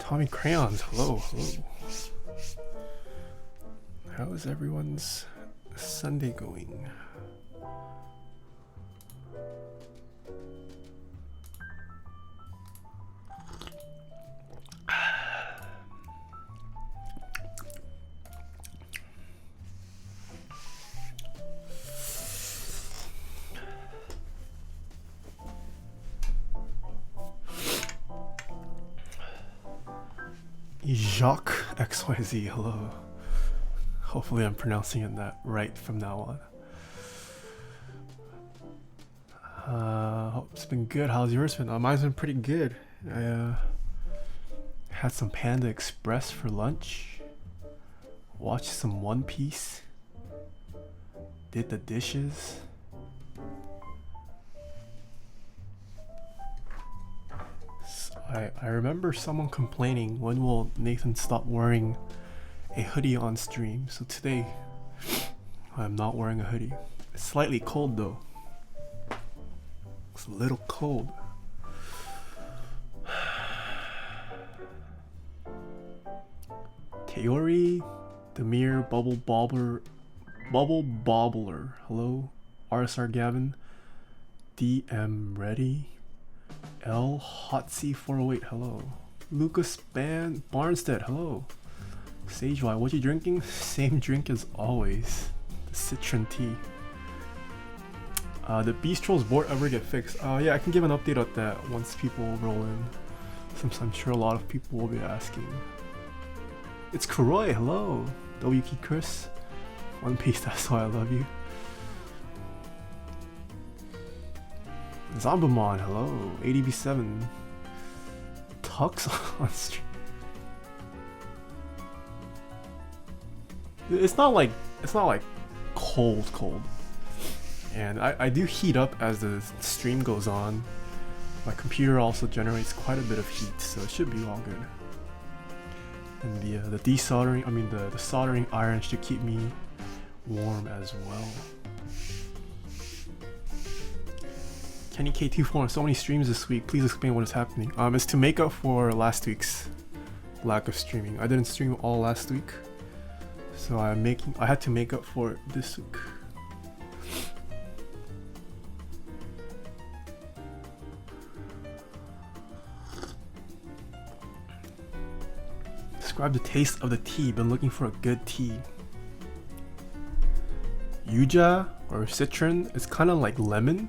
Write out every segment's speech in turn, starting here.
Tommy Crayons, hello. How is everyone's Sunday going? Jacques XYZ, hello. Hopefully I'm pronouncing it that right from now on. Hope it's been good. How's yours been? Mine's been pretty good. I had some Panda Express for lunch. Watched some One Piece. Did the dishes. I remember someone complaining, when will Nathan stop wearing a hoodie on stream? So today, I'm not wearing a hoodie. It's slightly cold though. It's a little cold. Teori, Demir, Bubble Bobbler. Hello, RSR Gavin, DM Ready. L Hotsy 408, hello. Lucas Barnstead, hello. Sagewise, what you drinking? Same drink as always. The citron tea. The Bistro's board ever get fixed? Yeah, I can give an update on that once people roll in, since I'm sure a lot of people will be asking. It's Kuroi, hello. WK Chris. One Piece, that's why I love you. Zombamon, hello. ADB7. Tux on stream. It's not like cold. And I do heat up as the stream goes on. My computer also generates quite a bit of heat, so it should be all good. And the desoldering, the soldering iron should keep me warm as well. Kenny K24, so many streams this week. Please explain what is happening. It's to make up for last week's lack of streaming. I didn't stream all last week, so I had to make up for it this week. Describe the taste of the tea. Been looking for a good tea. Yuja or citron. It's kind of like lemon,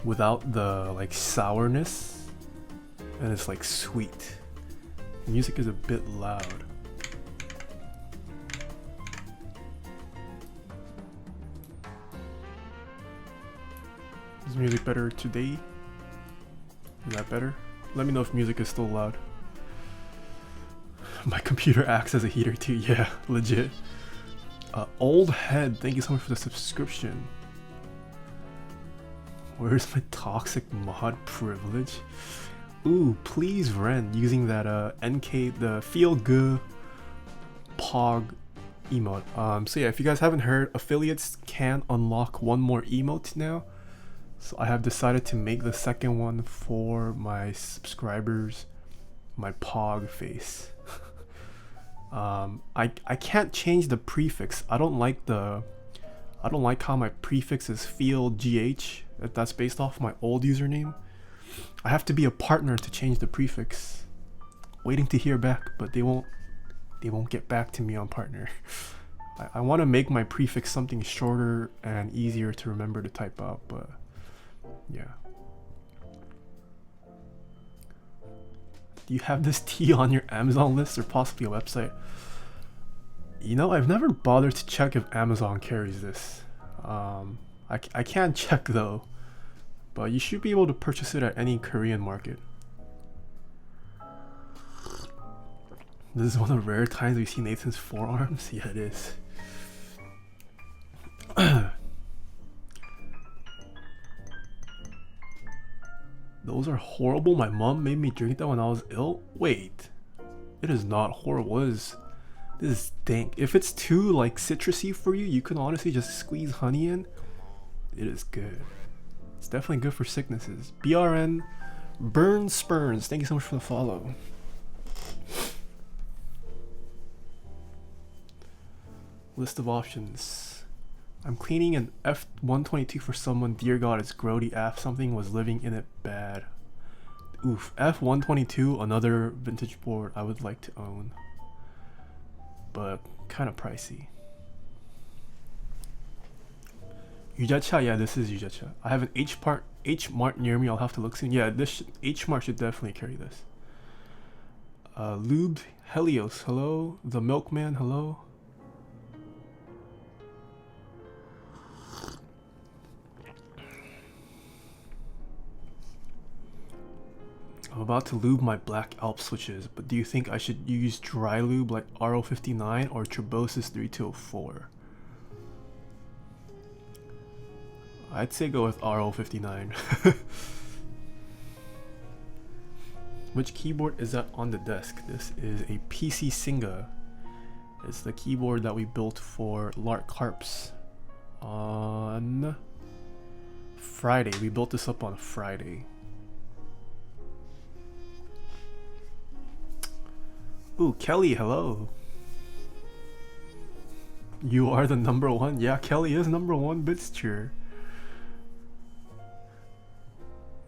without the sourness, and it's sweet. The music is a bit loud. Is music better today? Is that better? Let me know if music is still loud. My computer acts as a heater too. Yeah, legit. Old Head, thank you so much for the subscription. Where's my toxic mod privilege? Ooh, please Ren, using that NK, the feel good pog emote. So yeah, if you guys haven't heard, affiliates can unlock one more emote now. So I have decided to make the second one for my subscribers, my pog face. I can't change the prefix. I don't like how my prefix is fieldgh. That's based off my old username. I have to be a partner to change the prefix. Waiting to hear back, but they won't get back to me on partner. I want to make my prefix something shorter and easier to remember to type out, but yeah. Do you have this tea on your Amazon list or possibly a website? You know, I've never bothered to check if Amazon carries this. I can't check though, but you should be able to purchase it at any Korean market. This is one of the rare times we see Nathan's forearms. Yeah, it is. Those are horrible. My mom made me drink that when I was ill. Wait, it is not horrible. This is dank. If it's too citrusy for you, you can honestly just squeeze honey in. It is good. It's definitely good for sicknesses. BRN Burn Spurns, thank you so much for the follow. List of options. I'm cleaning an F122 for someone. Dear God, it's grody AF. Something was living in it bad. Oof. F122, another vintage board I would like to own, but kind of pricey. Yujacha, yeah, this is Yujacha. I have an H Mart near me. I'll have to look soon. Yeah, this H Mart should definitely carry this. Lubed Helios, hello. The Milkman, hello. I'm about to lube my Black Alp switches, but do you think I should use dry lube like RO59 or Trebosis 3204? I'd say go with RO59. Which keyboard is that on the desk? This is a PC Singa. It's the keyboard that we built for Lark Harps on Friday. We built this up on Friday. Ooh, Kelly, hello. You are the number one. Yeah, Kelly is number one Bitster.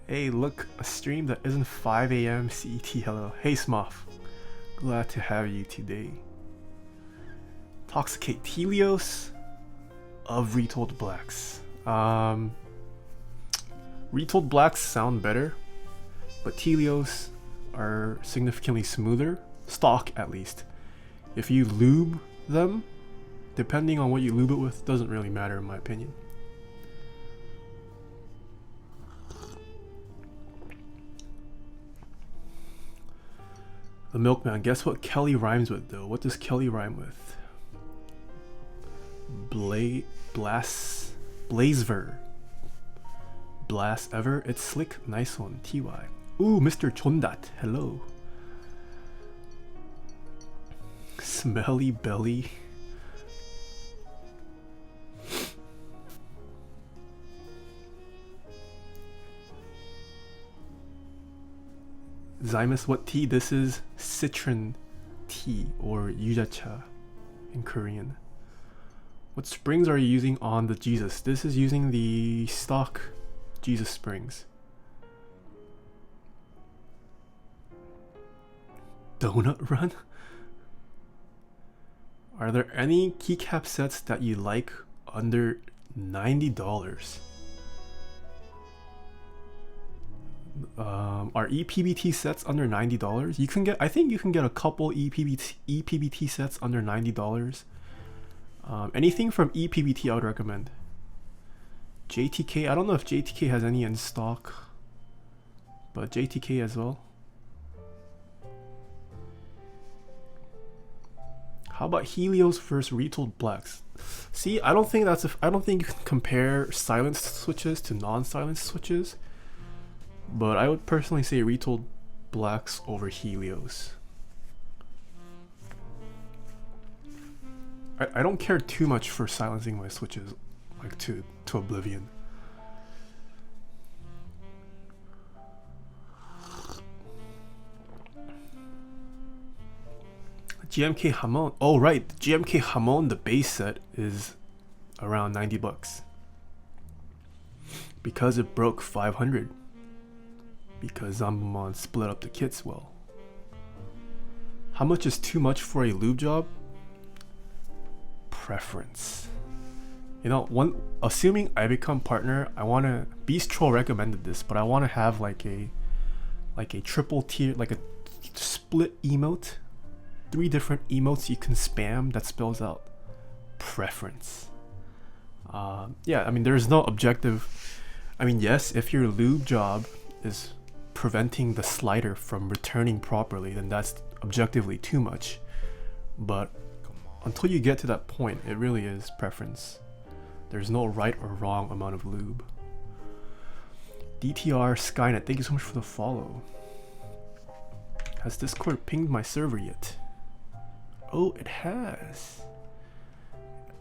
Hey, look, a stream that isn't 5 a.m. CET. Hello. Hey, Smoff. Glad to have you today. Toxicate Helios of Retold Blacks. Retold Blacks sound better, but Helios are significantly smoother. Stock, at least. If you lube them, depending on what you lube it with, doesn't really matter in my opinion. The Milkman. Guess what Kelly rhymes with though? What does Kelly rhyme with? Blazever. Blast ever. It's slick. Nice one. TY. Ooh, Mr. Chondat. Hello. Smelly belly. Zymus, what tea? This is citron tea or yujacha in Korean. What springs are you using on the Jesus? This is using the stock Jesus springs. Donut Run? Are there any keycap sets that you like under $90? Are EPBT sets under $90? You can get, I think you can get a couple EPBT sets under $90. Anything from EPBT I would recommend. JTK, I don't know if JTK has any in stock, but JTK as well. How about Helios versus Retold Blacks? See, I don't think I don't think you can compare silenced switches to non-silenced switches, but I would personally say Retold Blacks over Helios. I don't care too much for silencing my switches like to oblivion. GMK Hamon. Oh right, GMK Hamon, the base set is around 90 bucks. Because it broke 500. Because Zambumon split up the kits well. How much is too much for a lube job? Preference. You know, assuming I become partner, I wanna, Beast Troll recommended this, but I wanna have like a triple tier, like a split emote. 3 different emotes you can spam that spells out preference. Yeah, I mean, there's no objective. I mean, yes, if your lube job is preventing the slider from returning properly, then that's objectively too much. But until you get to that point, it really is preference. There's no right or wrong amount of lube. DTR Skynet, thank you so much for the follow. Has Discord pinged my server yet? Oh, it has.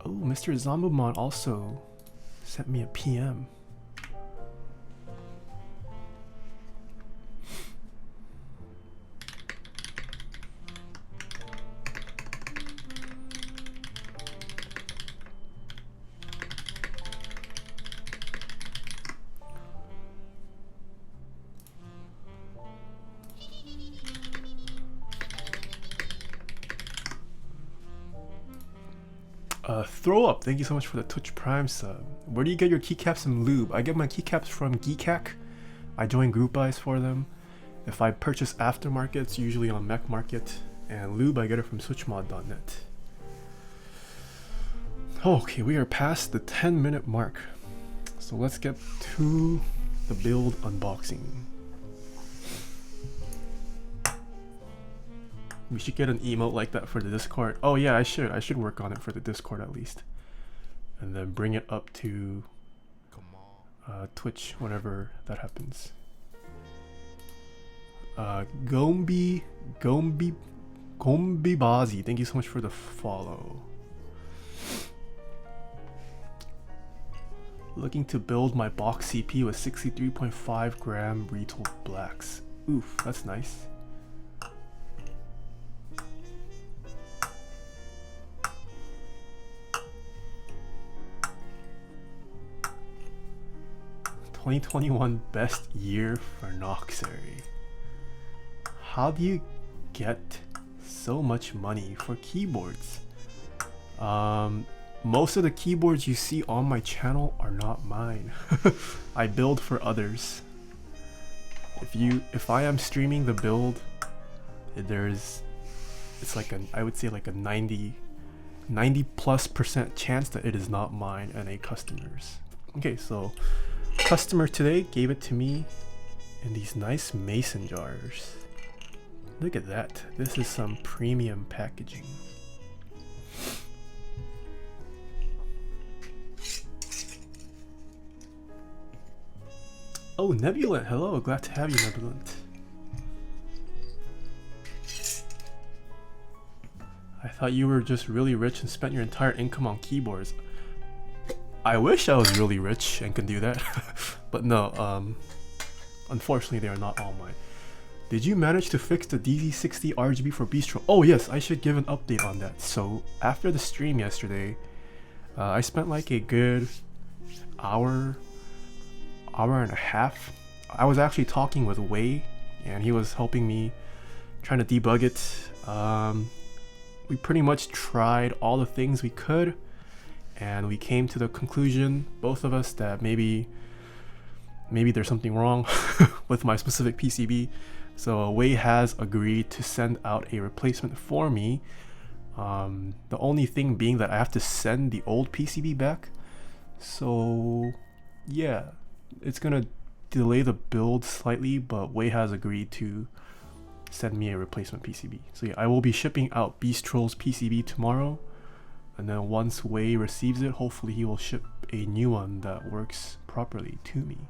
Oh, Mr. Zambumon also sent me a PM. Throw Up, thank you so much for the Twitch Prime sub. Where do you get your keycaps and lube? I get my keycaps from Keycap. I join group buys for them. If I purchase aftermarket, it's usually on Mech Market. And lube, I get it from switchmod.net. Okay, we are past the 10-minute mark. So let's get to the build unboxing. We should get an emote like that for the Discord. Oh yeah, I should work on it for the Discord at least. And then bring it up to Twitch whenever that happens. Gombi Bazi, thank you so much for the follow. Looking to build my box CP with 63.5 gram retold blacks. Oof, that's nice. "2021 best year for Noxery. How do you get so much money for keyboards?" Most of the keyboards you see on my channel are not mine. I build for others. If I am streaming the build, it's like I would say like a 90+% chance that it is not mine and a customer's. Okay, so customer today gave it to me in these nice mason jars. Look at that. This is some premium packaging. Oh, Nebulent, hello, glad to have you, Nebulent. I thought you were just really rich and spent your entire income on keyboards. I wish I was really rich and could do that, but no, unfortunately they are not all mine. Did you manage to fix the DZ60 RGB for Bistro? Oh yes, I should give an update on that. So after the stream yesterday, I spent like a good hour and a half. I was actually talking with Wei, and he was helping me trying to debug it. We pretty much tried all the things we could, and we came to the conclusion, both of us, that maybe there's something wrong with my specific PCB. So Wei has agreed to send out a replacement for me. The only thing being that I have to send the old PCB back. So yeah, it's gonna delay the build slightly, but Wei has agreed to send me a replacement PCB. So yeah, I will be shipping out Bistro's PCB tomorrow, and then once Wei receives it, hopefully he will ship a new one that works properly to me.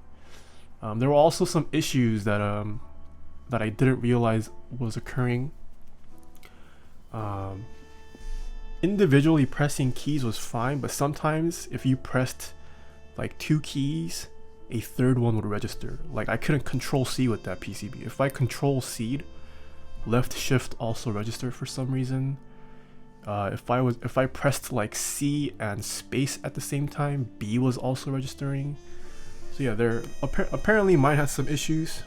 There were also some issues that I didn't realize was occurring. Individually pressing keys was fine, but sometimes if you pressed like 2 keys, a third one would register. Like I couldn't control C with that PCB. If I control C'd, left shift also registered for some reason. If I pressed like C and space at the same time, B was also registering. So yeah, apparently mine has some issues.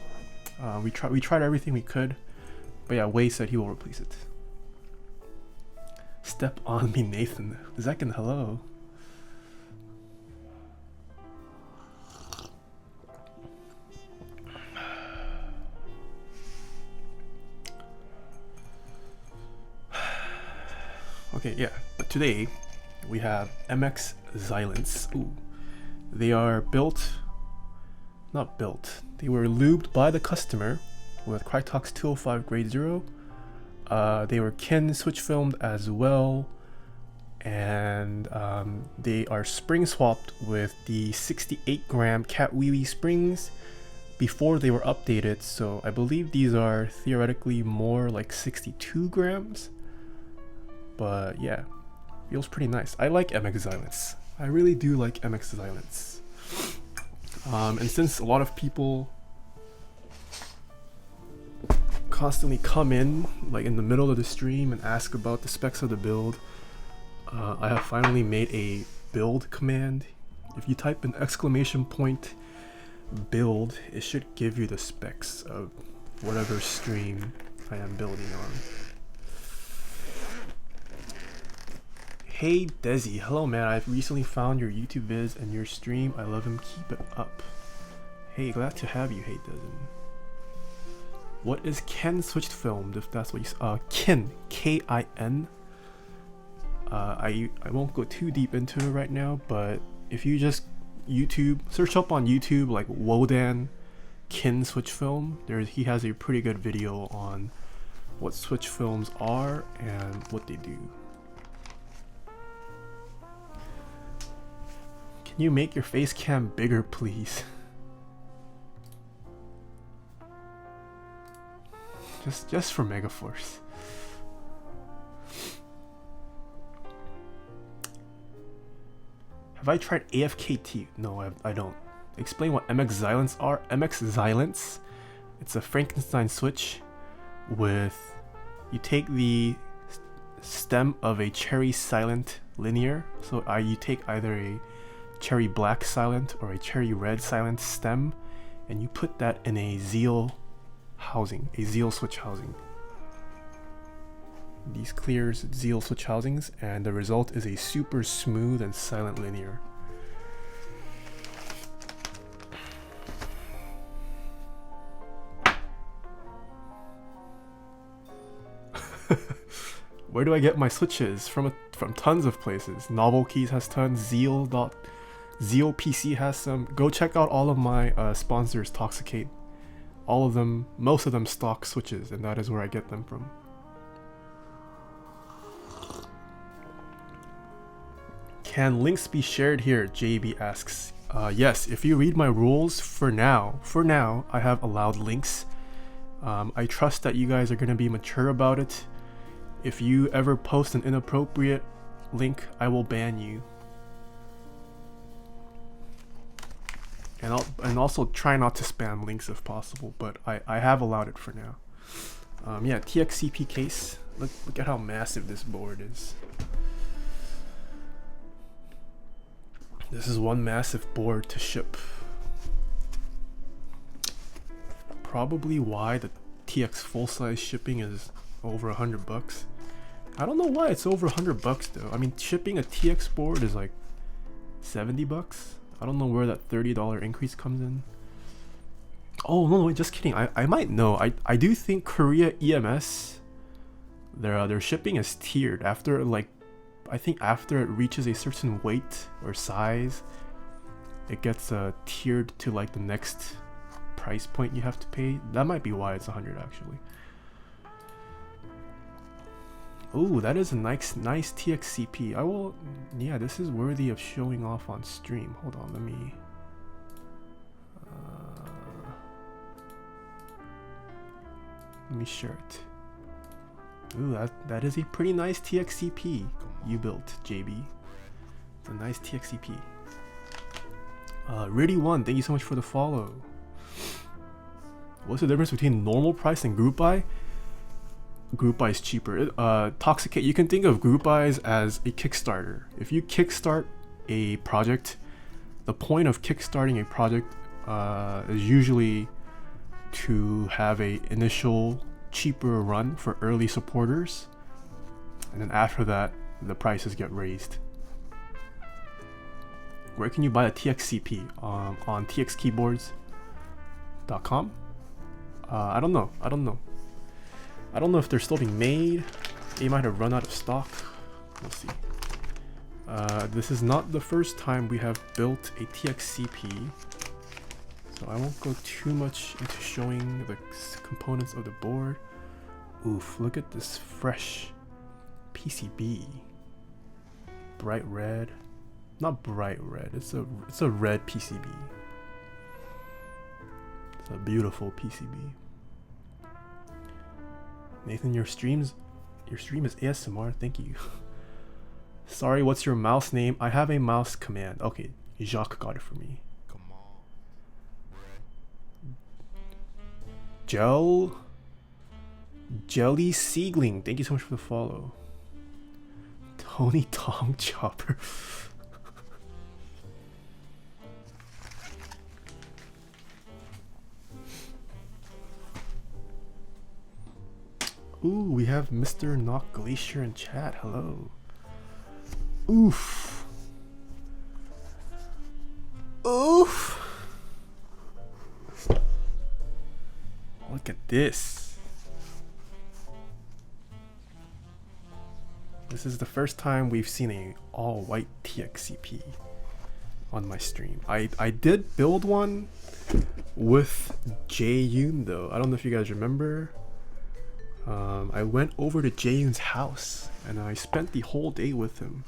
We tried everything we could, but yeah, Wei said he will replace it. Step on me, Nathan. Zekin, hello. Okay, yeah, but today we have MX Xylants. Ooh, they are not built. They were lubed by the customer with Crytox 205 grade 0. They were kin switch filmed as well, and they are spring swapped with the 68 gram Cat Wee Wee springs before they were updated. So I believe these are theoretically more like 62 grams. But yeah, feels pretty nice. I like MX Xylants. I really do like MX Xylants. And since a lot of people constantly come in like in the middle of the stream and ask about the specs of the build, I have finally made a build command. If you type an exclamation point build, it should give you the specs of whatever stream I am building on. Hey Desi, hello man, I've recently found your YouTube vids and your stream. I love him, keep it up. Hey, glad to have you, hey Desi. What is Ken switched filmed, if that's what you Kin, K-I-N. I won't go too deep into it right now, but if you just search up on YouTube like Wodan Kin switch film, he has a pretty good video on what switch films are and what they do. Can you make your face cam bigger, please? just for Megaforce. Have I tried AFKT? No, I don't. Explain what MX Silence are. MX Silence, it's a Frankenstein switch with, you take the stem of a cherry silent linear. So you take either a cherry black silent or a cherry red silent stem, and you put that in a Zeal housing, a Zeal switch housing. These clears Zeal switch housings, and the result is a super smooth and silent linear. Where do I get my switches? From tons of places. Novel Keys has tons. Zeal PC has some. Go check out all of my sponsors. Toxicate. All of them, most of them stock switches, and that is where I get them from. Can links be shared here? JB asks. Yes, if you read my rules, for now, I have allowed links. I trust that you guys are going to be mature about it. If you ever post an inappropriate link, I will ban you. And also try not to spam links if possible, but I have allowed it for now. Yeah, TXCP case. Look at how massive this board is. This is one massive board to ship. Probably why the TX full-size shipping is over $100. I don't know why it's over $100 though. I mean, shipping a TX board is like $70. I don't know where that $30 increase comes in. Oh no, wait, just kidding. I might know. I do think Korea EMS, their shipping is tiered after, like, I think after it reaches a certain weight or size, it gets tiered to like the next price point you have to pay. That might be why it's 100 actually. Oh, that is a nice TXCP. Yeah, this is worthy of showing off on stream. Hold on, let me share it. Ooh, that is a pretty nice TXCP you built, JB. It's a nice TXCP. Riddy1, thank you so much for the follow. What's the difference between normal price and group buy? Group buy is cheaper. Toxicate, you can think of group buys as a Kickstarter. If you kickstart a project, the point of kickstarting a project is usually to have a initial cheaper run for early supporters, and then after that the prices get raised. Where can you buy a TXCP? On txkeyboards.com? I don't know if they're still being made. They might have run out of stock. Let's see. This is not the first time we have built a TXCP, so I won't go too much into showing the components of the board. Oof, look at this fresh PCB. Bright red. Not bright red, it's a red PCB. It's a beautiful PCB. Nathan, your stream is ASMR, thank you. Sorry, what's your mouse name? I have a mouse command. Okay, Jacques got it for me. Come on. Jelly Siegling, thank you so much for the follow. Tony Tong Chopper. Ooh, we have Mr. Knock Glacier in chat. Hello. Oof. Oof. Look at this. This is the first time we've seen a all-white TXCP on my stream. I did build one with Jae-yoon though. I don't know if you guys remember. I went over to Jae-yoon's house and I spent the whole day with him.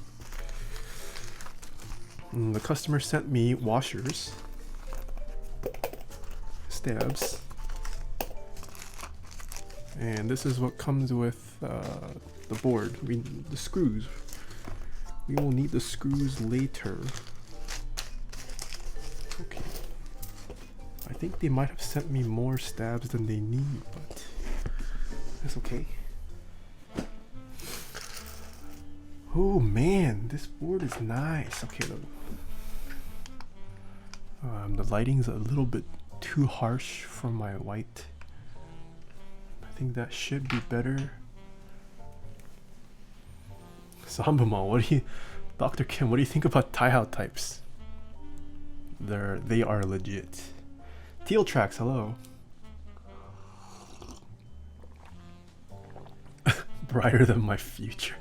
And the customer sent me washers, stabs, and this is what comes with the board. The screws. We will need the screws later. Okay. I think they might have sent me more stabs than they need, but that's okay. Oh man, this board is nice. Okay, the lighting's a little bit too harsh for my white. I think that should be better. Sambama, Dr. Kim, what do you think about Taeha types? They are legit. Teal Tracks, hello. Brighter than my future.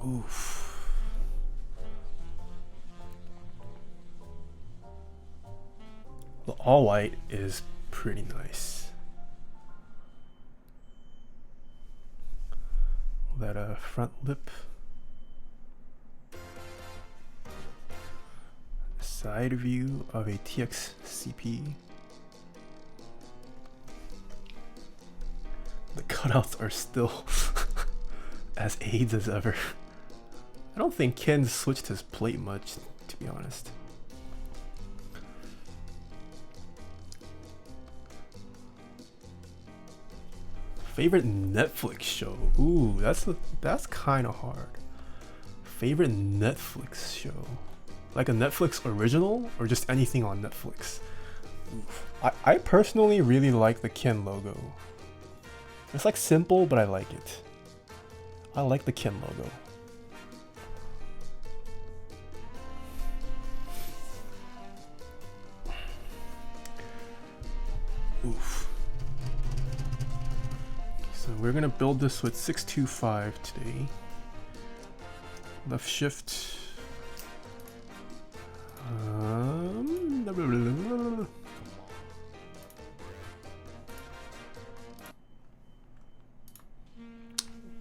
Oof. The all white is pretty nice. That front lip. Side view of a TXCP. The cutouts are still as AIDS as ever. I don't think Ken switched his plate much, to be honest. Favorite Netflix show? Ooh, that's kind of hard. Favorite Netflix show? Like a Netflix original or just anything on Netflix? Oof. I personally really like the Ken logo. It's like simple, but I like it. I like the Ken logo. Oof. So we're gonna build this with 625 today. Left shift.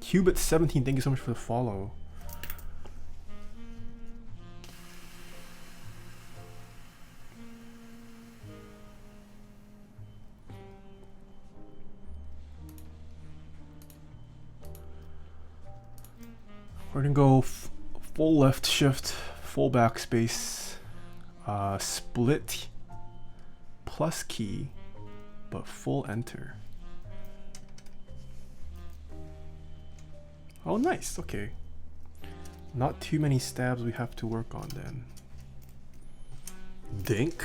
Cubit17, thank you so much for the follow. We're gonna go full left shift, full backspace, split plus key, but full enter. Oh, nice. Okay. Not too many stabs we have to work on then. Dink.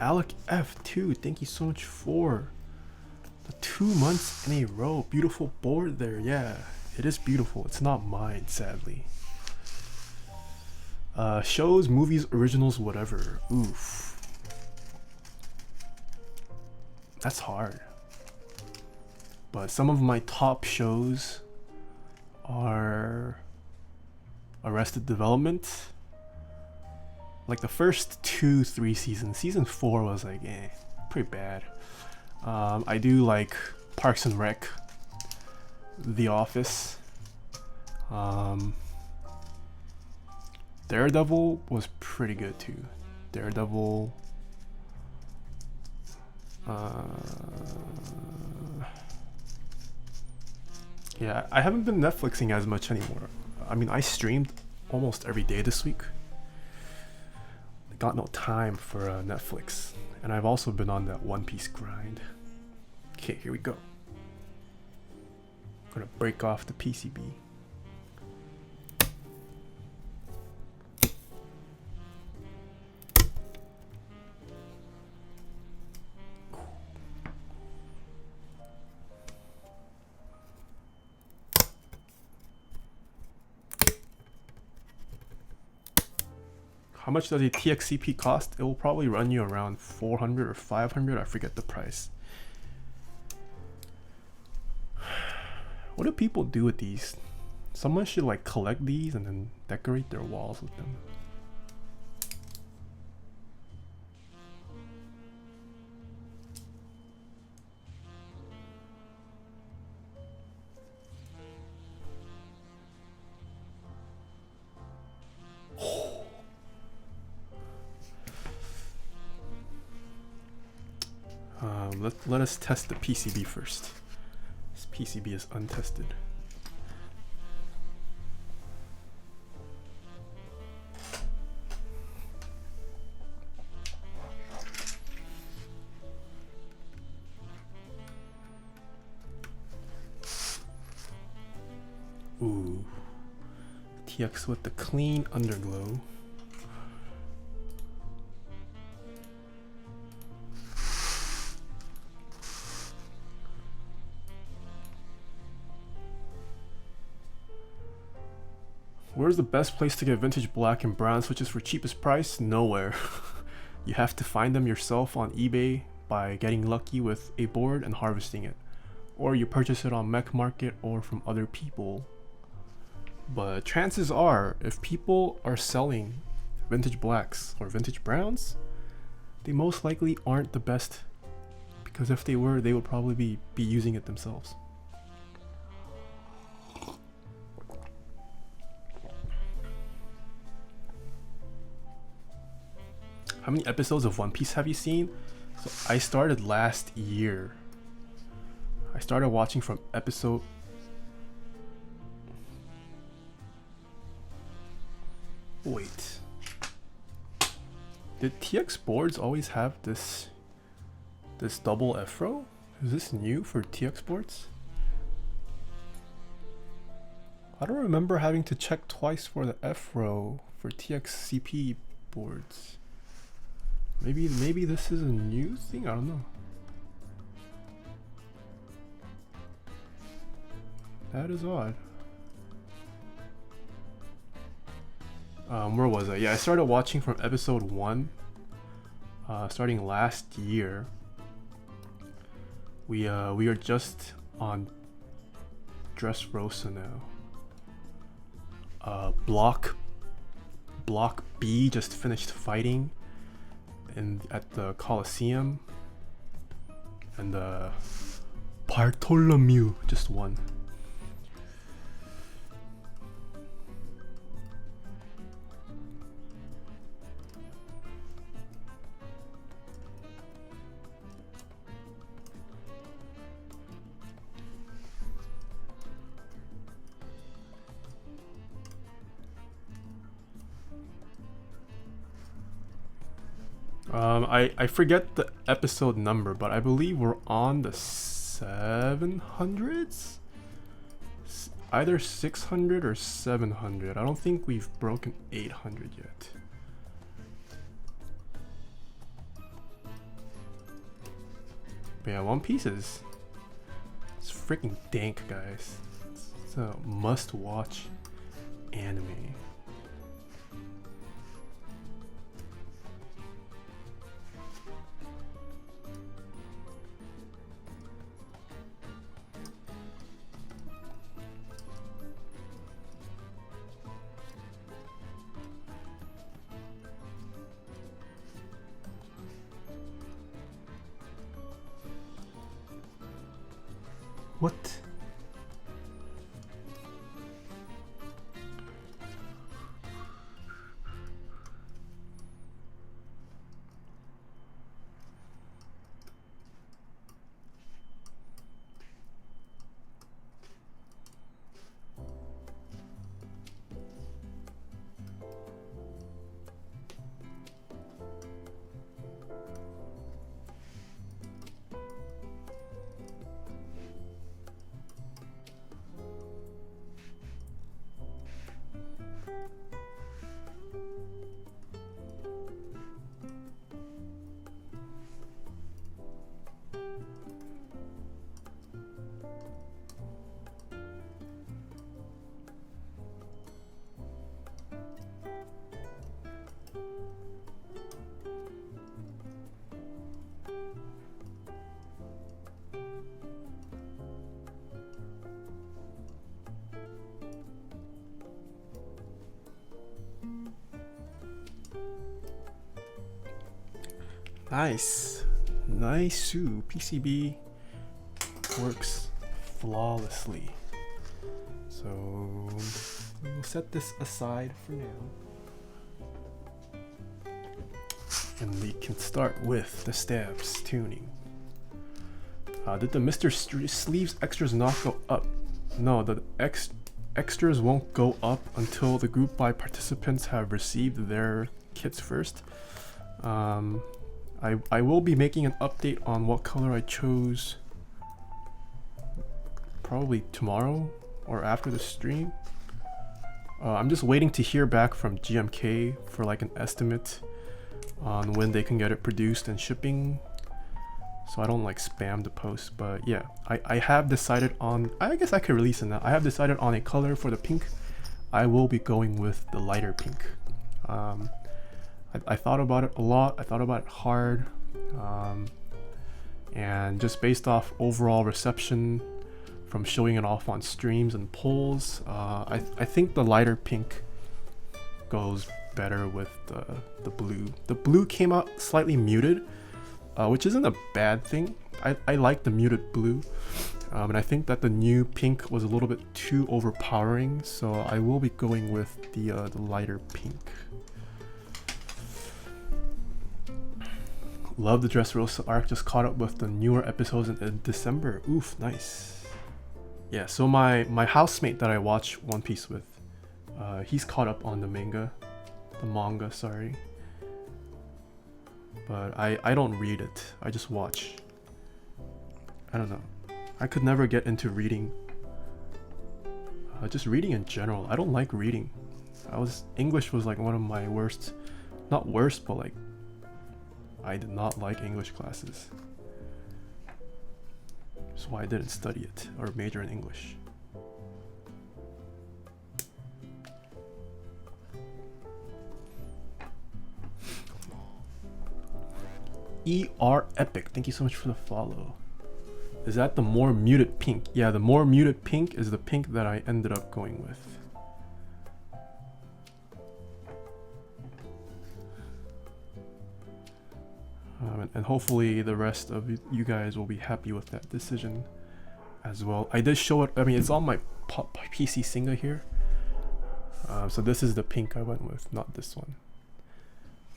Alec F2, thank you so much for the 2 months in a row. Beautiful board there. Yeah, it is beautiful. It's not mine, sadly. Shows, movies, originals, whatever. Oof. That's hard. But some of my top shows are Arrested Development. Like the first 2-3 seasons. Season 4 was like, pretty bad. I do like Parks and Rec, The Office. Daredevil was pretty good too. Daredevil. Yeah, I haven't been Netflixing as much anymore. I mean, I streamed almost every day this week. Got no time for Netflix, and I've also been on that One Piece grind. Okay, here we go. I'm gonna break off the PCB. How much does a TXCP cost? It will probably run you around 400 or 500. I forget the price. What do people do with these? Someone should like collect these and then decorate their walls with them. Let us test the PCB first. This PCB is untested. Ooh, TX with the clean underglow. Where's the best place to get vintage black and brown switches for cheapest price? Nowhere. You have to find them yourself on eBay by getting lucky with a board and harvesting it. Or you purchase it on Mech Market or from other people. But chances are, if people are selling vintage blacks or vintage browns, they most likely aren't the best. Because if they were, they would probably be using it themselves. How many episodes of One Piece have you seen? So I started last year. I started watching from episode... Wait. Did TX boards always have this double F-row? Is this new for TX boards? I don't remember having to check twice for the F-row for TXCP boards. Maybe this is a new thing? I don't know. That is odd. Where was I? Yeah, I started watching from episode 1. Starting last year. We are just on Dressrosa now. Block B just finished fighting at the Coliseum, and Bartholomew just won. I forget the episode number, but I believe we're on the 700s? Either 600 or 700. I don't think we've broken 800 yet. But yeah, One Piece is... it's freaking dank, guys. It's a must-watch anime. What? Nice. Nice. PCB works flawlessly. So we'll set this aside for now. And we can start with the stabs tuning. Did the Mr. Sleeves extras not go up? No, the extras won't go up until the group buy participants have received their kits first. I will be making an update on what color I chose probably tomorrow or after the stream. I'm just waiting to hear back from GMK for like an estimate on when they can get it produced and shipping, so I don't like spam the post. But yeah, I have decided on, I guess I could release it now. I have decided on a color for the pink. I will be going with the lighter pink. I thought about it a lot. I thought about it hard, and just based off overall reception from showing it off on streams and polls, I think the lighter pink goes better with the blue. The blue came out slightly muted, which isn't a bad thing. I like the muted blue, and I think that the new pink was a little bit too overpowering, so I will be going with the lighter pink. Love the Dressrosa arc, just caught up with the newer episodes in December. Oof, nice. Yeah, so my housemate that I watch One Piece with, he's caught up on the manga, sorry. But I don't read it, I just watch. I don't know. I could never get into reading. Just reading in general. I don't like reading. English was like one of my worst, not worst, but like, I did not like English classes. That's why I didn't study it or major in English. ER Epic, thank you so much for the follow. Is that the more muted pink? Yeah, the more muted pink is the pink that I ended up going with. And hopefully the rest of you guys will be happy with that decision as well. I did show it, I mean, it's on my PC Singa here. So this is the pink I went with, not this one.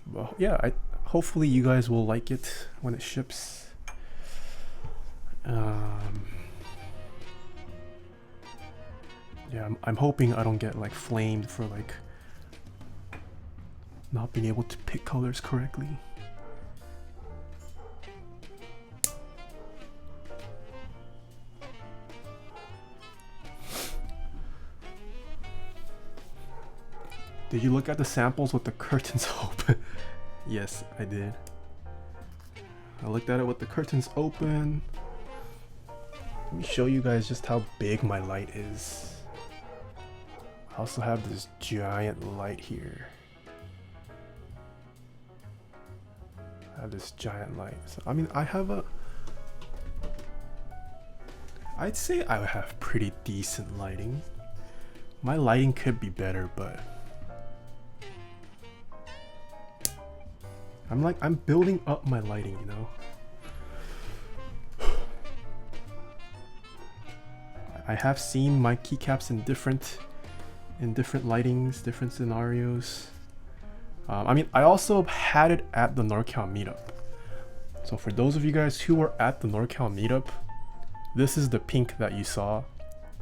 But yeah, hopefully you guys will like it when it ships. Yeah, I'm hoping I don't get like flamed for like not being able to pick colors correctly. Did you look at the samples with the curtains open? Yes, I did. I looked at it with the curtains open. Let me show you guys just how big my light is. I also have this giant light here. I have this giant light. So, I mean, I'd say I have pretty decent lighting. My lighting could be better, but I'm building up my lighting, you know? I have seen my keycaps in different lightings, different scenarios. I mean, I also had it at the NorCal meetup. So for those of you guys who were at the NorCal meetup, this is the pink that you saw.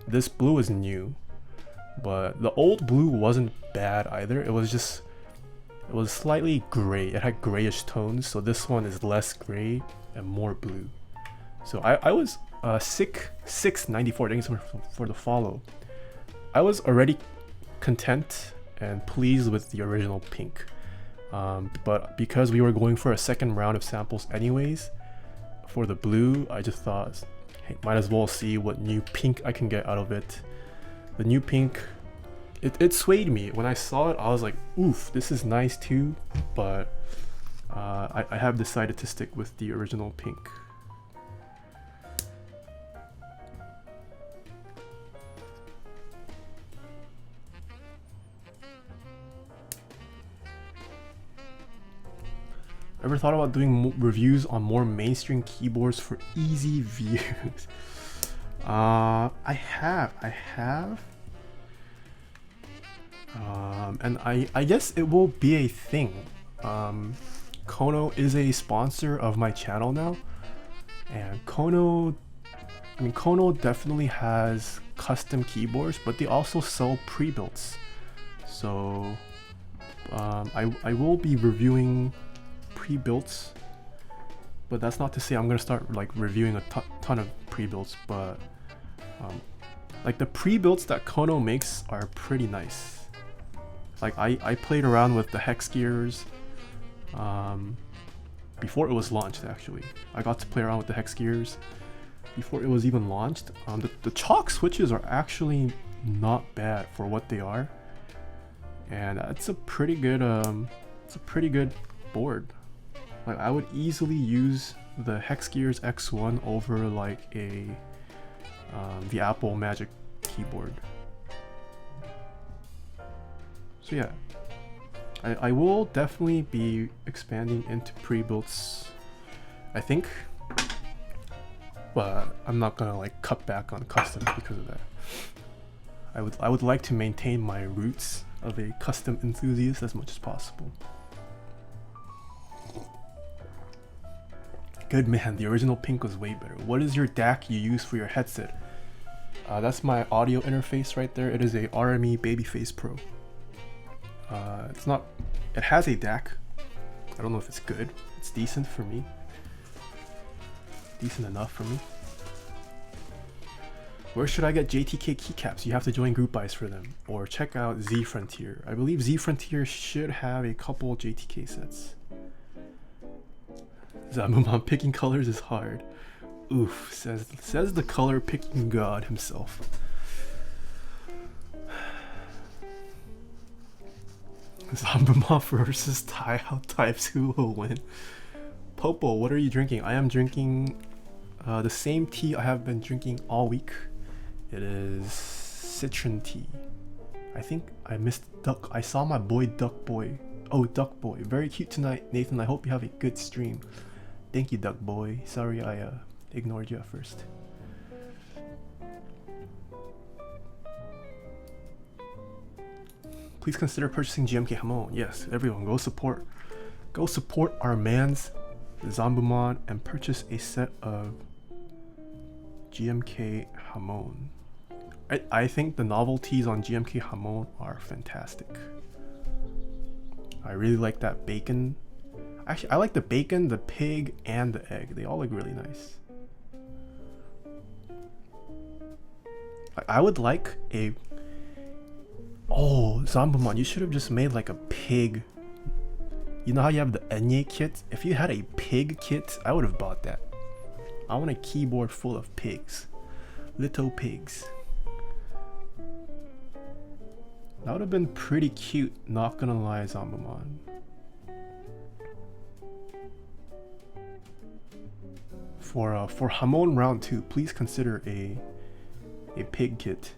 This blue is new, but the old blue wasn't bad either. It was slightly gray. It had grayish tones, so this one is less gray and more blue. So I was Sick694, thank you so much for the follow. I was already content and pleased with the original pink, but because we were going for a second round of samples anyways for the blue, I just thought, hey, might as well see what new pink I can get out of it. The new pink, it swayed me. When I saw it, I was like, oof, this is nice too, but I have decided to stick with the original pink. Ever thought about doing reviews on more mainstream keyboards for easy views? I have. And I guess it will be a thing. Kono is a sponsor of my channel now, and Kono definitely has custom keyboards, but they also sell pre-builts. So I will be reviewing pre-builts, but that's not to say I'm gonna start like reviewing a ton of pre-builts. But like the pre-builts that Kono makes are pretty nice. Like I played around with the hex gears before it was launched. Actually, I got to play around with the hex gears before it was even launched. The chalk switches are actually not bad for what they are, and it's a pretty good board. Like I would easily use the hex gears X1 over like the Apple Magic keyboard. So yeah, I will definitely be expanding into pre-builts, I think, but I'm not gonna like cut back on custom because of that. I would like to maintain my roots of a custom enthusiast as much as possible. Good man, the original pink was way better. What is your DAC you use for your headset? That's my audio interface right there. It is a RME Babyface Pro. It's not. It has a DAC. I don't know if it's good. It's decent for me. Decent enough for me. Where should I get JTK keycaps? You have to join group buys for them, or check out Z Frontier. I believe Z Frontier should have a couple JTK sets. Zamumon, picking colors is hard. Oof, says the color picking god himself. Zambumon versus Taeha types, who will win? Popo, what are you drinking? I am drinking the same tea I have been drinking all week. It is citron tea. I think I missed Duck. I saw my boy Duck Boy. Oh, Duck Boy. Very cute tonight, Nathan. I hope you have a good stream. Thank you, Duck Boy. Sorry I ignored you at first. Please consider purchasing GMK Hamon. Yes, everyone, go support our mans, Zambumon, and purchase a set of GMK Hamon. I think the novelties on GMK Hamon are fantastic. I really like that bacon. Actually, I like the bacon, the pig, and the egg. They all look really nice. I would like a... Oh, Zambumon, you should have just made like a pig. You know how you have the Enye kit? If you had a pig kit, I would have bought that. I want a keyboard full of pigs. Little pigs. That would have been pretty cute, not gonna lie, Zambumon. For Hamon round 2, please consider a pig kit.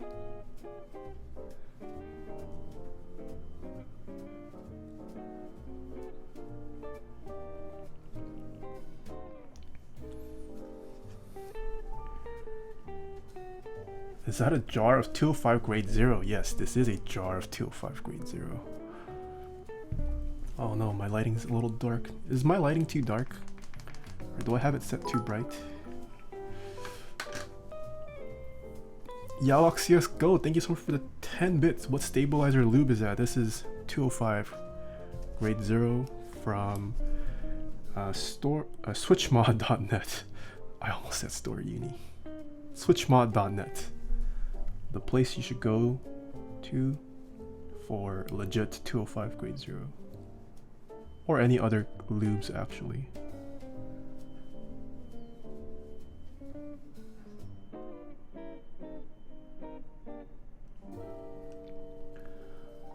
Is that a jar of 205 grade 0? Yes, this is a jar of 205 grade 0. Oh no, my lighting's a little dark. Is my lighting too dark? Or do I have it set too bright? Yaloxius Go, thank you so much for the 10 bits. What stabilizer lube is that? This is 205 grade 0 from switchmod.net. I almost said store uni. Switchmod.net. The place you should go to for legit 205 grade 0. Or any other lubes, actually.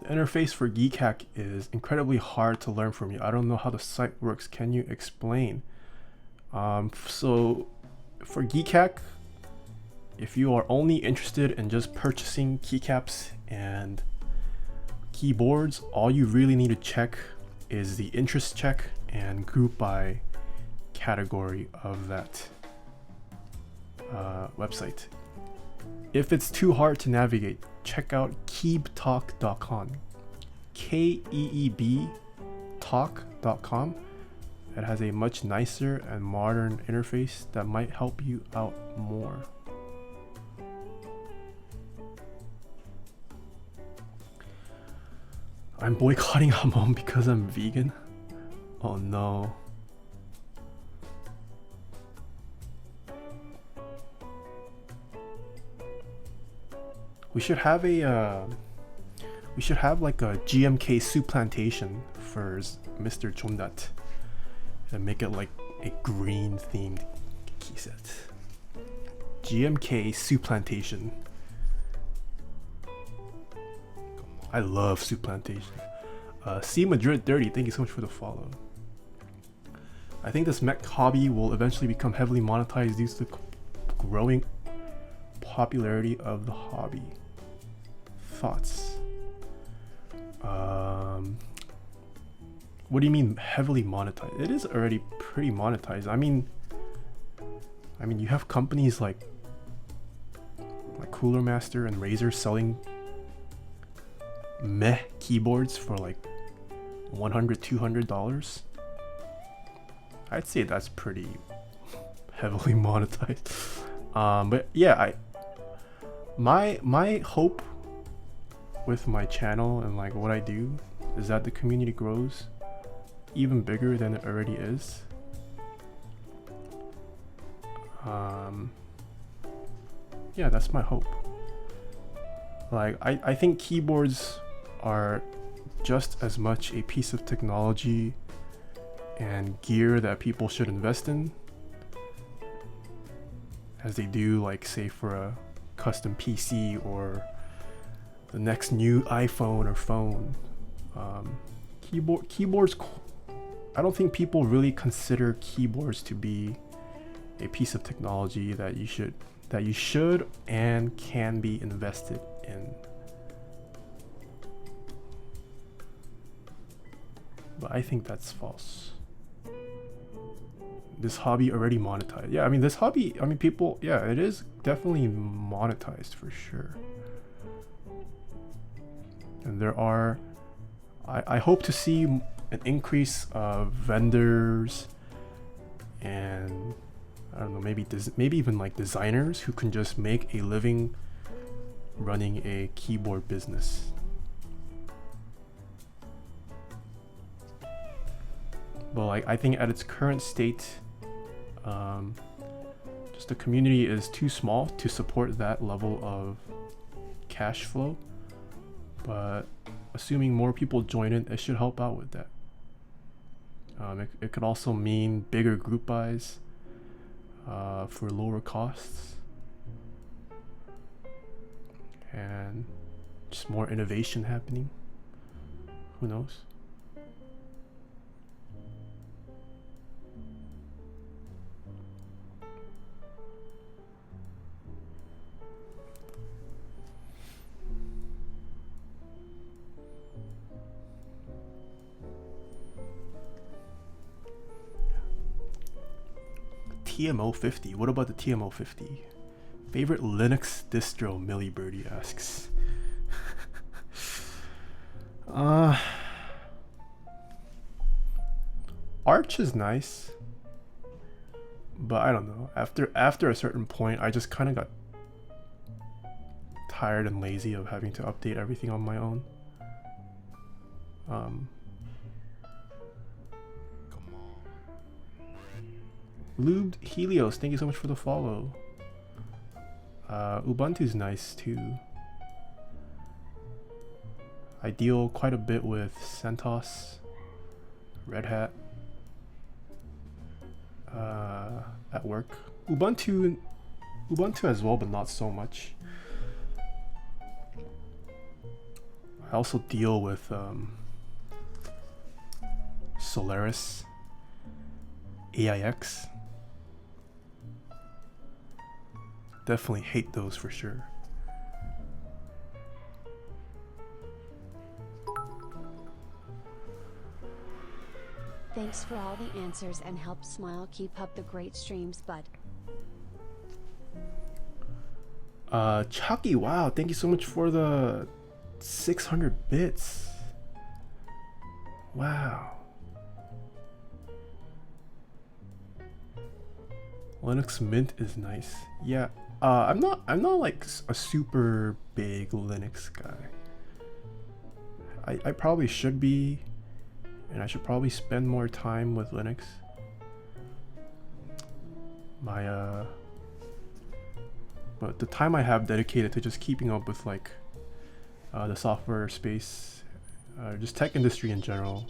The interface for Keycap is incredibly hard to learn from you. I don't know how the site works. Can you explain? So for Keycap, if you are only interested in just purchasing keycaps and keyboards, all you really need to check is the interest check and group by category of that website. If it's too hard to navigate, check out keebtalk.com. Keeb talk.com. It has a much nicer and modern interface that might help you out more. I'm boycotting Hamon because I'm vegan. Oh no. We should have like a GMK supplantation for Mr. Chondat and make it like a green themed key set. GMK supplantation. I love supplantation. C Madrid 30, thank you so much for the follow. I think this mech hobby will eventually become heavily monetized due to the growing popularity of the hobby. Thoughts? What do you mean heavily monetized? It is already pretty monetized. I mean you have companies like Cooler Master and Razer selling meh keyboards for like $100, $200. I'd say that's pretty heavily monetized. But yeah, my hope with my channel and like what I do is that the community grows even bigger than it already is. Yeah, that's my hope. Like I think keyboards are just as much a piece of technology and gear that people should invest in as they do, like, say, for a custom PC or the next new iPhone or phone. Keyboards, I don't think people really consider keyboards to be a piece of technology that you should and can be invested in. But I think that's false. This hobby already monetized. Yeah, I mean, this hobby, I mean, people, yeah, it is definitely monetized for sure. And there are, I hope to see an increase of vendors and I don't know, maybe even like designers who can just make a living running a keyboard business. But like, I think at its current state, just the community is too small to support that level of cash flow. But assuming more people join it should help out with that. It could also mean bigger group buys for lower costs and just more innovation happening. Who knows? TMO50. What about the TMO50? Favorite Linux distro? Millie Birdie asks. Arch is nice, but I don't know. After a certain point, I just kind of got tired and lazy of having to update everything on my own. Lubed Helios, thank you so much for the follow. Ubuntu's nice too. I deal quite a bit with CentOS, Red Hat at work. Ubuntu as well, but not so much. I also deal with Solaris, AIX. Definitely hate those for sure. Thanks for all the answers and help Smile. Keep up the great streams, bud. Chucky, wow, thank you so much for the 600 bits. Wow. Linux Mint is nice. Yeah, I'm not like a super big Linux guy. I probably should be, and I should probably spend more time with Linux. But the time I have dedicated to just keeping up with like the software space, just tech industry in general,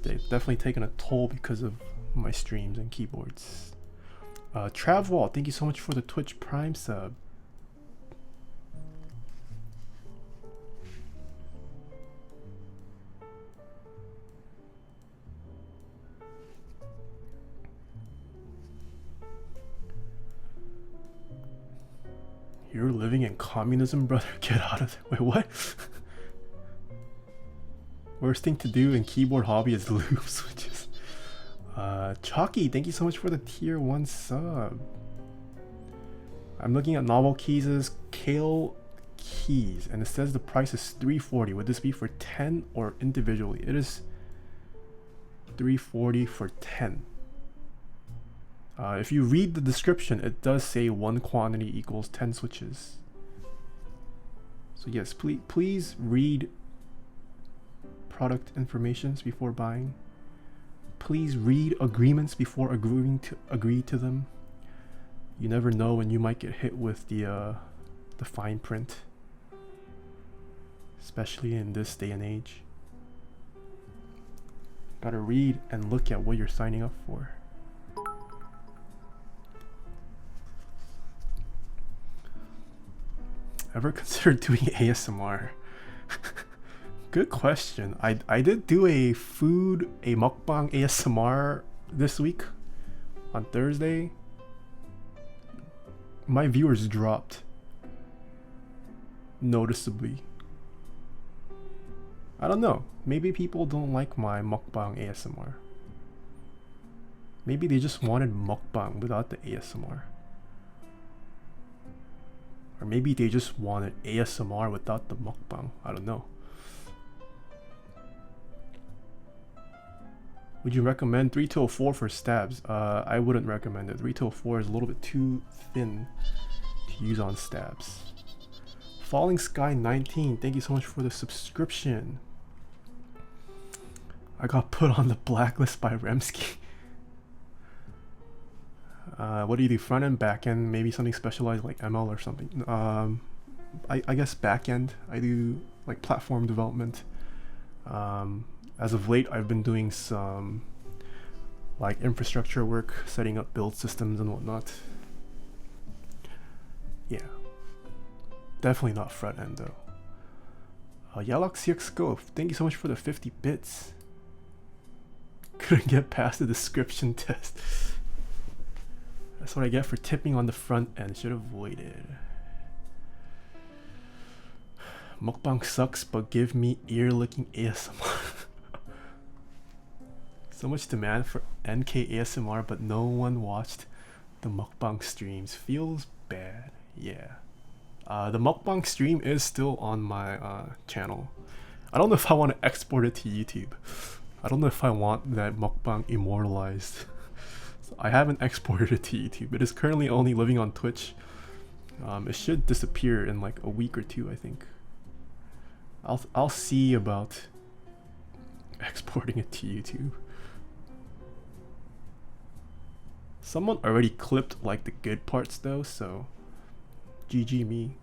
they've definitely taken a toll because of my streams and keyboards. Travwall, thank you so much for the Twitch Prime sub. You're living in communism, brother? Get out of there. Wait, what? Worst thing to do in keyboard hobby is loop switches. Chalky, thank you so much for the tier 1 sub. I'm looking at Novel Keys' Kale Keys, and it says the price is $340. Would this be for 10 or individually? It is $340 for 10. If you read the description, it does say 1 quantity equals 10 switches. So yes, please read product informations before buying. Please read agreements before agree to them. You never know when you might get hit with the fine print, especially in this day and age. Gotta read and look at what you're signing up for. Ever considered doing ASMR? Good question. I did do a mukbang ASMR this week on Thursday. My viewers dropped noticeably. I don't know. Maybe people don't like my mukbang ASMR. Maybe they just wanted mukbang without the ASMR. Or maybe they just wanted ASMR without the mukbang. I don't know. Would you recommend 3204 for stabs? I wouldn't recommend it. 3204 is a little bit too thin to use on stabs. Falling Sky 19, thank you so much for the subscription. I got put on the blacklist by Remsky. What do you do? Front end, back end, maybe something specialized like ML or something. I guess back end. I do like platform development. As of late, I've been doing some like infrastructure work, setting up build systems and whatnot. Yeah, definitely not front end though. Yalok CX Go, thank you so much for the 50 bits. Couldn't get past the description test. That's what I get for tipping on the front end. Should have waited. Mukbang sucks, but give me ear-licking ASMR. So much demand for NK ASMR, but no one watched the mukbang streams. Feels bad. Yeah. The mukbang stream is still on my channel. I don't know if I want to export it to YouTube. I don't know if I want that mukbang immortalized. So I haven't exported it to YouTube. It is currently only living on Twitch. It should disappear in like a week or two, I think. I'll see about exporting it to YouTube. Someone already clipped like the good parts though, so GG me.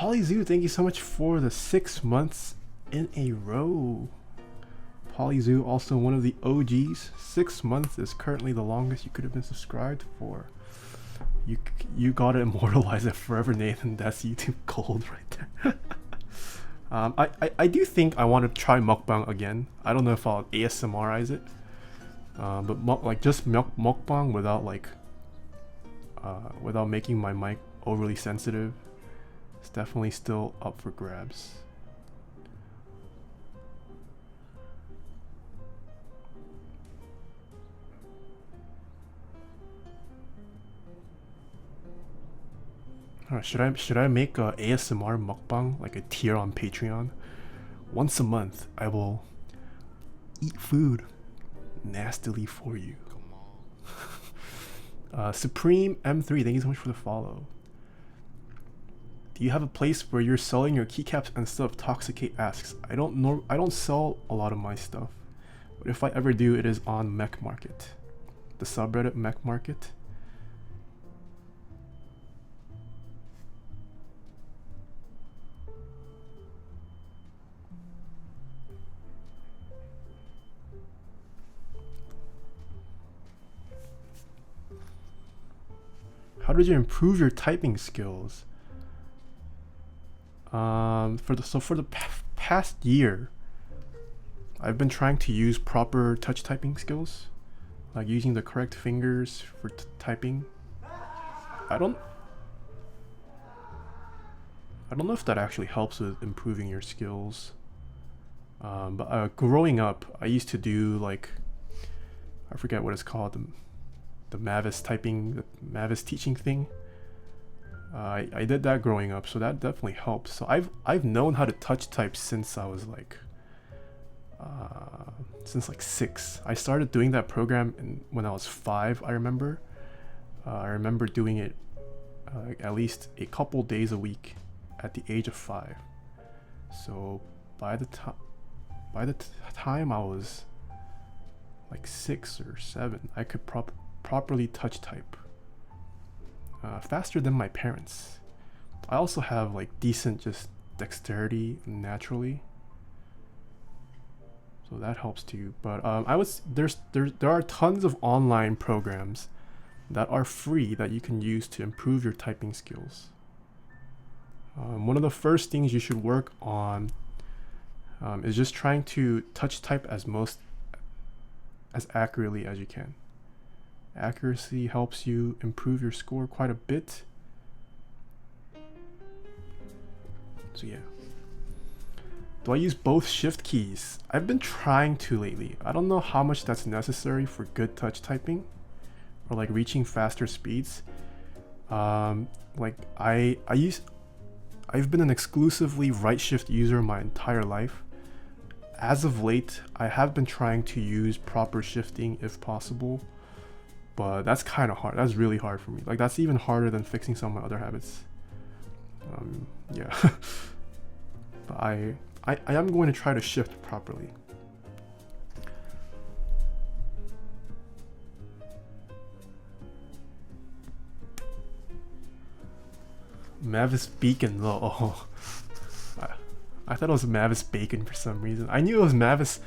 Polyzoo, thank you so much for the 6 months in a row. Polyzoo, also one of the OGs. 6 months is currently the longest you could have been subscribed for. You gotta immortalize it forever, Nathan. That's YouTube gold right there. I do think I want to try mukbang again. I don't know if I'll ASMRize it, but like just mukbang without like without making my mic overly sensitive. It's definitely still up for grabs. Should I make a ASMR mukbang, like a tier on Patreon? Once a month, I will eat food nastily for you. Supreme M3, thank you so much for the follow. Do you have a place where you're selling your keycaps and stuff? Toxicate asks. I don't sell a lot of my stuff, but if I ever do, it is on Mech Market, the subreddit Mech Market. How did you improve your typing skills? For the past year, I've been trying to use proper touch typing skills, like using the correct fingers for typing. I don't know if that actually helps with improving your skills. But growing up, I used to do like, I forget what it's called, the Mavis typing, the Mavis teaching thing. I did that growing up, so that definitely helped. So I've known how to touch type since I was like since like 6. I started doing that program when I was 5. I remember doing it at least a couple days a week at the age of 5. So by the time I was like 6 or 7, I could properly touch type faster than my parents. I also have like decent just dexterity naturally, so that helps too. But there are tons of online programs that are free that you can use to improve your typing skills. One of the first things you should work on is just trying to touch type as accurately as you can. Accuracy helps you improve your score quite a bit. So yeah. Do I use both shift keys? I've been trying to lately. I don't know how much that's necessary for good touch typing or like reaching faster speeds. Like I've been an exclusively right shift user my entire life. As of late, I have been trying to use proper shifting if possible. But that's kind of hard. That's really hard for me. Like that's even harder than fixing some of my other habits. Yeah. But I am going to try to shift properly. Mavis Beacon though. Oh. I thought it was Mavis Bacon for some reason. I knew it was Mavis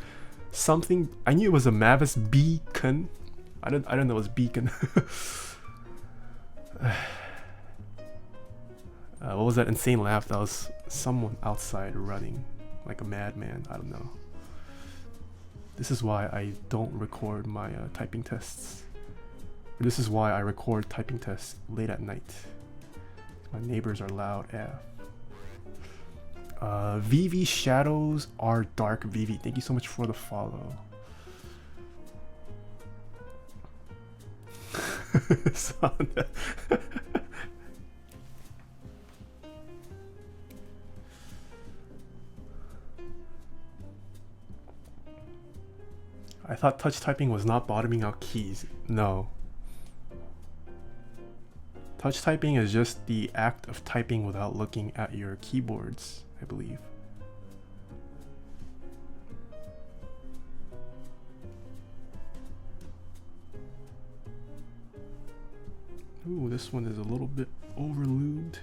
something. I knew it was a Mavis Beacon. I don't know it was beacon. What was that insane laugh? That was someone outside running like a madman. I don't know. This is why I don't record my typing tests. This is why I record typing tests late at night. My neighbors are loud AF. VV Shadows Are Dark. VV, thank you so much for the follow. I thought touch typing was not bottoming out keys. No. Touch typing is just the act of typing without looking at your keyboards, I believe. Ooh, this one is a little bit overlubed.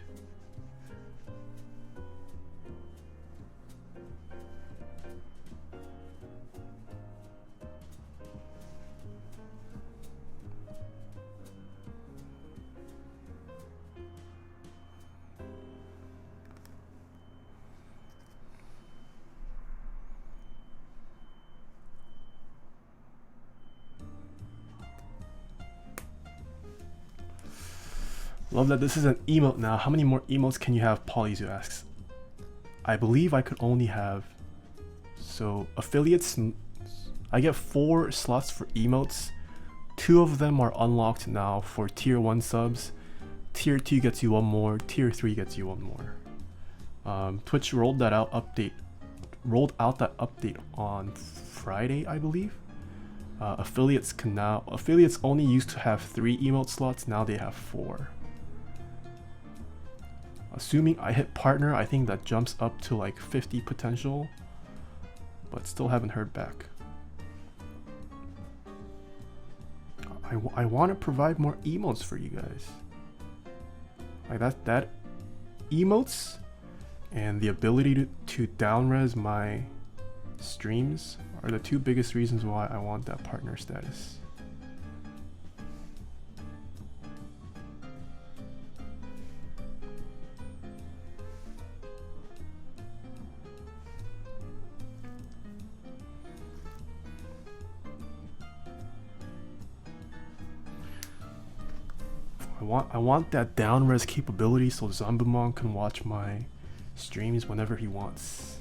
Love that this is an emote now. How many more emotes can you have? Polyzu asks. I believe I could only have... So, affiliates... I get 4 slots for emotes. 2 of them are unlocked now for tier 1 subs. Tier 2 gets you 1 more. Tier 3 gets you 1 more. Twitch rolled that out update. Rolled out that update on Friday, I believe. Affiliates can now... Affiliates only used to have 3 emote slots. Now they have 4. Assuming I hit partner, I think that jumps up to like 50 potential. But still haven't heard back. I want to provide more emotes for you guys. Like that emotes and the ability to down-res my streams are the 2 biggest reasons why I want that partner status. I want that down-res capability so Zambumon can watch my streams whenever he wants.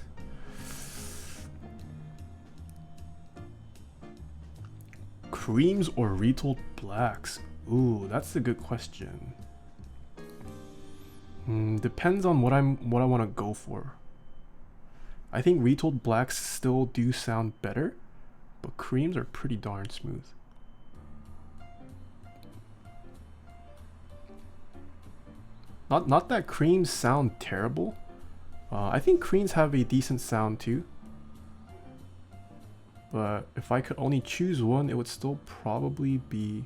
Creams or retold blacks? Ooh, that's a good question. Depends on what I want to go for. I think retold blacks still do sound better, but creams are pretty darn smooth. Not that creams sound terrible. I think creams have a decent sound too. But if I could only choose one, it would still probably be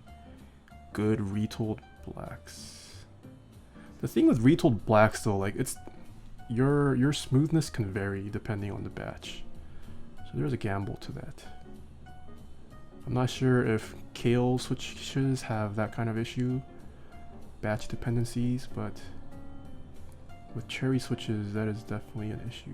good retold blacks. The thing with retold blacks though, like it's your smoothness can vary depending on the batch. So there's a gamble to that. I'm not sure if kale switches have that kind of issue, batch dependencies, but with cherry switches, that is definitely an issue.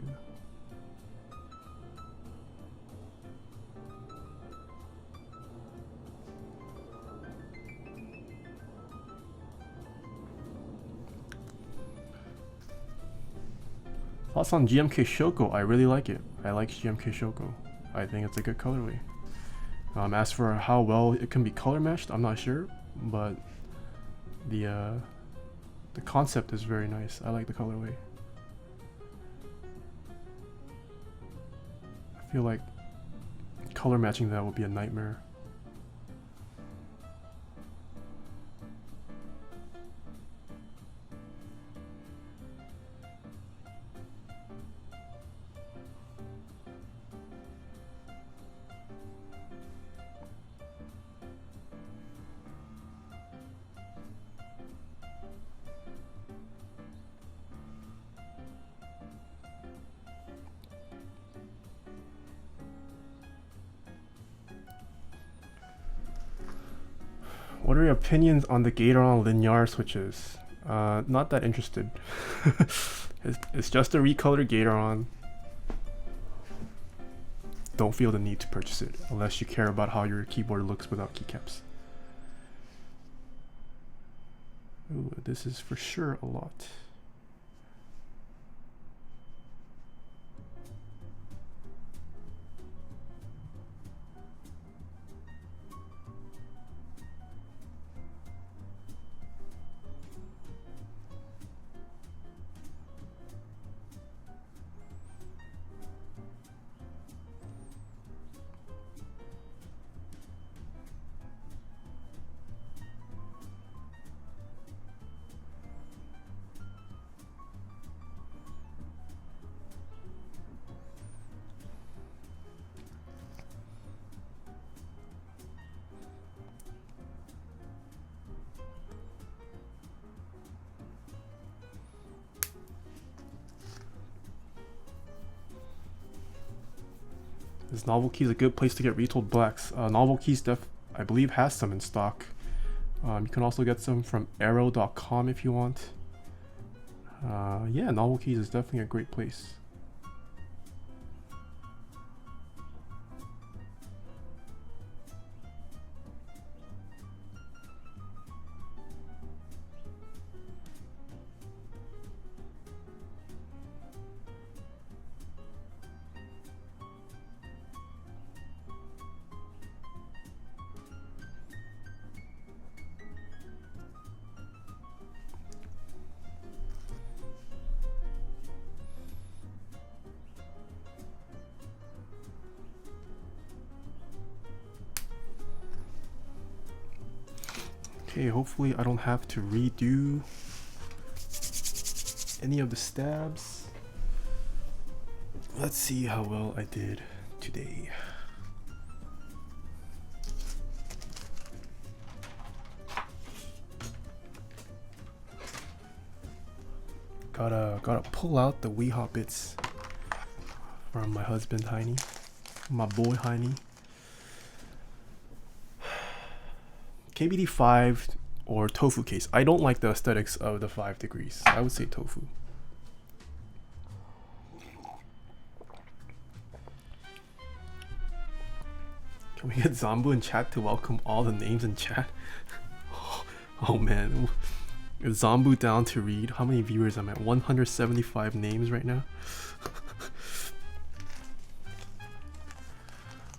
Thoughts on GMK Shoko? I really like it. I like GMK Shoko. I think it's a good colorway. As for how well it can be color meshed, I'm not sure, but the concept is very nice. I like the colorway. I feel like color matching that would be a nightmare. What are your opinions on the Gatoron linear switches? Not that interested. It's just a recolored Gatoron. Don't feel the need to purchase it unless you care about how your keyboard looks without keycaps. Ooh, this is for sure a lot. Is Novel Keys a good place to get retold blacks? Novel Keys I believe has some in stock. You can also get some from arrow.com if you want. Yeah, Novel Keys is definitely a great place. Okay, hopefully I don't have to redo any of the stabs. Let's see how well I did today. Gotta pull out the wee hot bits from my husband Heine, my boy Heine. KBD 5 or tofu case. I don't like the aesthetics of the 5 degrees. I would say tofu. Can we get Zombu in chat to welcome all the names in chat? Oh man. Is Zombu down to read? How many viewers am I at? 175 names right now.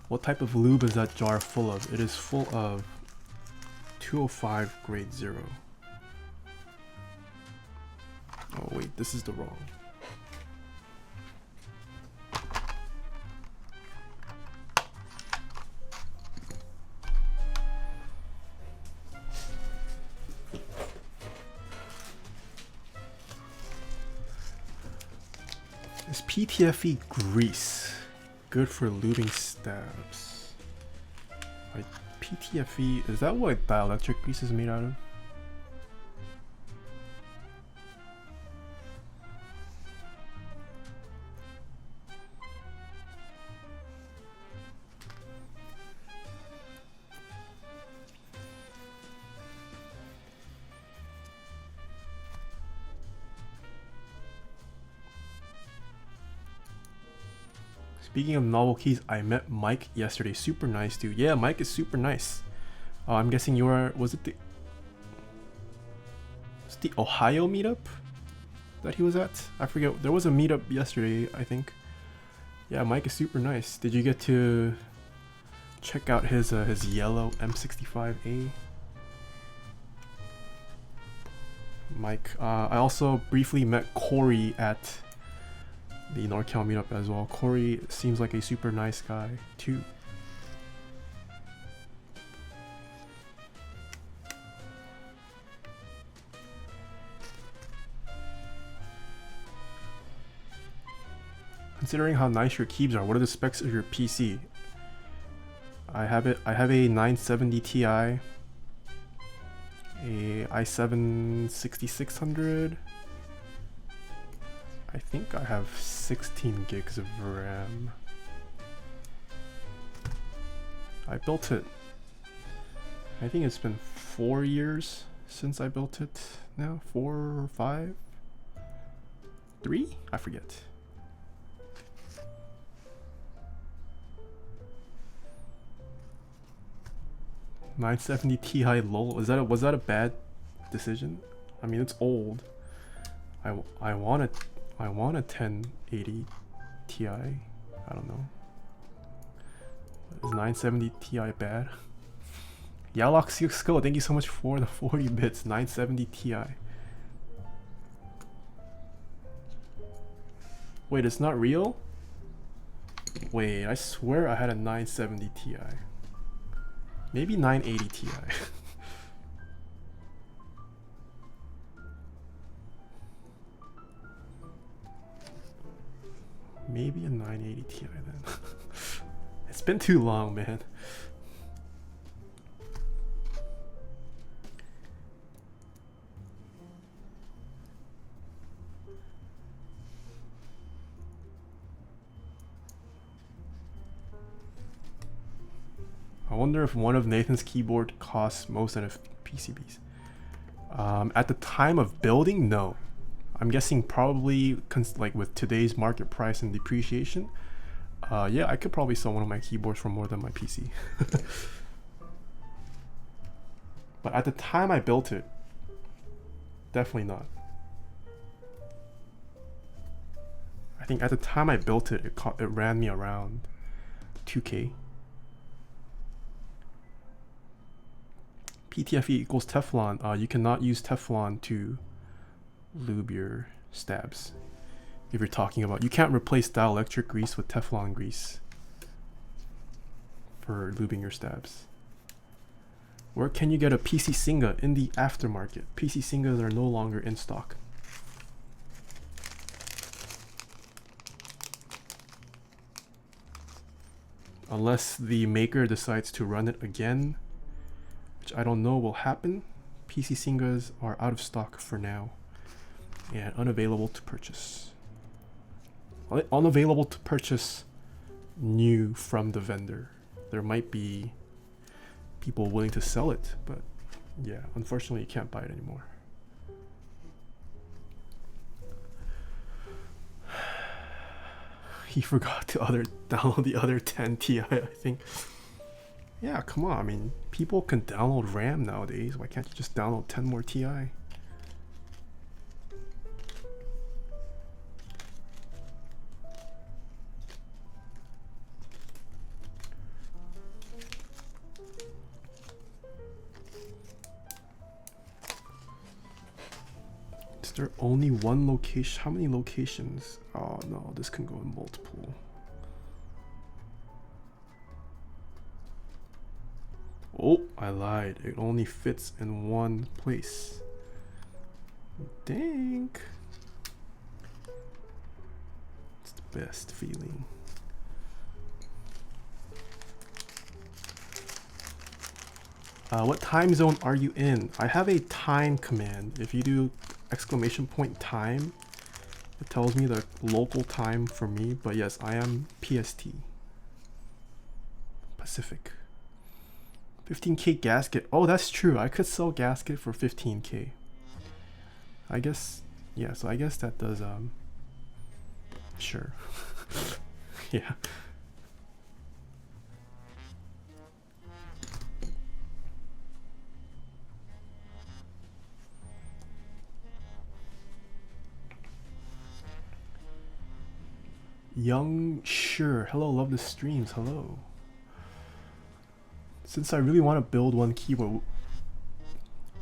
What type of lube is that jar full of? It is full of 205 grade 0. Oh wait, this is the wrong. Is PTFE grease good for lubing stabs? Like PTFE, is that what dielectric grease is made out of? Speaking of novel keys, I met Mike yesterday. Super nice dude. Yeah, Mike is super nice. I'm guessing you were, was it the Ohio meetup that he was at? I forget. There was a meetup yesterday, I think. Yeah, Mike is super nice. Did you get to check out his yellow M65A? Mike. I also briefly met Corey at the NorCal meetup as well. Corey seems like a super nice guy too. Considering how nice your keys are, what are the specs of your PC? I have a 970 Ti, a i7 6600. I think I have 16 gigs of RAM. I built it. I think it's been 4 years since I built it now. 4 or 5? 3? I forget. $970 Ti lol. Was that a bad decision? I mean, it's old. I want a 1080 Ti. I don't know. Is 970 Ti bad? Yalox6Go, thank you so much for the 40 bits. 970 Ti. Wait, it's not real? Wait, I swear I had a 970 Ti. Maybe 980 Ti. Maybe a 980 Ti then. It's been too long, man. I wonder if one of Nathan's keyboard costs most out of PCBs. At the time of building, no. I'm guessing probably like with today's market price and depreciation, yeah, I could probably sell one of my keyboards for more than my PC. But at the time I built it, definitely not. I think at the time I built it, it ran me around 2K. PTFE equals Teflon. You cannot use Teflon to lube your stabs. If you're talking about, you can't replace dielectric grease with Teflon grease for lubing your stabs. Where can you get a PC Singa in the aftermarket? PC Singas are no longer in stock. Unless the maker decides to run it again, which I don't know will happen. PC Singas are out of stock for now and unavailable to purchase. Unavailable to purchase new from the vendor. There might be people willing to sell it, but yeah, unfortunately you can't buy it anymore. He forgot to download the other 10 Ti, I think. Yeah, come on, I mean, people can download RAM nowadays. Why can't you just download 10 more Ti? Is there only one location? How many locations? Oh no, this can go in multiple. Oh, I lied. It only fits in one place. Dang. It's the best feeling. What time zone are you in? I have a time command. If you do !time, it tells me the local time for me, but yes, I am PST. Pacific. 15k gasket. Oh, that's true. I could sell gasket for 15k. I guess, yeah, so I guess that does, sure. Yeah. Young Sure. Hello, love the streams. Hello. Since I really want to build one keyboard,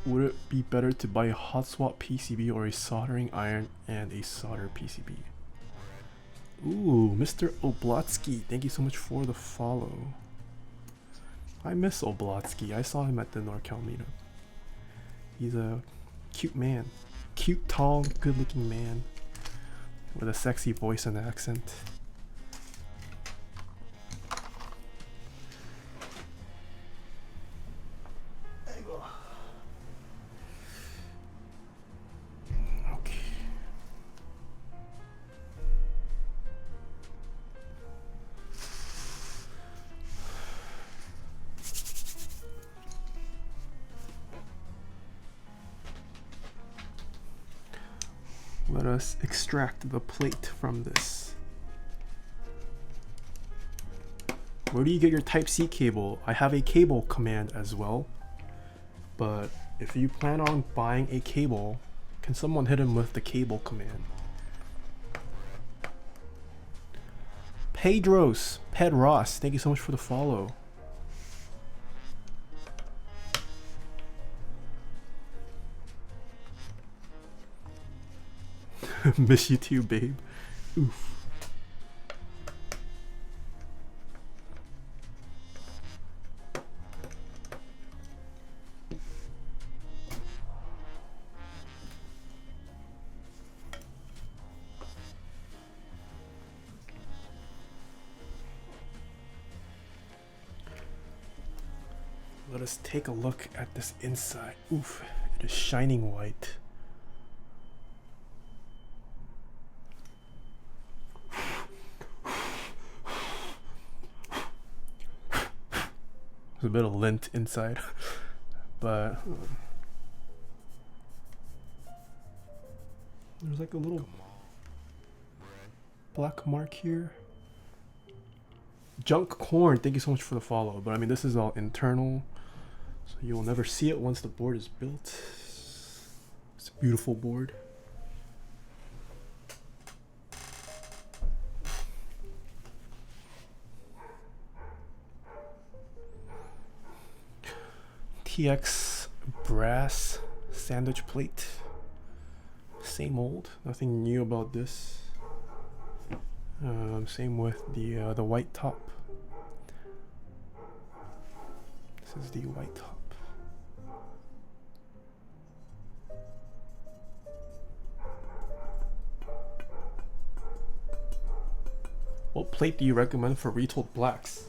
would it be better to buy a hot swap PCB or a soldering iron and a solder PCB? Ooh, Mr. Oblotsky, thank you so much for the follow. I miss Oblotsky. I saw him at the NorCal meetup. He's a cute man. Cute, tall, good-looking man with a sexy voice and accent. Okay. Let us extract the plate from this. Where do you get your Type-C cable? I have a cable command as well, but if you plan on buying a cable, can someone hit him with the cable command? Pedros, thank you so much for the follow. Miss you too, babe. Oof. Let us take a look at this inside. Oof, it is shining white. There's a bit of lint inside, but there's like a little black mark here. Junk corn, thank you so much for the follow. But I mean, this is all internal, so you will never see it once the board is built. It's a beautiful board. TX brass sandwich plate. Same old, nothing new about this. Same with the white top. This is the white top. What plate do you recommend for retold blacks?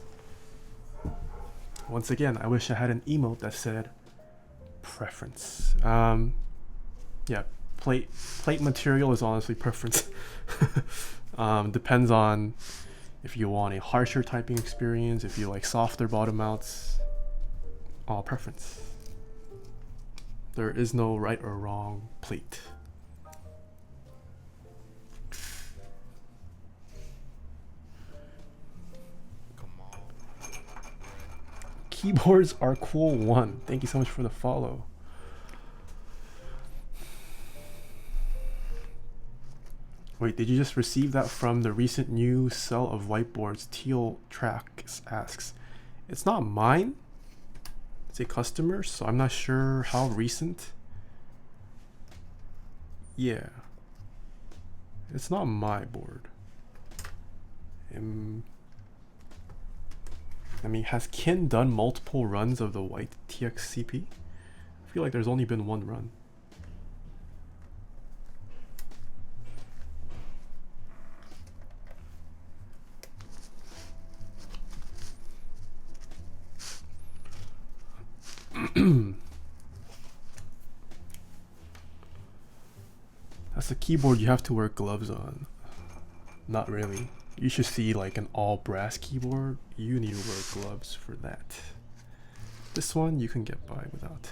Once again, I wish I had an emote that said preference. Yeah, plate material is honestly preference. Depends on if you want a harsher typing experience, if you like softer bottom mounts. All preference. There is no right or wrong plate. Keyboards are cool one. Thank you so much for the follow. Wait, did you just receive that from the recent new sell of whiteboards? Teal Tracks asks. It's not mine. It's a customer, so I'm not sure how recent. Yeah. It's not my board. I mean, has Kin done multiple runs of the white TXCP? I feel like there's only been one run. That's a keyboard you have to wear gloves on. Not really. You should see like an all brass keyboard. You need to wear gloves for that. This one you can get by without.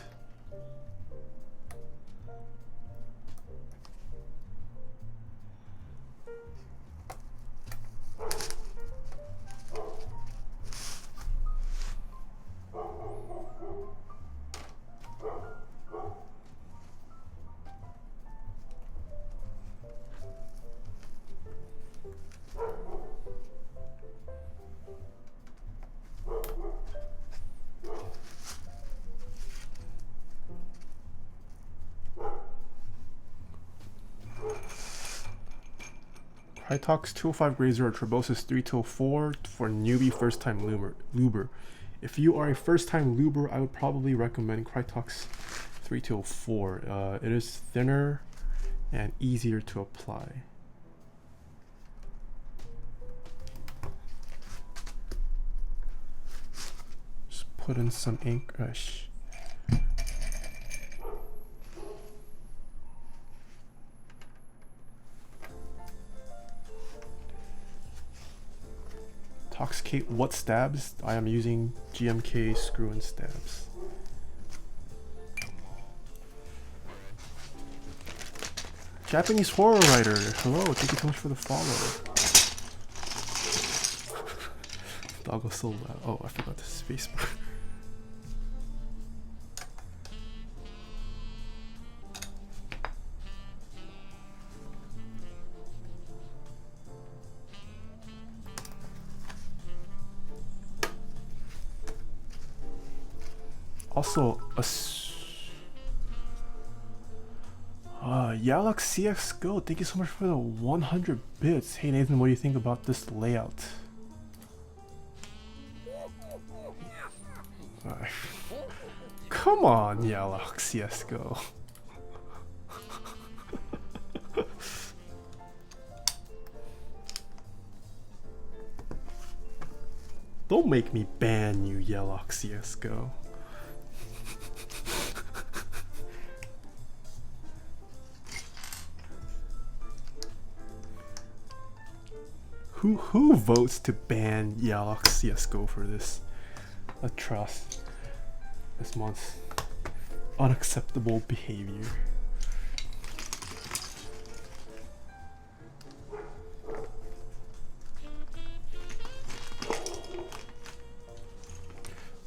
Hytox 205 Grazer or Trebosis 304 for newbie first time luber. If you are a first time luber, I would probably recommend Krytox 3204. It is thinner and easier to apply. Just put in some ink. Toxicate what stabs? I am using GMK screw and stabs. Japanese horror writer, hello, thank you so much for the follow. Dog was so loud. Oh, I forgot the space bar. Also, Yalak CX Go, thank you so much for the 100 bits. Hey Nathan, what do you think about this layout? Come on, Yalak CX Go. Don't make me ban you, Yalak CX Go. Who votes to ban Yalak CSGO for this atrocity? This month's unacceptable behavior.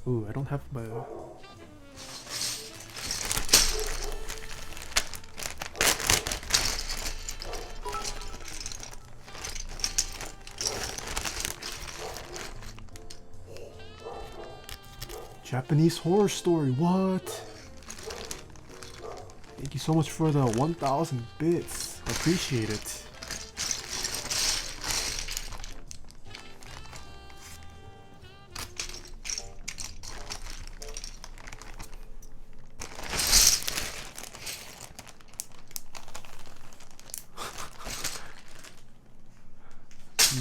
Ooh, I don't have my... Japanese horror story, what? Thank you so much for the 1,000 bits. Appreciate it.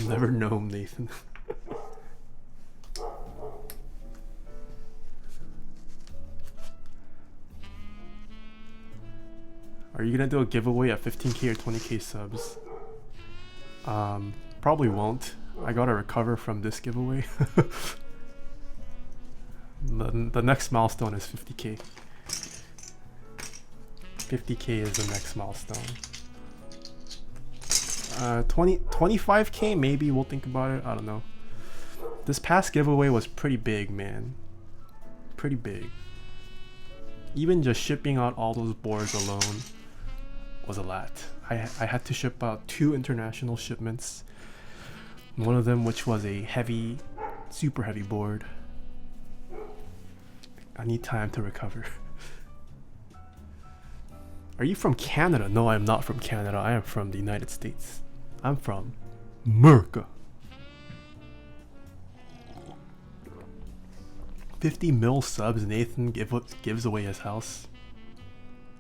Never know, Nathan. Are you gonna do a giveaway at 15k or 20k subs? Probably won't. I gotta recover from this giveaway. The next milestone is 50k. 50k is the next milestone. 25k maybe we'll think about it. I don't know. This past giveaway was pretty big, man. Pretty big. Even just shipping out all those boards alone was a lot. I had to ship out 2 international shipments. One of them which was a heavy, super heavy board. I need time to recover. Are you from Canada? No, I am not from Canada. I am from the United States. I'm from America. 50 mil subs. Nathan gives away his house.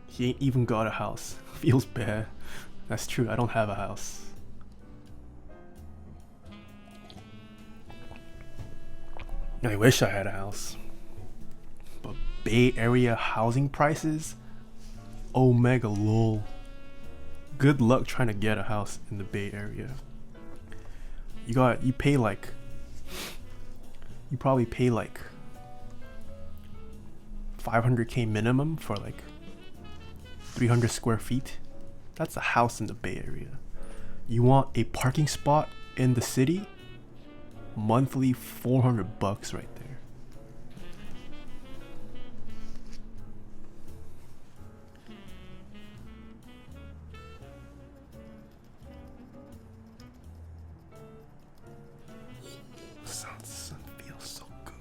He ain't even got a house. Feels bad. That's true. I don't have a house. I wish I had a house. But Bay Area housing prices? Omega lol. Good luck trying to get a house in the Bay Area. You probably pay like 500k minimum for like 300 square feet. That's a house in the Bay Area. You want a parking spot in the city? Monthly $400 right there. Sounds feels so good.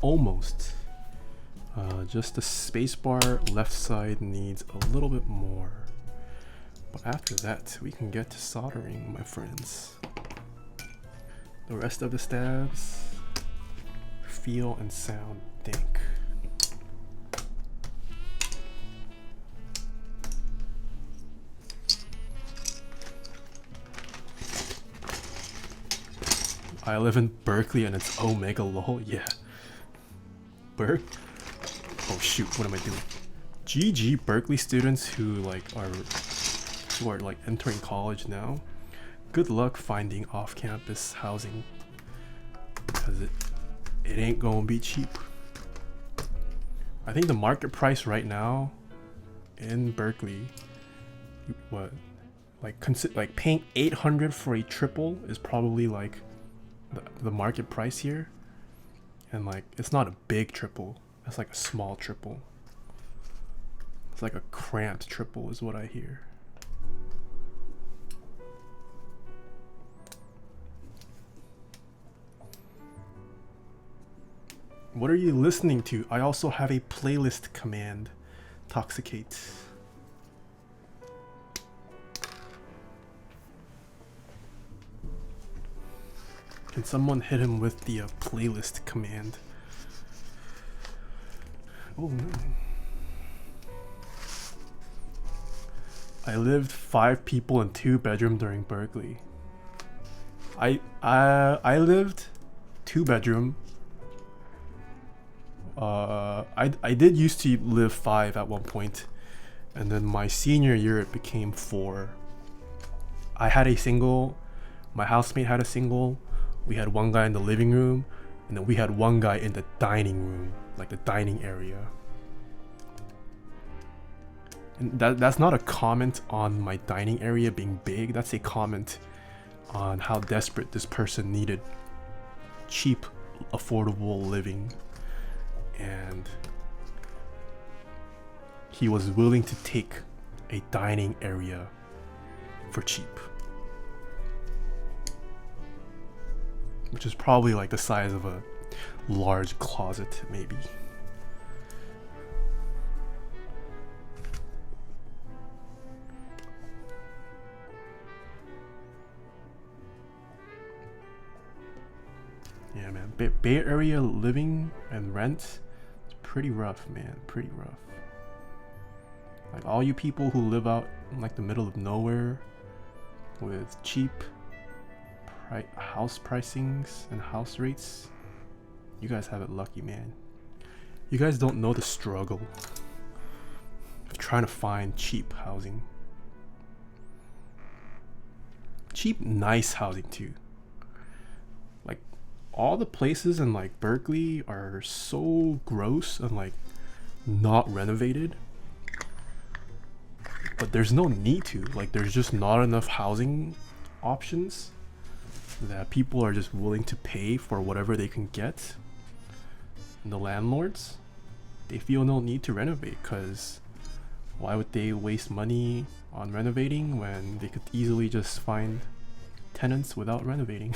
Almost. Just the spacebar left side needs a little bit more. But after that, we can get to soldering, my friends. The rest of the stabs feel and sound dank. I live in Berkeley and it's Omega lol. Yeah. Oh shoot, what am I doing? GG Berkeley students who are like entering college now. Good luck finding off-campus housing because it ain't gonna be cheap. I think the market price right now in Berkeley, like paying 800 for a triple is probably like the market price here. And like it's not a big triple, it's like a small triple. It's like a cramped triple is what I hear. What are you listening to? I also have a playlist command. Toxicate. Can someone hit him with the playlist command? Oh no. I lived 5 people in 2 bedroom during Berkeley. I lived 2 bedroom. I did used to live 5 at one point, and then my senior year it became 4. I had a single, my housemate had a single. We had one guy in the living room, and then we had one guy in the dining room, like the dining area. And that's not a comment on my dining area being big. That's a comment on how desperate this person needed cheap, affordable living. And he was willing to take a dining area for cheap. Which is probably like the size of a large closet, maybe. Yeah, man. Bay Area living and rent is pretty rough, man. Pretty rough. Like all you people who live out in like the middle of nowhere with cheap house pricings and house rates, you guys have it lucky, man. You guys don't know the struggle of trying to find cheap housing. Cheap, nice housing too. Like all the places in like Berkeley are so gross and like not renovated. But there's no need to. Like there's just not enough housing options that people are just willing to pay for whatever they can get. And the landlords, they feel no need to renovate, because why would they waste money on renovating when they could easily just find tenants without renovating?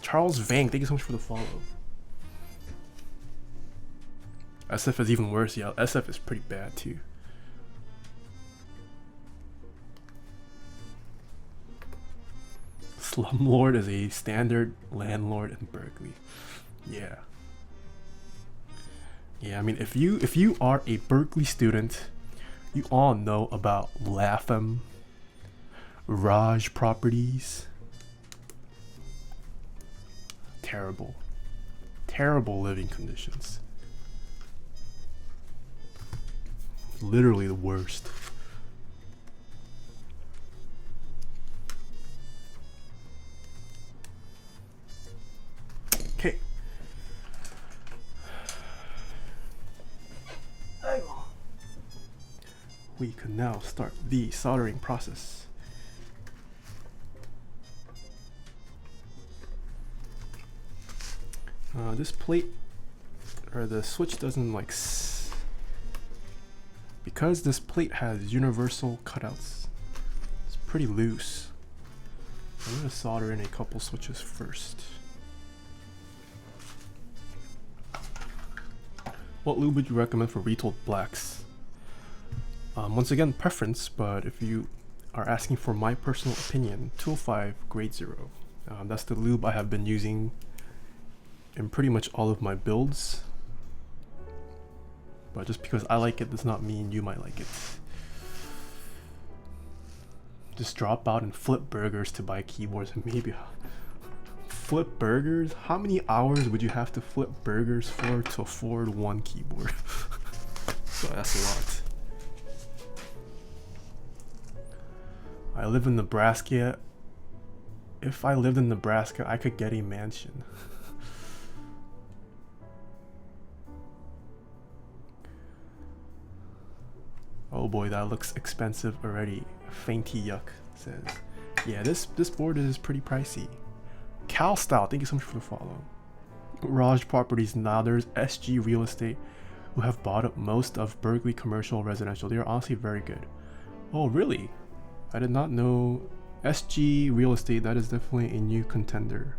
Charles Vang, thank you so much for the follow. SF is even worse. Yeah, SF is pretty bad too. Slumlord is a standard landlord in Berkeley. Yeah. Yeah, I mean, if you are a Berkeley student, you all know about Lapham, Raj Properties. Terrible. Terrible living conditions. Literally the worst. Okay. We can now start the soldering process. This plate, or the switch doesn't like because this plate has universal cutouts, it's pretty loose. I'm gonna solder in a couple switches first. What lube would you recommend for retooled blacks? Once again, preference, but if you are asking for my personal opinion, 205 grade 0. That's the lube I have been using in pretty much all of my builds. But just because I like it does not mean you might like it. Just drop out and flip burgers to buy keyboards, and maybe flip burgers? How many hours would you have to flip burgers for to afford one keyboard? So that's a lot. I live in Nebraska. If I lived in Nebraska, I could get a mansion. Oh boy, that looks expensive already. Fainty Yuck says. Yeah, this board is pretty pricey. Cal Style, thank you so much for the follow. Raj Properties, now there's SG Real Estate, who have bought up most of Berkeley commercial residential. They are honestly very good. Oh really? I did not know. SG Real Estate, that is definitely a new contender.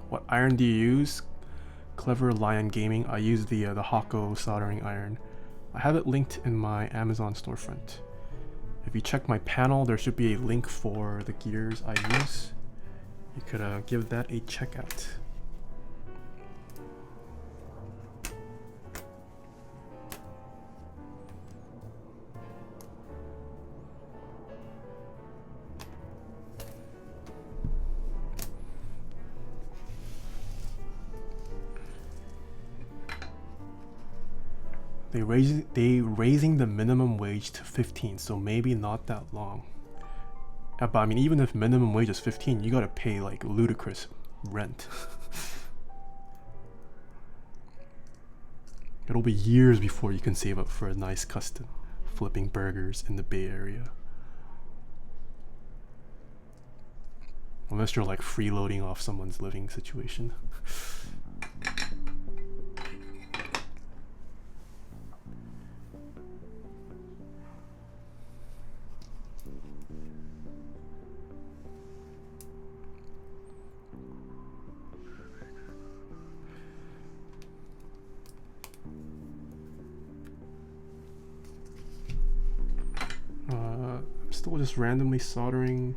What iron do you use? Clever Lion Gaming. I use the Hako soldering iron. I have it linked in my Amazon storefront. If you check my panel, there should be a link for the gears I use. You could give that a check out. They raising the minimum wage to 15, so maybe not that long. Yeah, but I mean, even if minimum wage is 15, you gotta pay like ludicrous rent. It'll be years before you can save up for a nice custom flipping burgers in the Bay Area. Unless you're like freeloading off someone's living situation. I'm still just randomly soldering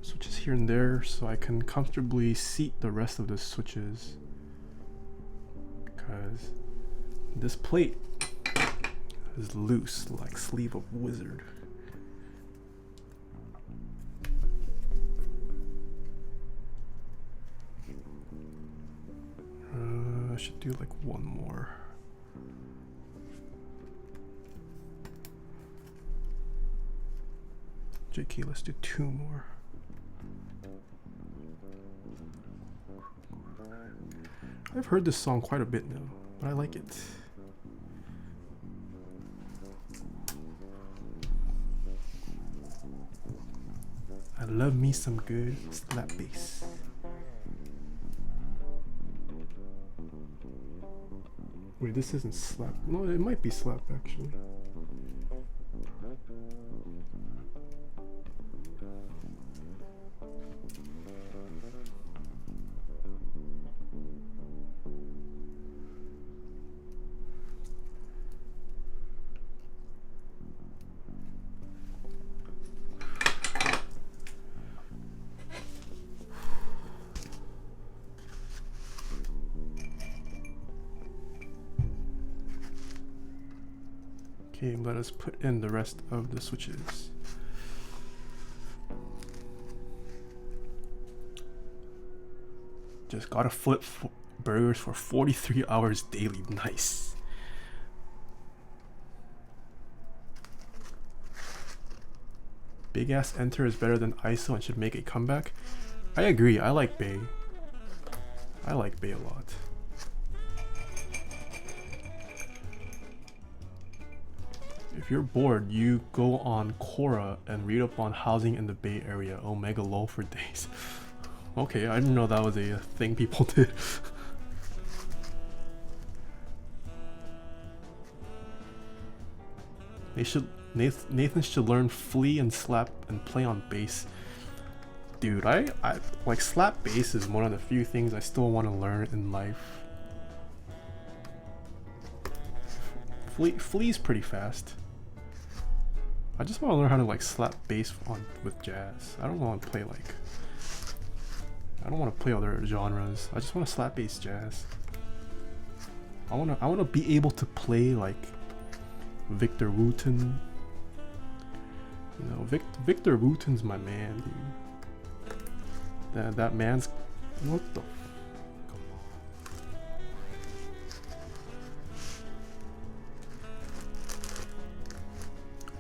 switches here and there so I can comfortably seat the rest of the switches, because this plate is loose like sleeve of wizard. I should do like one more. JK, let's do 2 more. I've heard this song quite a bit now, but I like it. I love me some good slap bass. Wait, this isn't slap. No, it might be slap actually. Okay, let us put in the rest of the switches. Just gotta flip burgers for 43 hours daily. Nice. Big ass enter is better than ISO and should make a comeback. I agree. I like Bay. I like Bay a lot. If you're bored, you go on Quora and read up on housing in the Bay Area. Omega lol for days. Okay, I didn't know that was a thing people did. Nathan should learn flee and slap and play on bass. Dude, I like slap bass is one of the few things I still want to learn in life. Flee's pretty fast. I just want to learn how to like slap bass on with jazz. I don't want to play like. I don't want to play other genres. I just want to slap bass jazz. I want to be able to play like Victor Wooten. You know, Victor Wooten's my man, dude. That man's what the.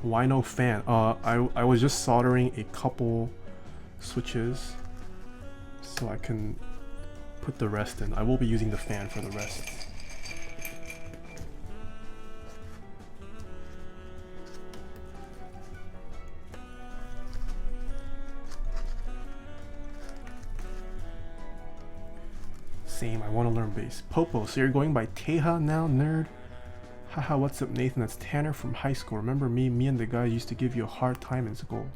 Why no fan? I was just soldering a couple switches so I can put the rest in. I will be using the fan for the rest. Same, I want to learn bass. Popo, so you're going by Taeha now, nerd? Haha, what's up, Nathan? That's Tanner from high school. Remember me? Me and the guys used to give you a hard time in school.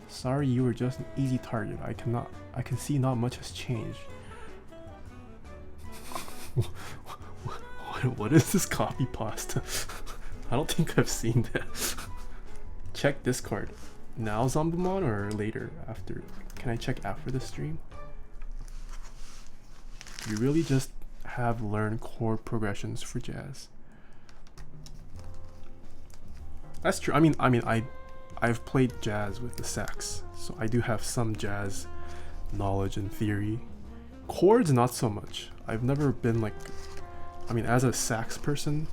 Sorry, you were just an easy target. I can see not much has changed. What is this copy pasta? I don't think I've seen that. Check Discord. Now, Zombamon, or later? After? Can I check after the stream? You really just have learned chord progressions for jazz. That's true. I mean, I've played jazz with the sax, so I do have some jazz knowledge and theory. Chords, not so much. I've never been like, I mean, as a sax person,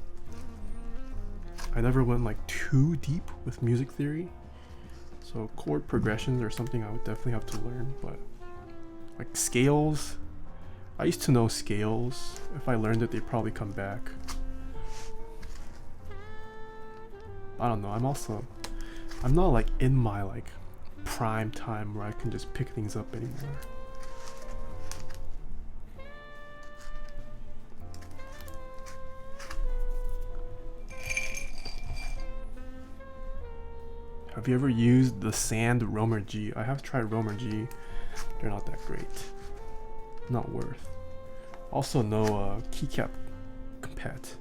I never went like too deep with music theory. So chord progressions are something I would definitely have to learn, but like scales, I used to know scales. If I learned it, they'd probably come back. I don't know, I'm not like in my like prime time where I can just pick things up anymore. Have you ever used the Sand Roamer G? I have tried Roamer G. They're not that great. Not worth. Also no Keycap compat.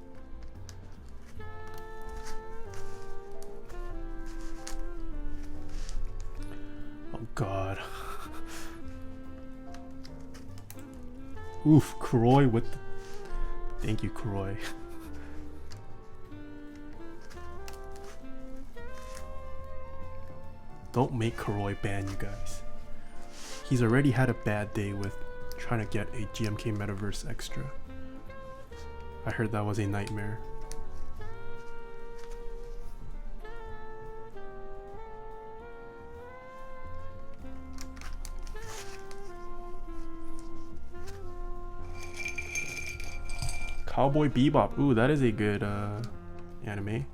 Oh god. Oof, Kroy with the... Thank you, Kroy. Don't make Kroy ban you guys. He's already had a bad day with trying to get a GMK Metaverse extra. I heard that was a nightmare. Cowboy Bebop. Ooh, that is a good anime.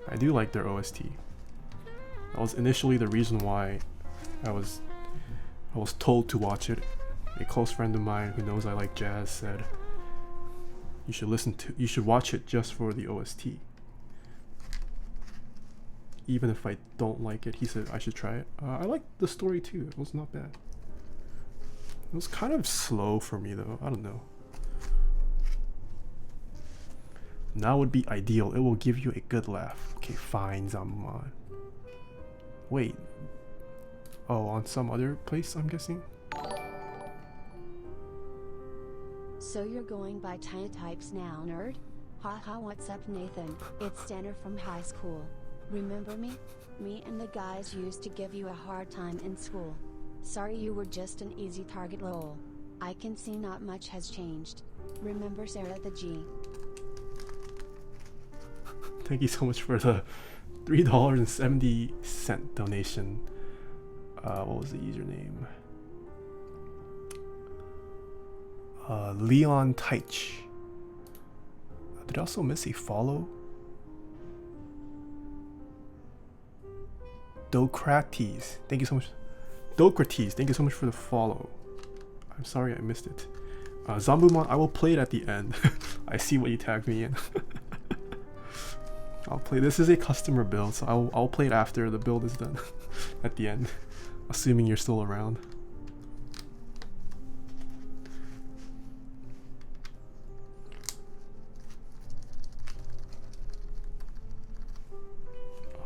I do like their OST. That was initially the reason why I was told to watch it. A close friend of mine who knows I like jazz said you should watch it just for the OST. Even if I don't like it, he said I should try it. I liked the story too. It was not bad. It was kind of slow for me though. I don't know. Now would be ideal. It will give you a good laugh. Okay, fine, Zamman. Wait. Oh, on some other place, I'm guessing? So you're going by Taeha types now, nerd? Haha, what's up, Nathan? It's Tanner from high school. Remember me? Me and the guys used to give you a hard time in school. Sorry you were just an easy target, lol. I can see not much has changed. Remember Sarah the G? Thank you so much for the $3.70 donation. What was the username? Leon Teich. Did I also miss a follow? Docrates. Thank you so much. Docrates, thank you so much for the follow. I'm sorry I missed it. Zambumon, I will play it at the end. I see what you tagged me in. I'll play. This is a customer build, so I'll play it after the build is done. At the end, assuming you're still around.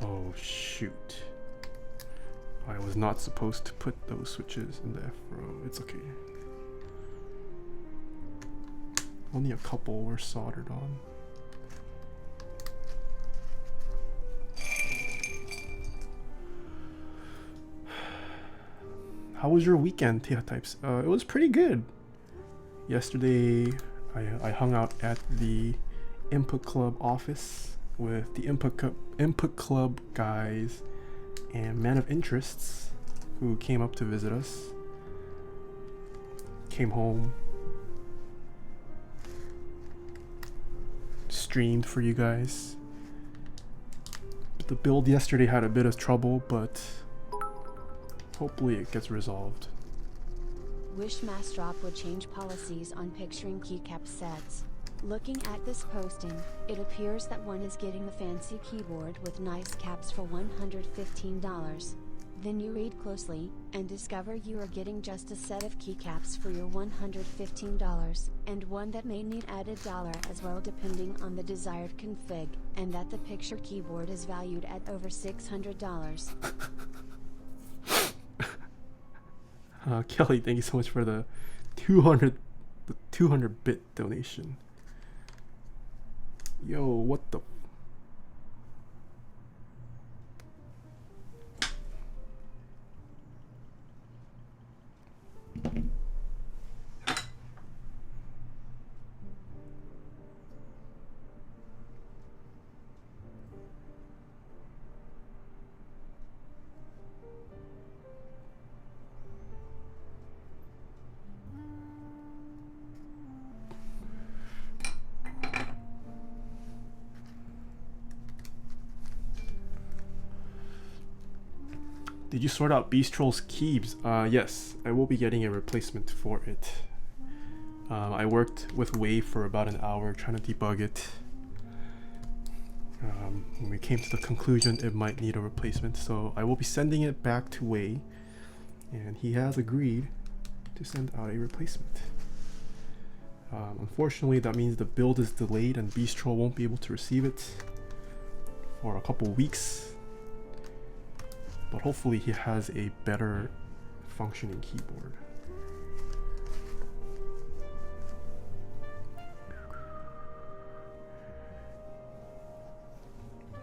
Oh shoot! I was not supposed to put those switches in the F row. It's okay. Only a couple were soldered on. How was your weekend, Taeha types? It was pretty good. Yesterday, I hung out at the Input Club office with the Input Club guys and Men of Interests who came up to visit us. Came home. Streamed for you guys. But the build yesterday had a bit of trouble, but hopefully it gets resolved. Wish Mastrop would change policies on picturing keycap sets. Looking at this posting, it appears that one is getting the fancy keyboard with nice caps for $115. Then you read closely, and discover you are getting just a set of keycaps for your $115, and one that may need added dollar as well depending on the desired config, and that the picture keyboard is valued at over $600. Kelly, thank you so much for the 200-bit donation. Yo, what the? Did you sort out Beast Troll's keys? Yes, I will be getting a replacement for it. I worked with Wave for about an hour trying to debug it. When we came to the conclusion it might need a replacement, so I will be sending it back to Wei, and he has agreed to send out a replacement. Unfortunately, that means the build is delayed and Beast Troll won't be able to receive it for a couple weeks. But hopefully he has a better functioning keyboard.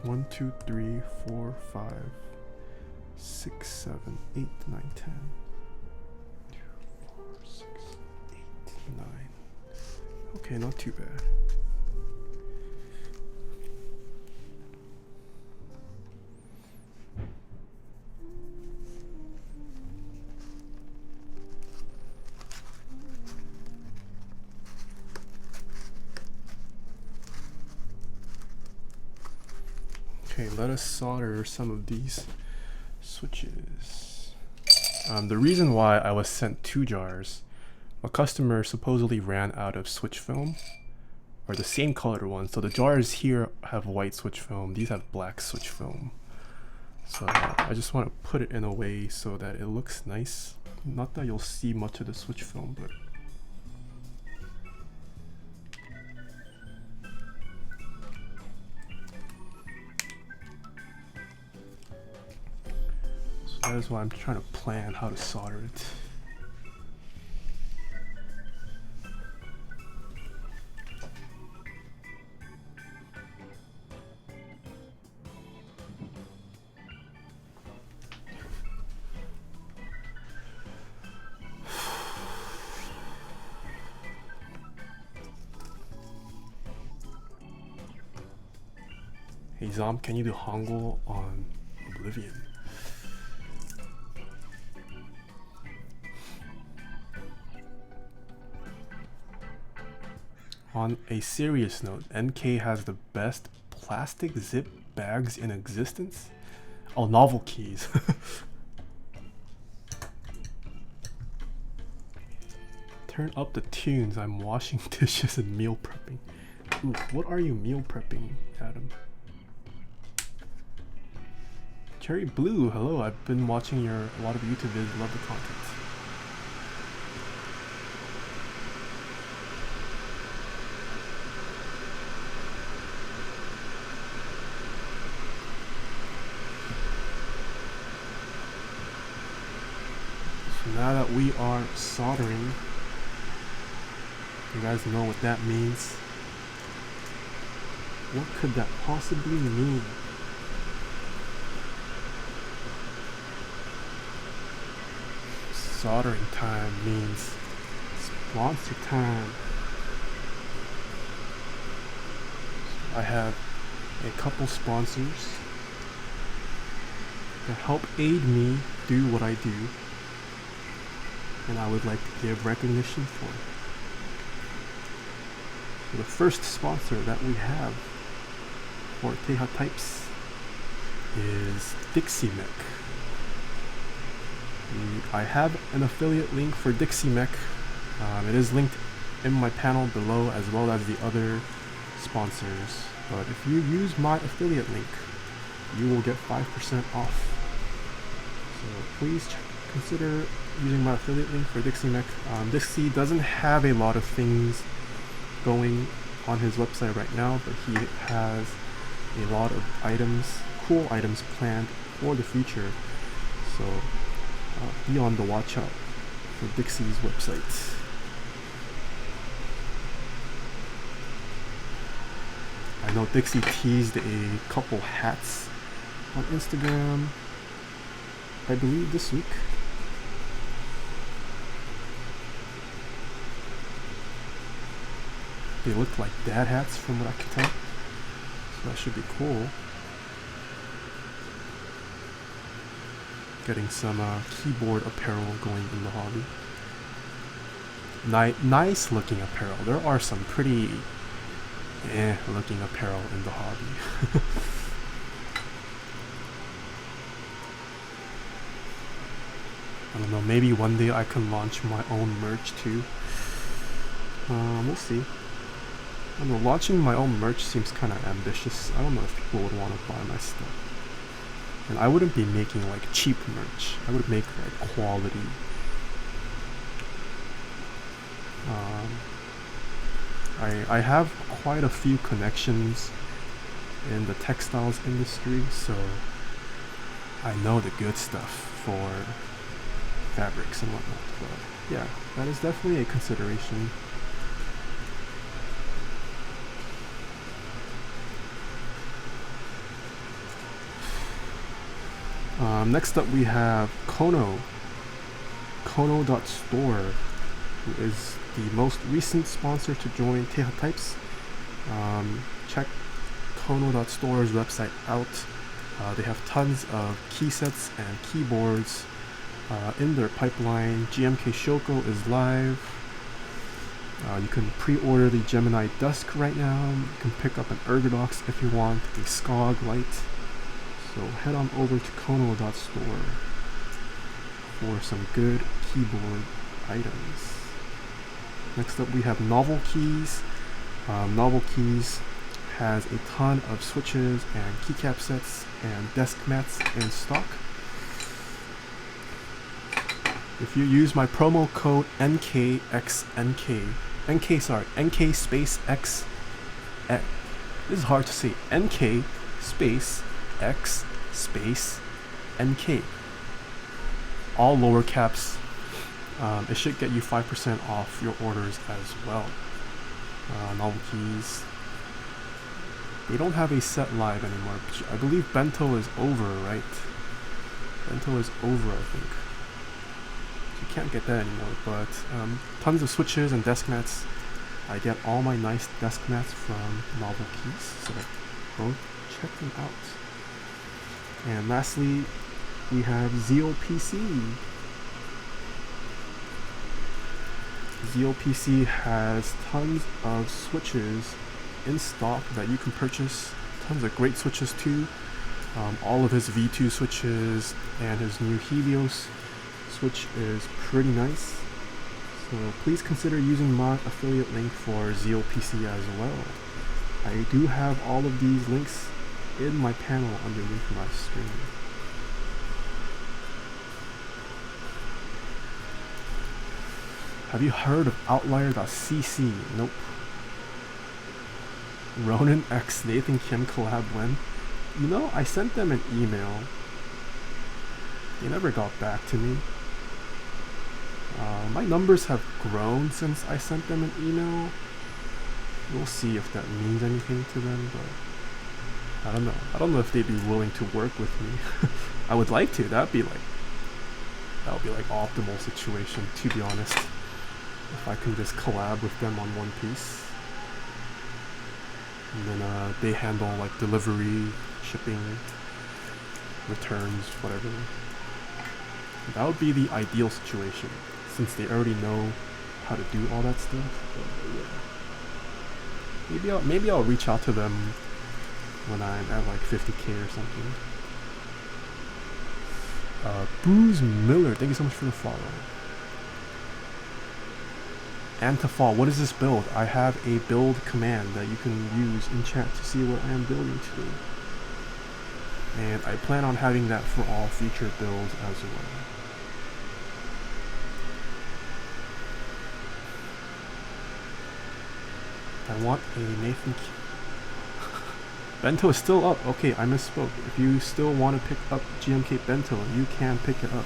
One, two, three, four, 5, 6, 7, 8, 9, 10. 2, 4, 6, 8, 9. Okay, not too bad. Okay, let us solder some of these switches. The reason why I was sent 2 jars, a customer supposedly ran out of switch film, or the same colored ones. So the jars here have white switch film, these have black switch film. So I just want to put it in a way so that it looks nice. Not that you'll see much of the switch film, but that is why I'm trying to plan how to solder it. Hey Zom, can you do Hangul on Oblivion? On a serious note, NK has the best plastic zip bags in existence. Oh, novel keys. Turn up the tunes. I'm washing dishes and meal prepping. Ooh, what are you meal prepping, Adam? Cherry Blue, hello. I've been watching a lot of YouTube vids. Love the content. Now that we are soldering, you guys know what that means. What could that possibly mean? Soldering time means sponsor time. I have a couple sponsors that help aid me do what I do, and I would like to give recognition for. So the first sponsor that we have for Taeha Types is Dixie Mech. I have an affiliate link for Dixie Mech. It is linked in my panel below, as well as the other sponsors. But if you use my affiliate link, you will get 5% off. So please consider using my affiliate link for Dixie Mech. Dixie doesn't have a lot of things going on his website right now, but he has a lot of items, cool items planned for the future. So be on the watch out for Dixie's website. I know Dixie teased a couple hats on Instagram, I believe this week. They look like dad hats from what I can tell, so that should be cool. Getting some keyboard apparel going in the hobby. Nice looking apparel. There are some pretty looking apparel in the hobby. I don't know, maybe one day I can launch my own merch too. We'll see. I don't know, launching my own merch seems kind of ambitious. I don't know if people would want to buy my stuff. And I wouldn't be making like cheap merch. I would make like quality. I have quite a few connections in the textiles industry, so I know the good stuff for fabrics and whatnot. But yeah, that is definitely a consideration. Next up we have Kono. Kono.store, who is the most recent sponsor to join Taeha Types. Check Kono.store's website out. They have tons of key sets and keyboards in their pipeline. GMK Shoko is live. You can pre-order the Gemini Dusk right now. You can pick up an Ergodox if you want, a Skog Light. So head on over to Kono.store for some good keyboard items. Next up we have Novel Keys. Novel Keys has a ton of switches and keycap sets and desk mats in stock. If you use my promo code NK space X, this is hard to say, NK space X space NK, all lower caps, it should get you 5% off your orders as well. Novel Keys, they don't have a set live anymore. I believe Bento is over, right? Bento is over, I think. You can't get that anymore, but tons of switches and desk mats. I get all my nice desk mats from Novel Keys, so go check them out. And lastly, we have ZOPC. ZOPC has tons of switches in stock that you can purchase. Tons of great switches too. All of his V2 switches and his new Helios switch is pretty nice. So please consider using my affiliate link for ZOPC as well. I do have all of these links in my panel underneath my screen. Have you heard of Outlier.cc? Nope. Ronan X Nathan Kim collab when? You know, I sent them an email. They never got back to me. My numbers have grown since I sent them an email. We'll see if that means anything to them, but I don't know. I don't know if they'd be willing to work with me. I would like to. That would be like optimal situation, to be honest. If I can just collab with them on one piece. And then they handle like delivery, shipping, returns, whatever. That would be the ideal situation, since they already know how to do all that stuff. But, yeah. Maybe I'll reach out to them when I'm at like 50k or something. Bruce Miller, thank you so much for the follow. Antafall, what is this build? I have a build command that you can use in chat to see what I am building today. And I plan on having that for all future builds as well. I want a Nathan Bento is still up. Okay, I misspoke. If you still want to pick up GMK Bento, you can pick it up.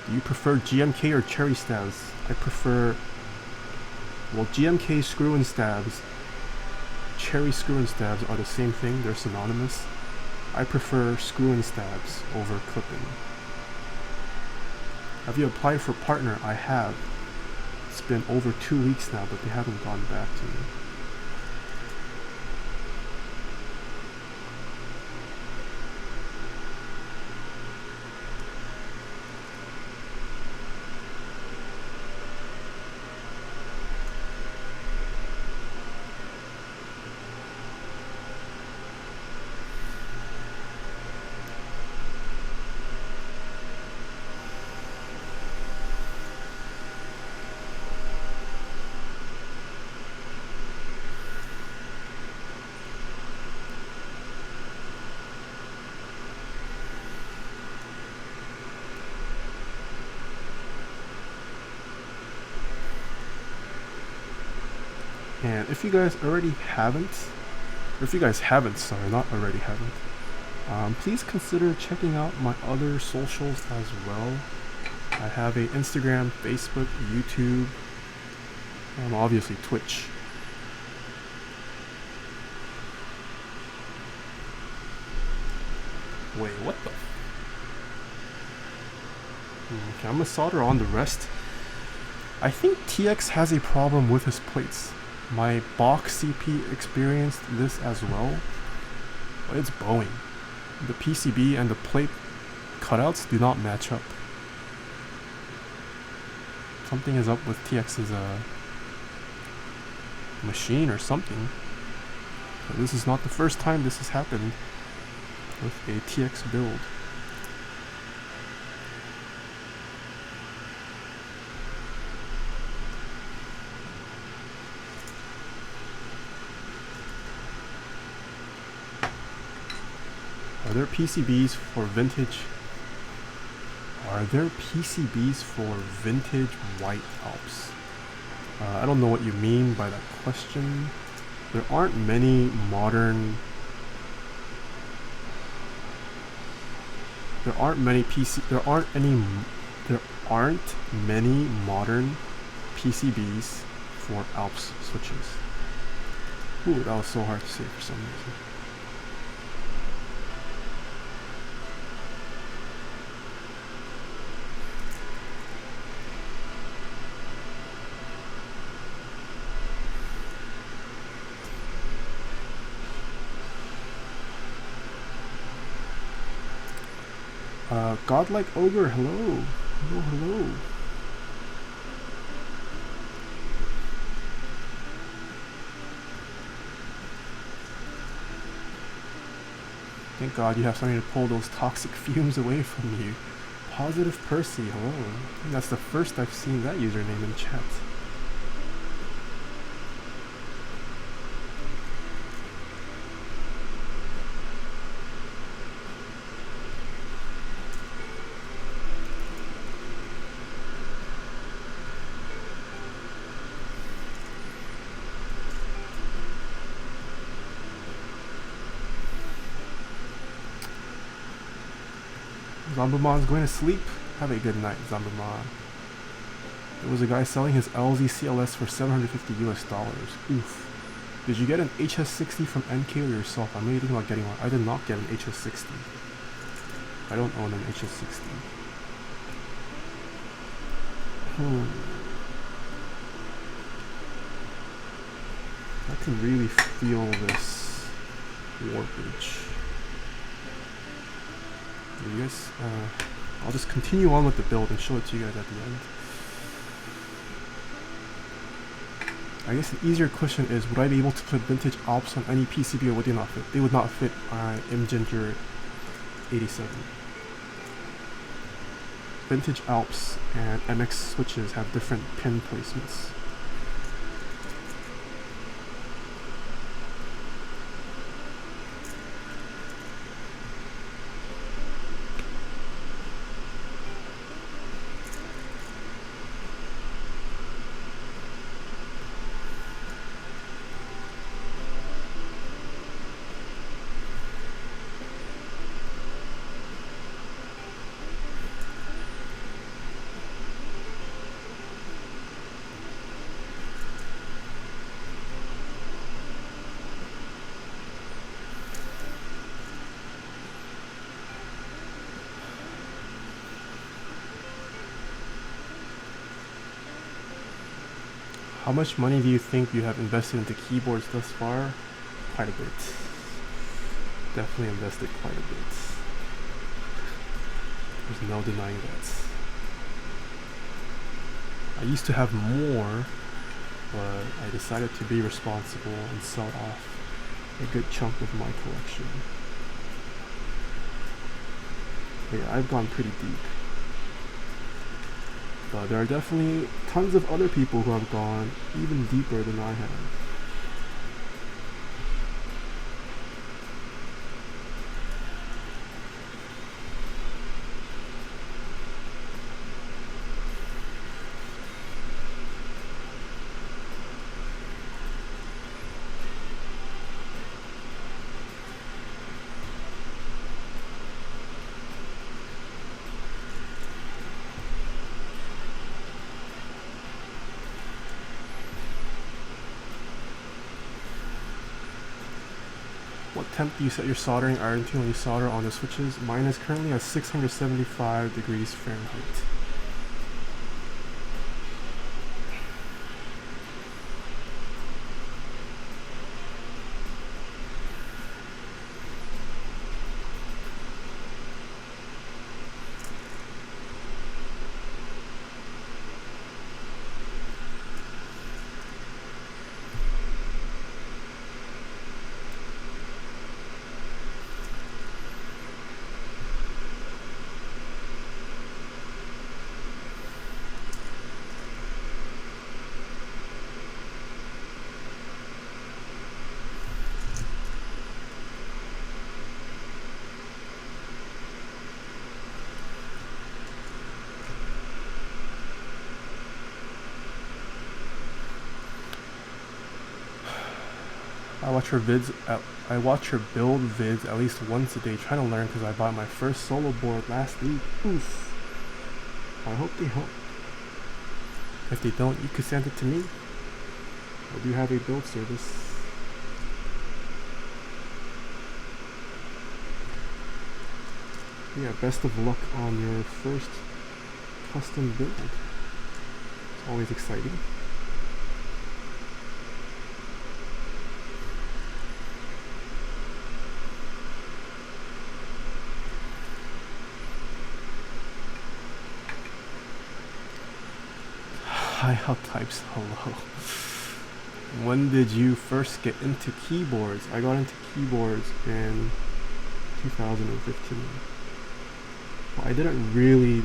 Do you prefer GMK or cherry stabs? I prefer, well, GMK screw and stabs, cherry screw and stabs are the same thing, they're synonymous. I prefer screw and stabs over clipping. Have you applied for partner? I have. It's been over 2 weeks now, but they haven't gone back to me. And if you guys already haven't, or if you guys haven't, sorry, not already haven't, please consider checking out my other socials as well. I have a Instagram, Facebook, YouTube, and obviously Twitch. Wait, what the? Okay, I'm gonna solder on the rest. I think TX has a problem with his plates. My box CP experienced this as well, but it's bowing. The PCB and the plate cutouts do not match up. Something is up with TX's machine or something. But this is not the first time this has happened with a TX build. Are there PCBs for vintage? Are there PCBs for vintage white Alps? I don't know what you mean by that question. There aren't many modern. There aren't many modern PCBs for Alps switches. Ooh, that was so hard to say for some reason. Godlike Ogre, hello. Hello, hello. Thank God you have something to pull those toxic fumes away from you. Positive Percy, hello. I think that's the first I've seen that username in chat. Zombamon's going to sleep. Have a good night, Zombamon. There was a guy selling his LZ CLS for $750 US. Oof. Did you get an HS60 from NK or yourself? I'm really thinking about getting one. I did not get an HS60. I don't own an HS60. I can really feel this warpage. You guys, I'll just continue on with the build and show it to you guys at the end. I guess the easier question is, would I be able to put vintage Alps on any PCB or would they not fit? They would not fit on MGinger 87. Vintage Alps and MX switches have different pin placements. How much money do you think you have invested into keyboards thus far? Quite a bit. Definitely invested quite a bit. There's no denying that. I used to have more, but I decided to be responsible and sell off a good chunk of my collection. But yeah, I've gone pretty deep. But there are definitely tons of other people who have gone even deeper than I have. What temp do you set your soldering iron to when you solder on the switches? Mine is currently at 675 degrees Fahrenheit. I watch her build vids at least once a day, trying to learn because I bought my first solo board last week. Oof. I hope they help. If they don't, you could send it to me. I do have a build service. Yeah, best of luck on your first custom build. It's always exciting. Taeha types hello. When did you first get into keyboards? I got into keyboards in 2015. I didn't really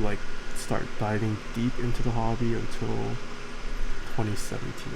start diving deep into the hobby until 2017.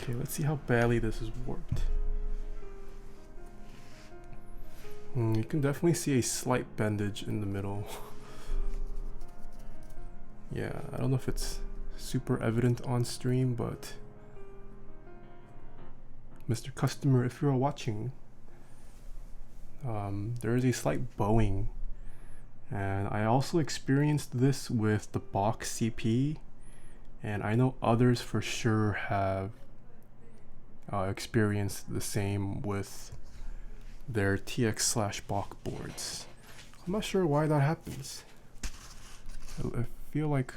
Okay, let's see how badly this is warped. You can definitely see a slight bendage in the middle. Yeah, I don't know if it's super evident on stream, but Mr. Customer, if you're watching, there is a slight bowing, and I also experienced this with the box CP, and I know others for sure have experienced the same with their TX/Bach boards. I'm not sure why that happens. I feel like,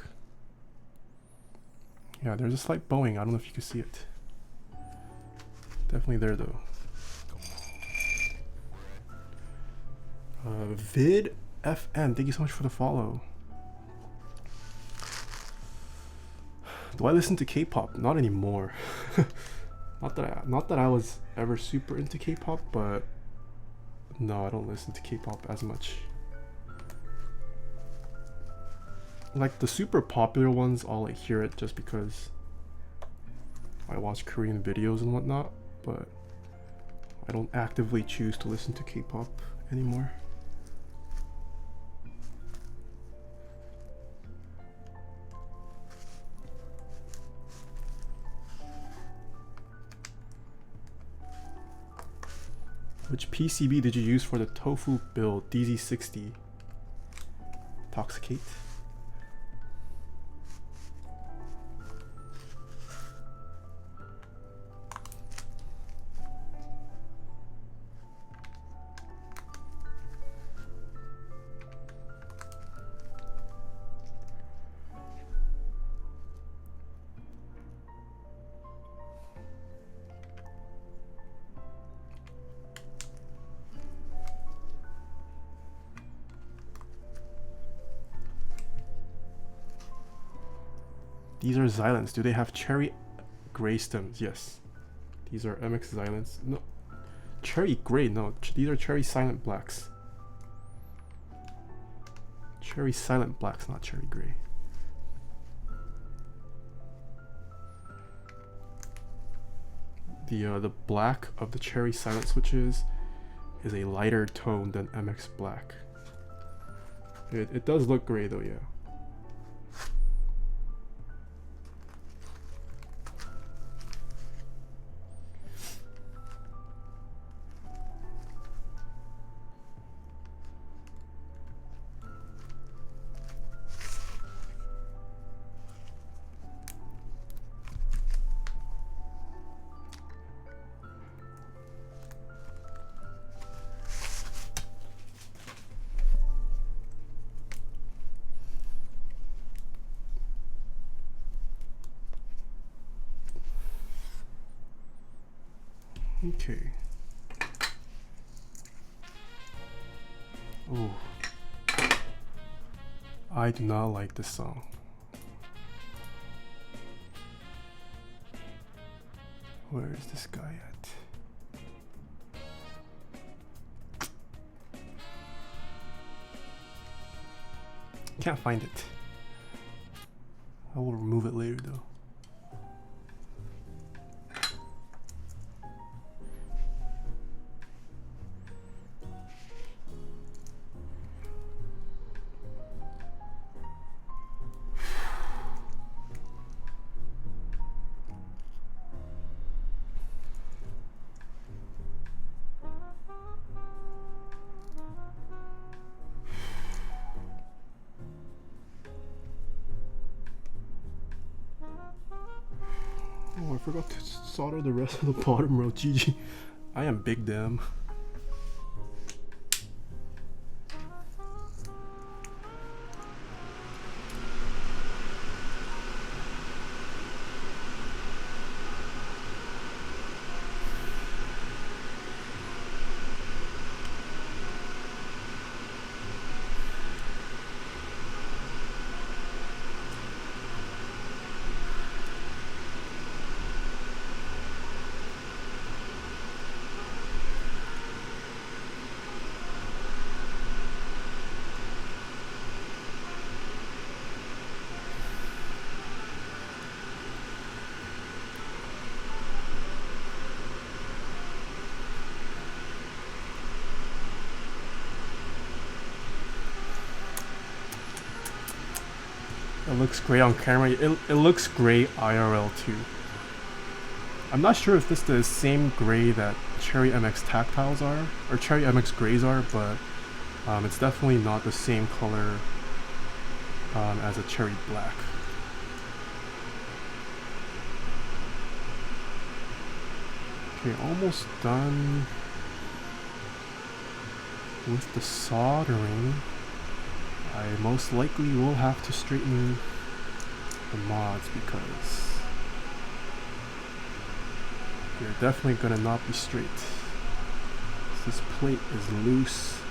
yeah, there's a slight bowing. I don't know if you can see it. Definitely there though. Vid FM, thank you so much for the follow. Do I listen to K-pop? Not anymore. Not that I was ever super into K-pop, but no, I don't listen to K-pop as much. Like the super popular ones, I'll hear it just because I watch Korean videos and whatnot, but I don't actively choose to listen to K-pop anymore. Which PCB did you use for the tofu build? DZ60. Toxicate. These are Xylants. Do they have cherry gray stems? Yes. These are MX Xylants. No. Cherry gray? No. These are cherry silent blacks. Cherry silent blacks, not cherry gray. The black of the cherry silent switches is a lighter tone than MX black. It does look gray though, yeah. Okay. Oh. I do not like this song. Where is this guy at? Can't find it. I will remove it later though. Oh, I forgot to solder the rest of the bottom row. GG. I am big damn. It looks great on camera. It looks great IRL too. I'm not sure if this is the same gray that Cherry MX Tactiles are, or Cherry MX Grays are, but it's definitely not the same color as a Cherry Black. Okay, almost done with the soldering. I most likely will have to straighten the mods because they're definitely gonna not be straight. This plate is loose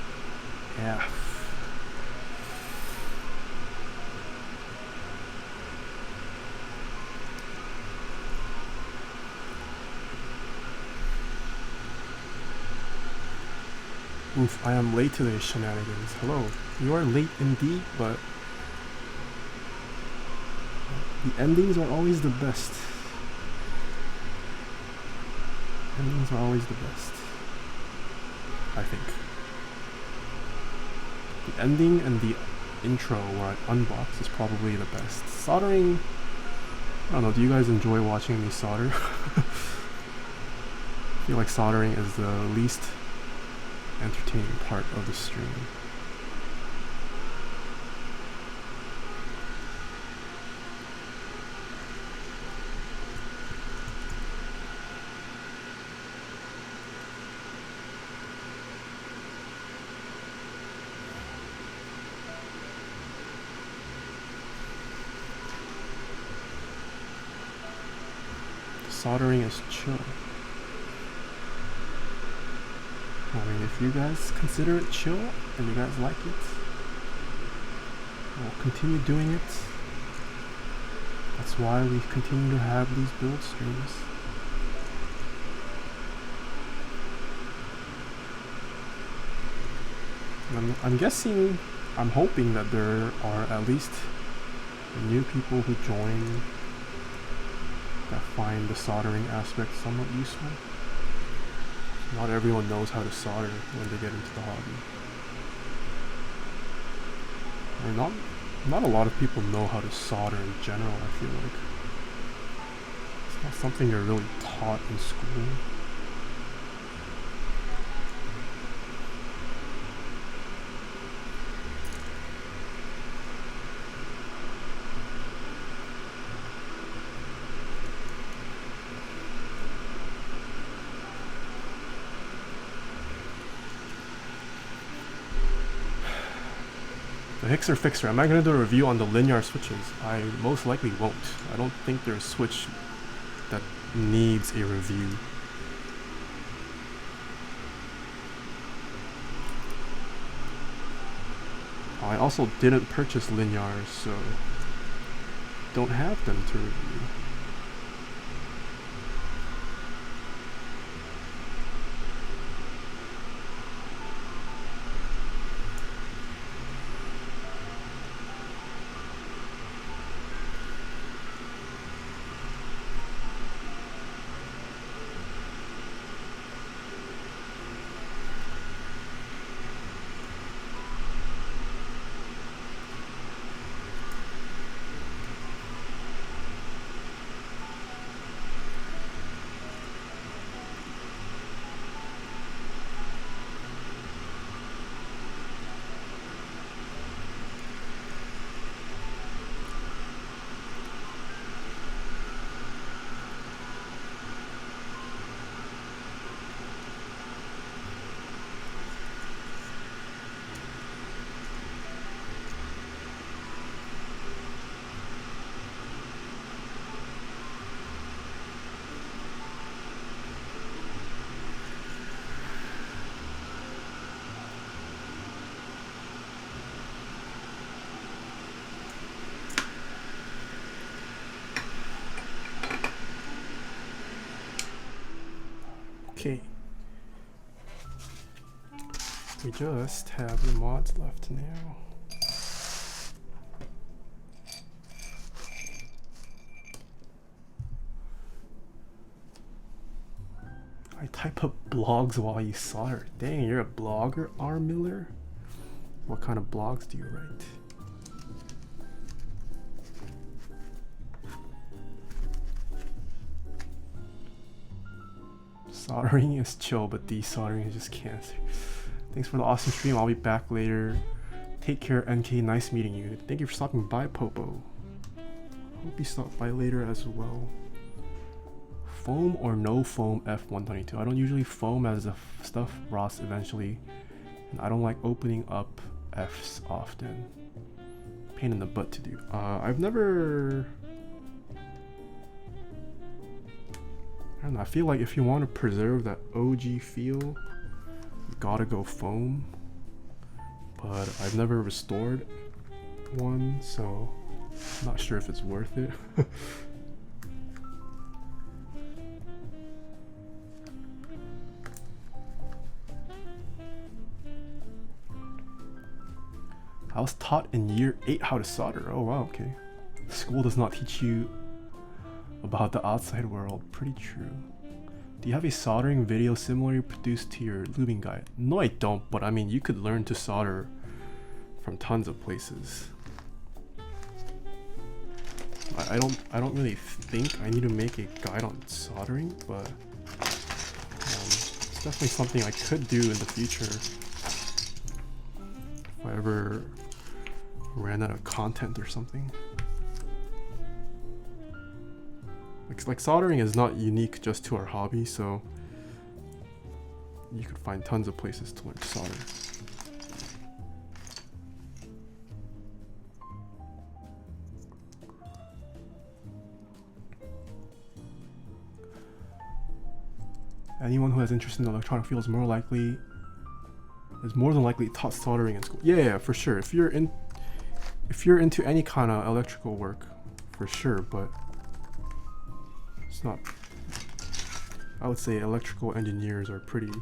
AF. Oof, I am late today, shenanigans. Hello. You are late indeed, but the endings are always the best. Endings are always the best, I think. The ending and the intro where I unbox is probably the best. Soldering, I don't know, do you guys enjoy watching me solder? I feel like soldering is the least entertaining part of the stream. Soldering is chill. I mean, if you guys consider it chill and you guys like it, I'll continue doing it. That's why we continue to have these build streams. I'm guessing, I'm hoping that there are at least new people who join that find the soldering aspect somewhat useful. Not everyone knows how to solder when they get into the hobby. Or not a lot of people know how to solder in general, I feel like. It's not something you're really taught in school. The Hixer Fixer. Am I going to do a review on the linear switches? I most likely won't. I don't think there's a switch that needs a review. I also didn't purchase linears, so don't have them to review. Okay. We just have the mods left now. I type up blogs while you solder. Dang, you're a blogger, R. Miller? What kind of blogs do you write? Soldering is chill, but desoldering is just cancer. Thanks for the awesome stream. I'll be back later. Take care, NK. Nice meeting you. Thank you for stopping by, Popo. Hope you stop by later as well. Foam or no foam F122? I don't usually foam as the stuff rots eventually. And I don't like opening up Fs often. Pain in the butt to do. I've never... I don't know, I feel like if you want to preserve that OG feel, you gotta go foam. But I've never restored one, so I'm not sure if it's worth it. I was taught in year 8 how to solder. Oh wow, okay. School does not teach you about the outside world. Pretty true. Do you have a soldering video similarly produced to your lubing guide? No, I don't, but I mean, you could learn to solder from tons of places. I don't really think I need to make a guide on soldering, but it's definitely something I could do in the future if I ever ran out of content or something. Like soldering is not unique just to our hobby, so you could find tons of places to learn to solder. Anyone who has interest in the electronic field is more than likely taught soldering in school. Yeah, for sure. If you're into any kind of electrical work, for sure, but it's not. I would say electrical engineers are pretty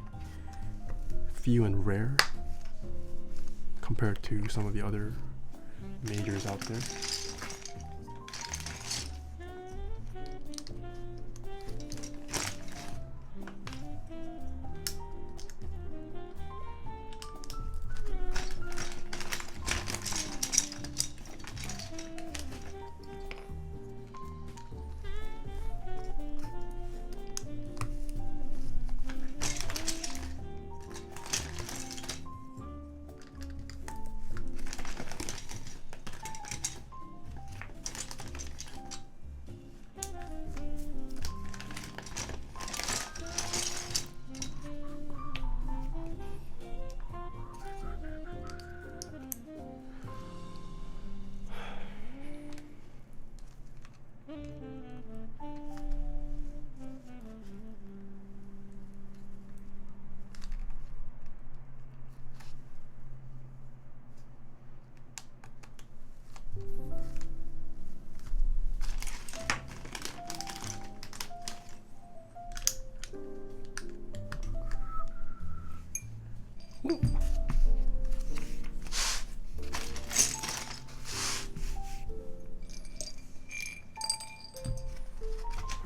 few and rare compared to some of the other majors out there.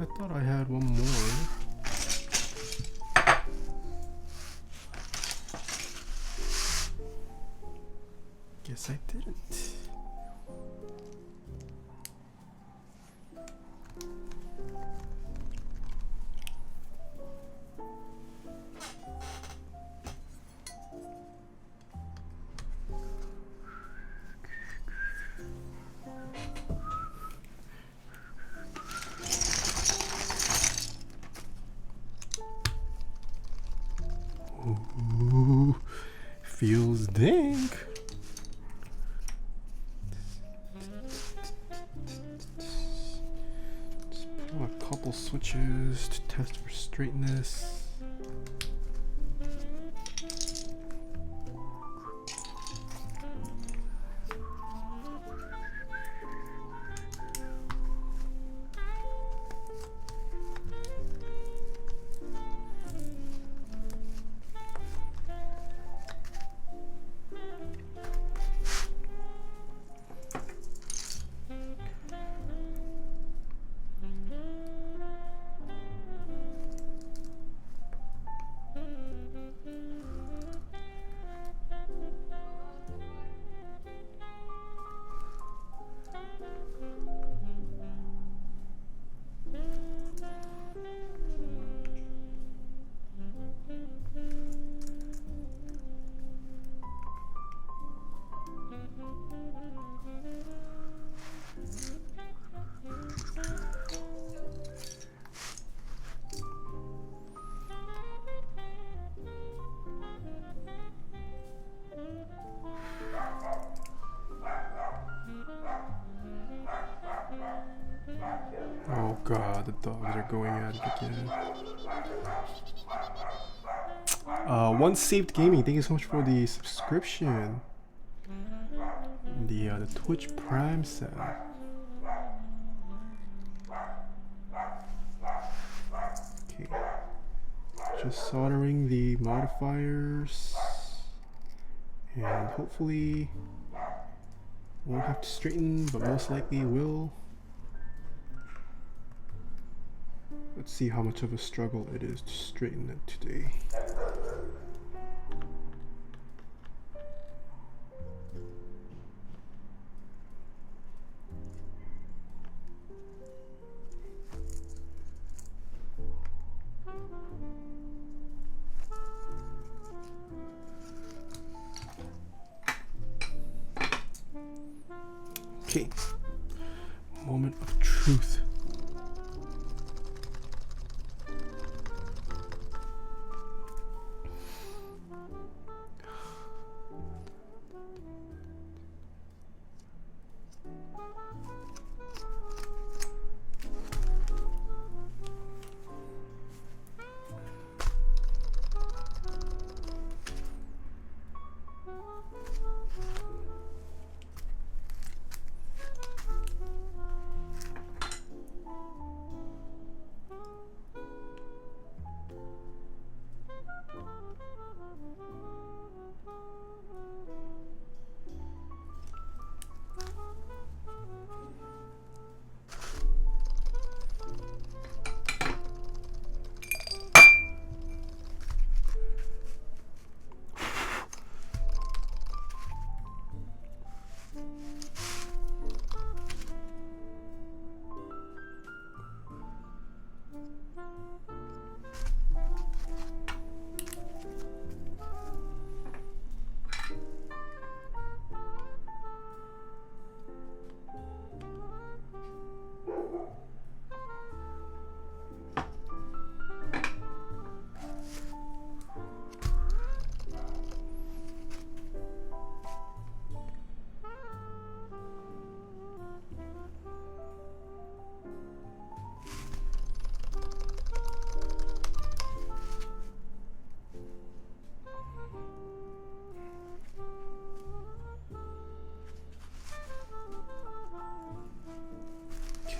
I thought I had one more. Guess I didn't. Ooh, feels dank. Just put on a couple switches to test for straightness. Oh god, the dogs are going at it again. One saved gaming, thank you so much for the subscription. The Twitch Prime set. Okay, just soldering the modifiers, and hopefully won't have to straighten, but most likely will. Let's see how much of a struggle it is to straighten it today. Okay, moment of truth.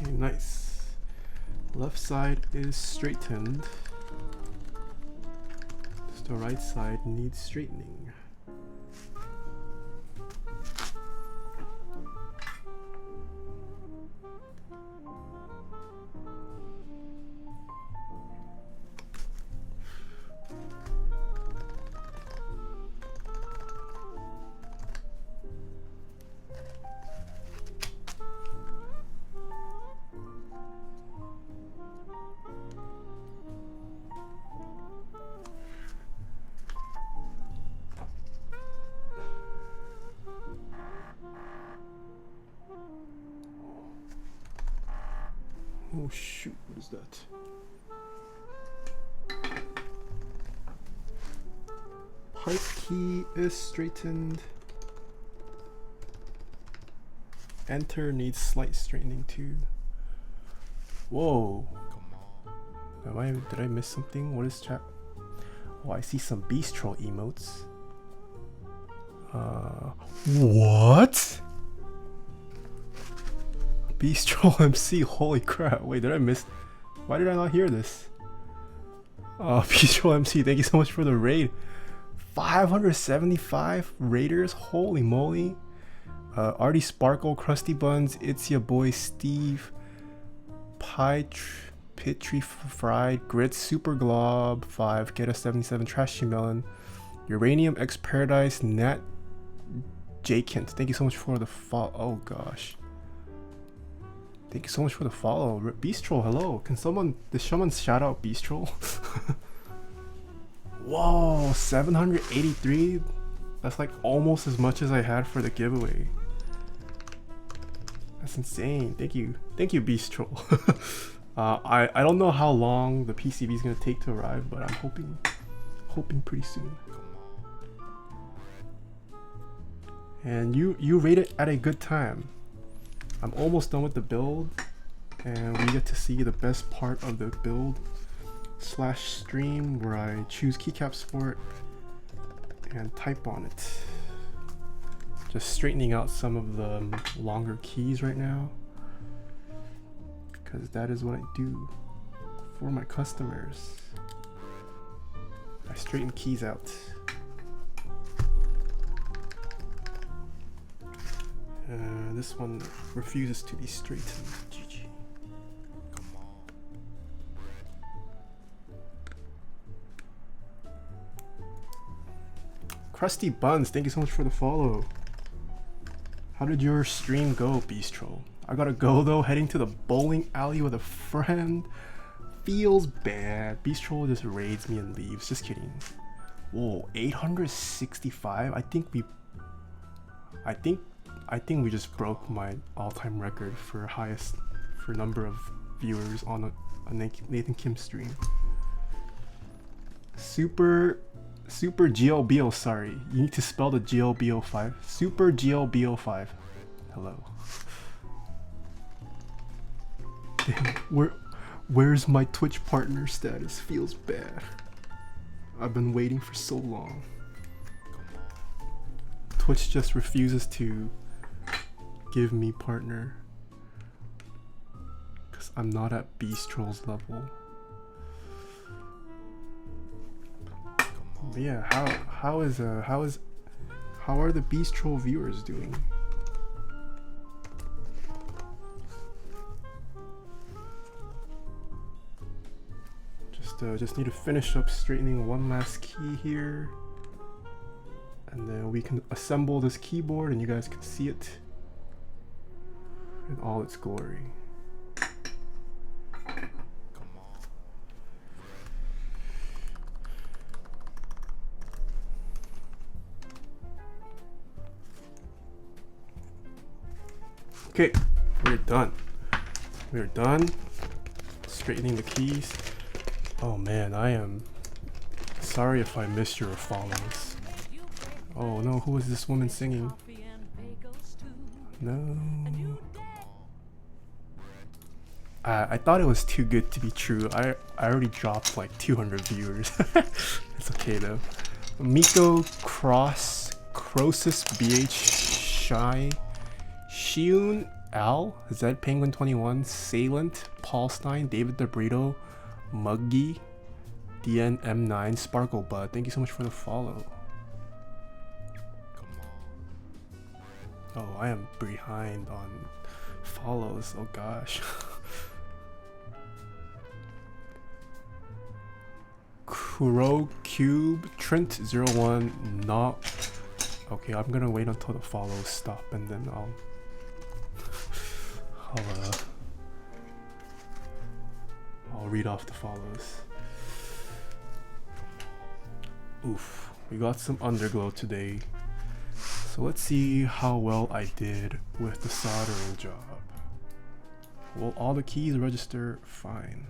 Okay, nice. Left side is straightened. Just the right side needs straightening. Oh shoot, what is that? Pipe key is straightened. Enter needs slight straightening too. Whoa. Did I miss something? What is chat? Oh, I see some Beast Troll emotes. What? Beast Troll MC, holy crap. Wait, did I miss? Why did I not hear this? Beast Troll MC, thank you so much for the raid. 575 raiders, holy moly. Artie Sparkle, Krusty Buns, It's Your Boy Steve, Pitry Fried, Grits, Super Glob, 5, Get a 77, Trashy Melon, Uranium X Paradise, Nat Jakint, thank you so much for the follow. Oh gosh. Thank you so much for the follow. Beast Troll, hello. Did someone shout out Beast Troll? Whoa, 783? That's like almost as much as I had for the giveaway. That's insane. Thank you. Thank you, Beast Troll. I don't know how long the PCB is gonna take to arrive, but I'm hoping pretty soon. And you rated at a good time. I'm almost done with the build, and we get to see the best part of the build / stream where I choose Keycap Sport and type on it. Just straightening out some of the longer keys right now, because that is what I do for my customers. I straighten keys out. This one refuses to be straightened. GG. Krusty Buns, thank you so much for the follow. How did your stream go, Beast Troll? I gotta go though, heading to the bowling alley with a friend. Feels bad. Beast Troll just raids me and leaves. Just kidding. Whoa, 865? I think we just broke my all-time record for number of viewers on a Nathan Kim stream. Super GLBO, sorry. You need to spell the GLBO5. Super GLBO5. Hello. Damn, where's my Twitch partner status? Feels bad. I've been waiting for so long. Twitch just refuses to give me partner because I'm not at Beast Troll's level. But yeah, how are the Beast Troll viewers doing? Just need to finish up straightening one last key here, and then we can assemble this keyboard and you guys can see it in all its glory. Okay, we're done. We're done straightening the keys. Oh man, I am sorry if I missed your follows. Oh no, who is this woman singing? No. I thought it was too good to be true. I already dropped like 200 viewers. It's okay though. Miko Cross, Crosus BH Shy, Shiun Al, Zed Penguin 21, Salient, Paul Stein, David DeBrito, Muggy, DNM9, Sparkle Bud. Thank you so much for the follow. Oh, I am behind on follows. Oh gosh. Kuro Cube, Trent01, not. Okay, I'm gonna wait until the follows stop and then I'll read off the follows. Oof, we got some underglow today. So let's see how well I did with the soldering job. Will all the keys register fine?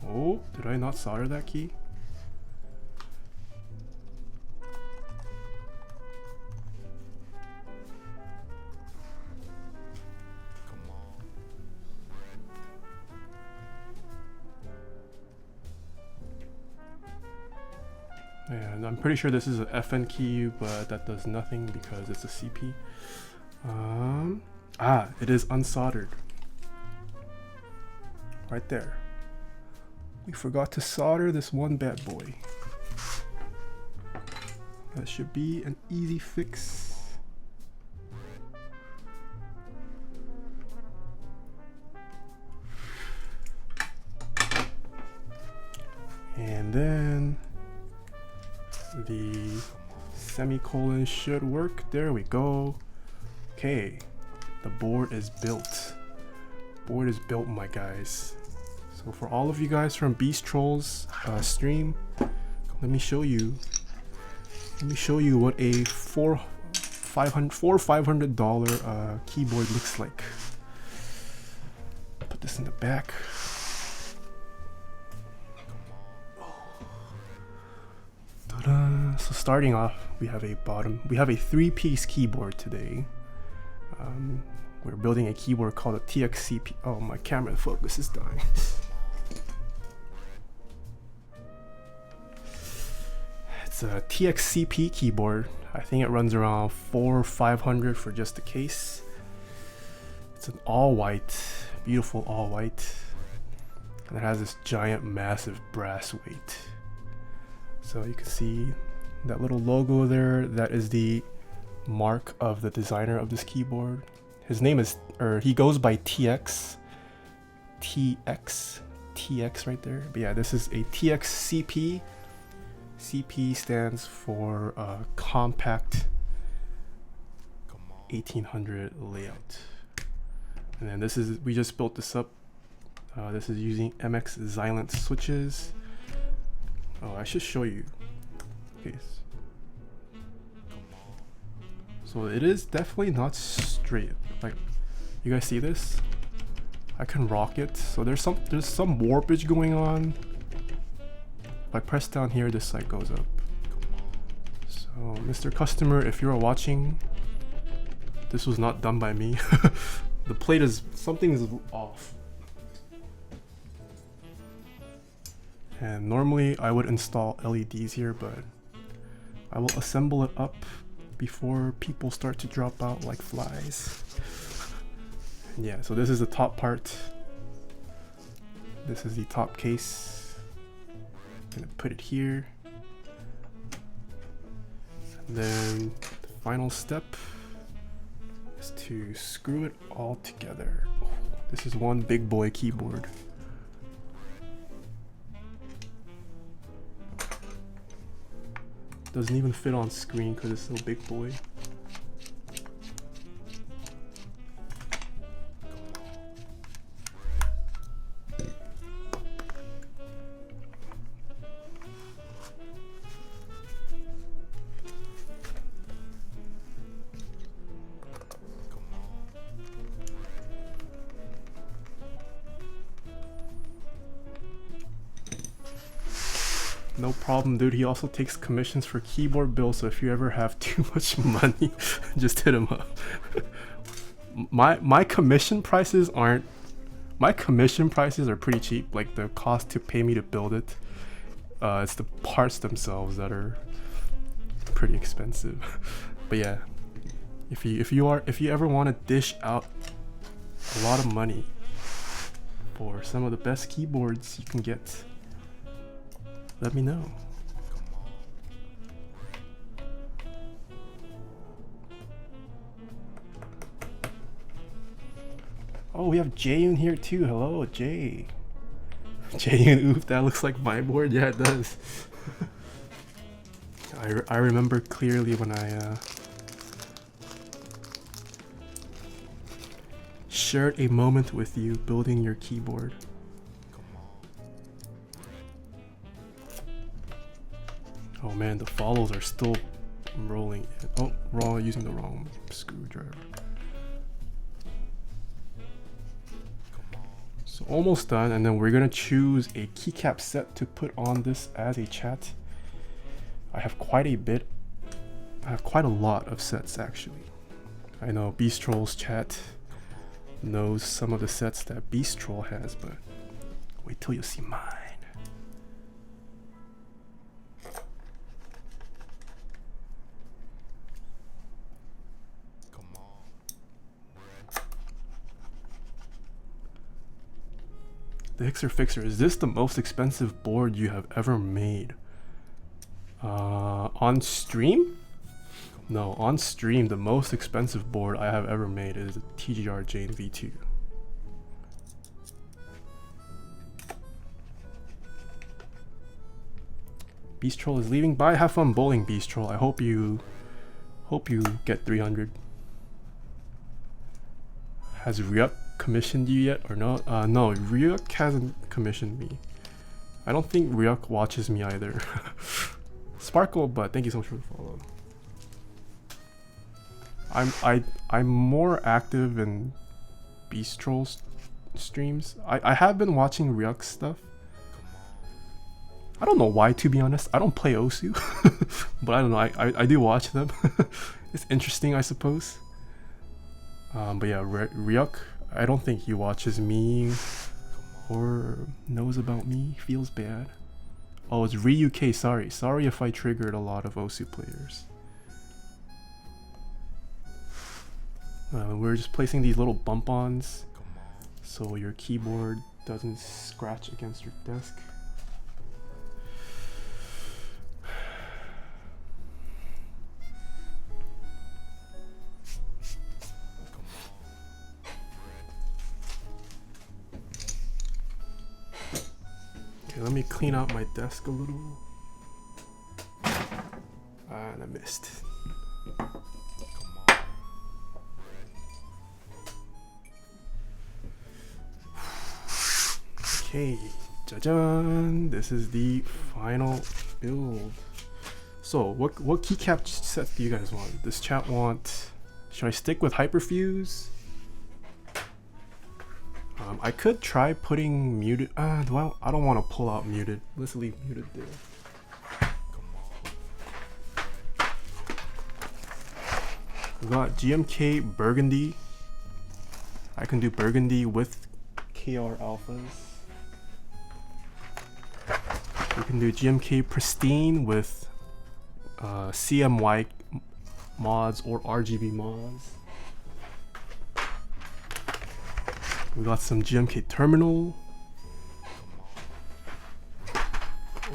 Oh, did I not solder that key? And I'm pretty sure this is an FN key, but that does nothing because it's a CP. It is unsoldered. Right there. We forgot to solder this one bad boy. That should be an easy fix. And then the semicolon should work. There we go. Okay, the board is built. Board is built, my guys. So for all of you guys from Beast Trolls stream, let me show you what a $500 keyboard looks like. Put this in the back. Ta-da. So starting off, we have a 3-piece keyboard today. We're building a keyboard called a TXCP. Oh, my camera focus is dying. It's a TXCP keyboard. I think it runs around $400 or $500 for just the case. It's an all white, beautiful all white, and it has this giant, massive brass weight. So you can see that little logo there. That is the mark of the designer of this keyboard. His name is, or he goes by TX right there. But yeah, this is a TXCP. CP stands for compact 1800 layout. And then this is, we just built this up. This is using MX Xylent switches. Oh, I should show you. Okay. So it is definitely not straight. Like, you guys see this? I can rock it. So there's some warpage going on. If I press down here, this side goes up. So, Mr. Customer, if you're watching, this was not done by me. The plate is, something is off. And normally I would install LEDs here, but I will assemble it up before people start to drop out like flies. Yeah, so this is the top part. This is the top case. I'm gonna put it here. And then the final step is to screw it all together. This is one big boy keyboard. Doesn't even fit on screen because it's so big boy. No problem, dude. He also takes commissions for keyboard bills, so if you ever have too much money, just hit him up. My commission prices aren't. My commission prices are pretty cheap. Like the cost to pay me to build it. It's the parts themselves that are pretty expensive. But yeah, if you ever want to dish out a lot of money for some of the best keyboards you can get, let me know. Oh, we have Jaeyoon here too. Hello, Jay. Jaeyoon, oof, that looks like my board. Yeah, it does. I remember clearly when I shared a moment with you building your keyboard. Oh man, the follows are still rolling. Oh, using the wrong screwdriver. So almost done, and then we're gonna choose a keycap set to put on this as a chat. I have quite a lot of sets actually. I know Beastroll's chat knows some of the sets that Beastroll has, but wait till you see mine. The Hixer Fixer, is this the most expensive board you have ever made? On stream? No, on stream, the most expensive board I have ever made is the TGR Jane V2. Beastroll is leaving. Bye, have fun bowling, Beastroll. I hope you get 300. Has Ryuk commissioned you yet or no? No, Ryuk hasn't commissioned me. I don't think Ryuk watches me either. Sparkle, but thank you so much for the follow. I'm more active in Beastroll's streams. I have been watching Ryuk's stuff. I don't know why, to be honest. I don't play Osu, but I don't know. I do watch them. It's interesting, I suppose. But yeah, Ryuk, I don't think he watches me or knows about me. Feels bad. Oh, it's Ryuk. Sorry if I triggered a lot of Osu players. We're just placing these little bump-ons so your keyboard doesn't scratch against your desk. Okay, let me clean out my desk a little. And I missed. Okay, jajan, this is the final build. So what keycap set do you guys want? Does chat want, should I stick with hyperfuse? I could try putting muted. I don't want to pull out muted. Let's leave muted there. We got GMK Burgundy. I can do Burgundy with KR alphas. We can do GMK Pristine with CMY mods or RGB mods. We got some GMK Terminal.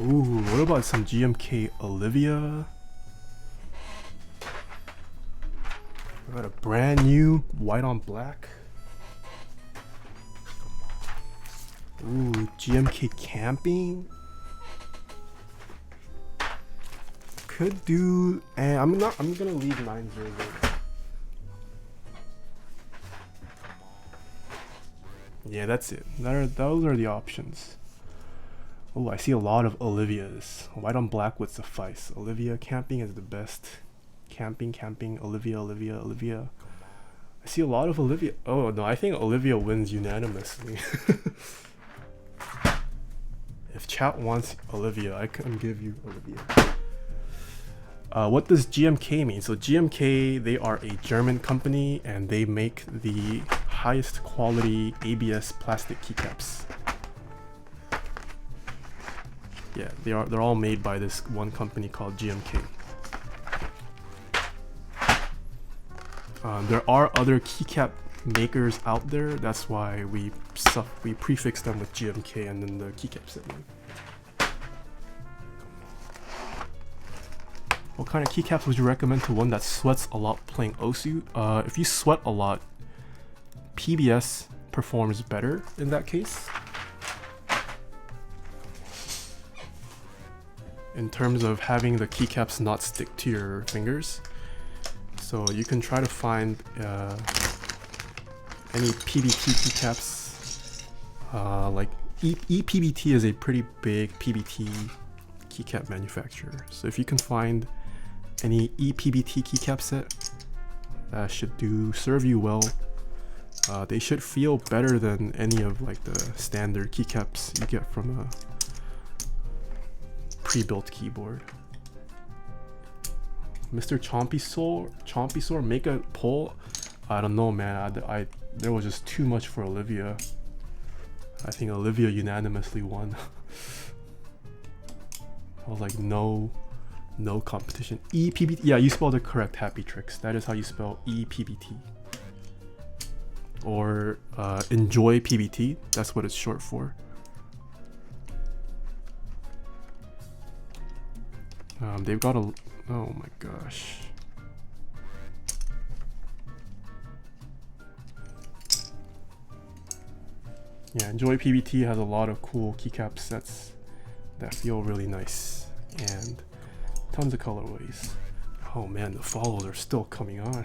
Ooh, what about some GMK Olivia? We got a brand new white on black. Ooh, GMK Camping. Could do, and I'm gonna leave 900. Yeah, that's it. Those are the options. Oh, I see a lot of Olivias. White on black would suffice. Olivia Camping is the best. Camping, Olivia. I see a lot of Olivia. Oh no, I think Olivia wins unanimously. If chat wants Olivia, I can give you Olivia. What does GMK mean? So GMK, they are a German company and they make the highest quality ABS plastic keycaps. Yeah, they're all made by this one company called GMK. There are other keycap makers out there. That's why we prefix them with GMK and then the keycap set name. What kind of keycaps would you recommend to one that sweats a lot playing OSU? If you sweat a lot, PBS performs better in that case. In terms of having the keycaps not stick to your fingers. So you can try to find any PBT keycaps. Like ePBT is a pretty big PBT keycap manufacturer. So if you can find any ePBT keycap set, that should serve you well. They should feel better than any of like the standard keycaps you get from a pre-built keyboard. Mr. Chompy make a poll. I don't know, man. There was just too much for Olivia. I think Olivia unanimously won. I was like, no competition. ePBT. Yeah, you spelled it correct. Happy Tricks. That is how you spell ePBT. Or enjoy PBT. That's what it's short for. They've got a. Oh my gosh. Yeah, Enjoy PBT has a lot of cool keycap sets that feel really nice and tons of colorways. Oh man, the follows are still coming on.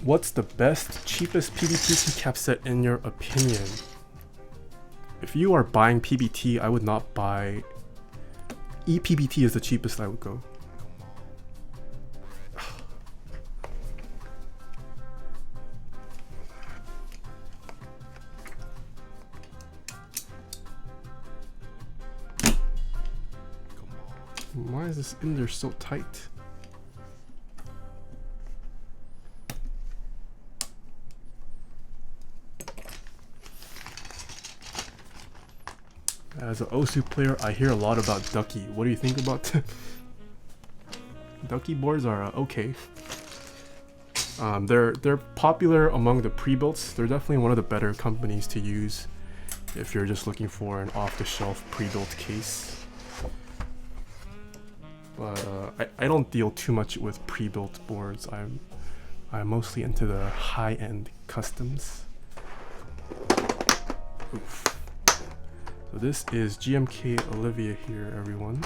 What's the best, cheapest PBT keycap set in your opinion? If you are buying PBT, I would not buy. ePBT is the cheapest I would go. Why is this in there so tight? As an OSU player, I hear a lot about Ducky. What do you think about Ducky boards are okay. They're popular among the pre-builts. They're definitely one of the better companies to use if you're just looking for an off-the-shelf pre-built case. But I don't deal too much with pre-built boards. I'm mostly into the high-end customs. Oof. So this is GMK Olivia here, everyone.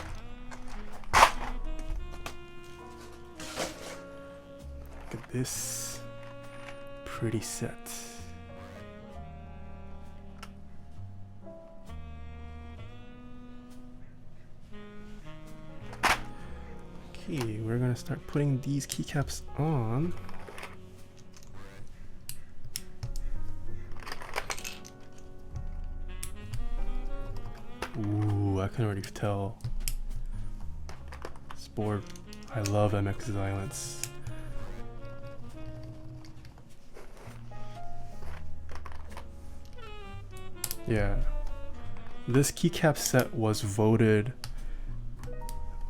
Look at this pretty set. Okay, we're gonna start putting these keycaps on. Ooh, I can already tell. This board, I love MX Silence. Yeah, this keycap set was voted.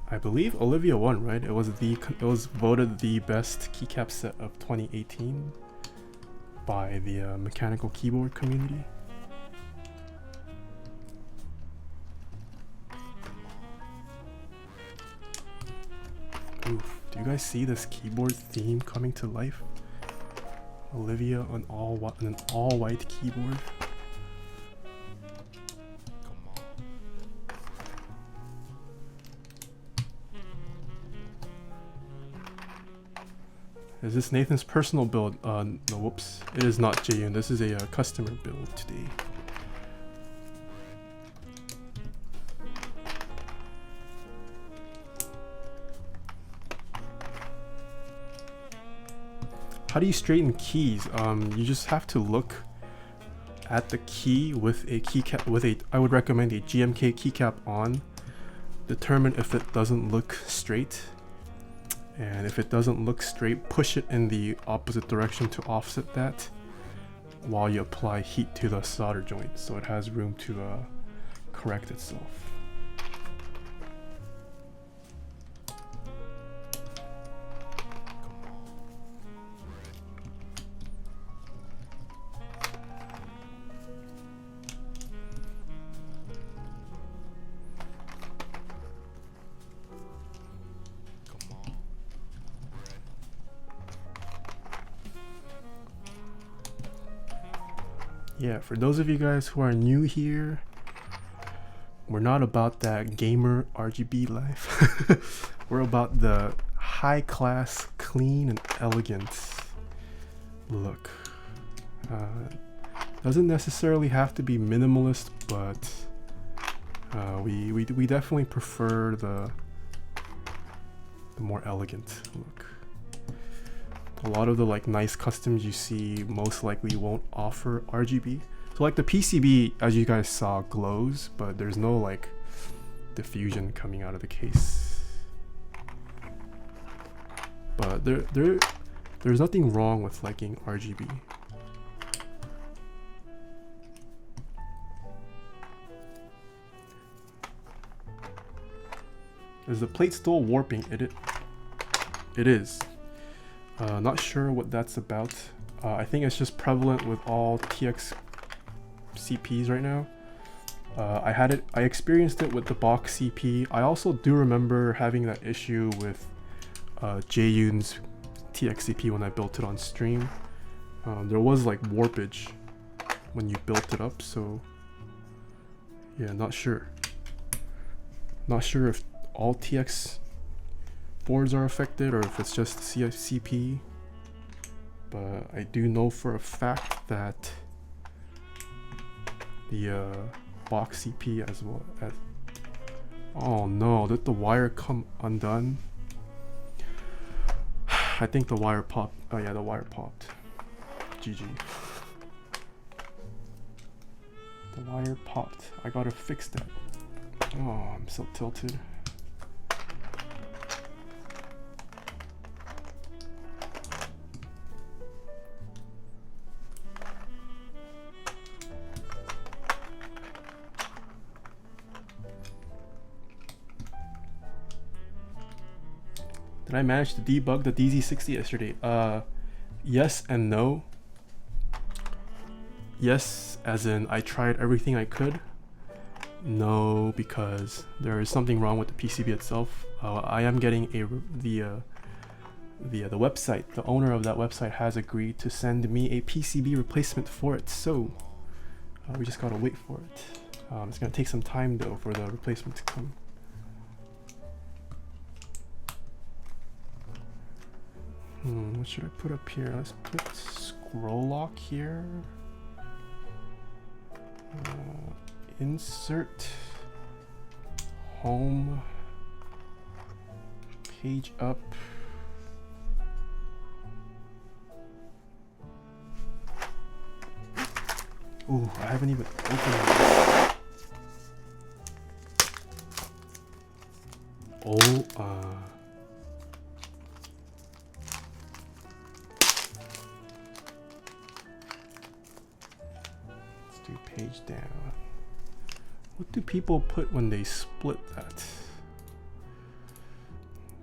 I believe Olivia won, right? It was voted the best keycap set of 2018 by the mechanical keyboard community. Oof, do you guys see this keyboard theme coming to life? Olivia on an all white keyboard. Is this Nathan's personal build? No, whoops. It is not Jaeyoon. This is a customer build today. How do you straighten keys? You just have to look at the key with a keycap, I would recommend a GMK keycap on. Determine if it doesn't look straight. And if it doesn't look straight, push it in the opposite direction to offset that while you apply heat to the solder joint so it has room to correct itself. Yeah, for those of you guys who are new here, we're not about that gamer RGB life. We're about the high class, clean and elegant look. Doesn't necessarily have to be minimalist, but we definitely prefer the more elegant look. A lot of the like nice customs you see most likely won't offer RGB. So like the PCB, as you guys saw, glows, but there's no like diffusion coming out of the case. But there's nothing wrong with liking RGB. Is the plate still warping? It is. Not sure what that's about. I think it's just prevalent with all TX CPs right now. I experienced it with the box CP. I also do remember having that issue with Jaeyoon's TX CP when I built it on stream. There was like warpage when you built it up, so yeah, not sure. Not sure if all TX boards are affected or if it's just CP, but I do know for a fact that the box CP as well as, oh no, did the wire come undone? I think the wire popped. Oh yeah, the wire popped. GG. The wire popped. I gotta fix that. Oh, I'm so tilted. Did I manage to debug the DZ60 yesterday? Yes and no. Yes, as in I tried everything I could. No, because there is something wrong with the PCB itself. I am getting the website. The owner of that website has agreed to send me a PCB replacement for it, so we just gotta wait for it. It's gonna take some time though for the replacement to come. What should I put up here? Let's put scroll lock here. Insert home page up. Ooh, I haven't even opened it. Oh, page down. What do people put when they split that?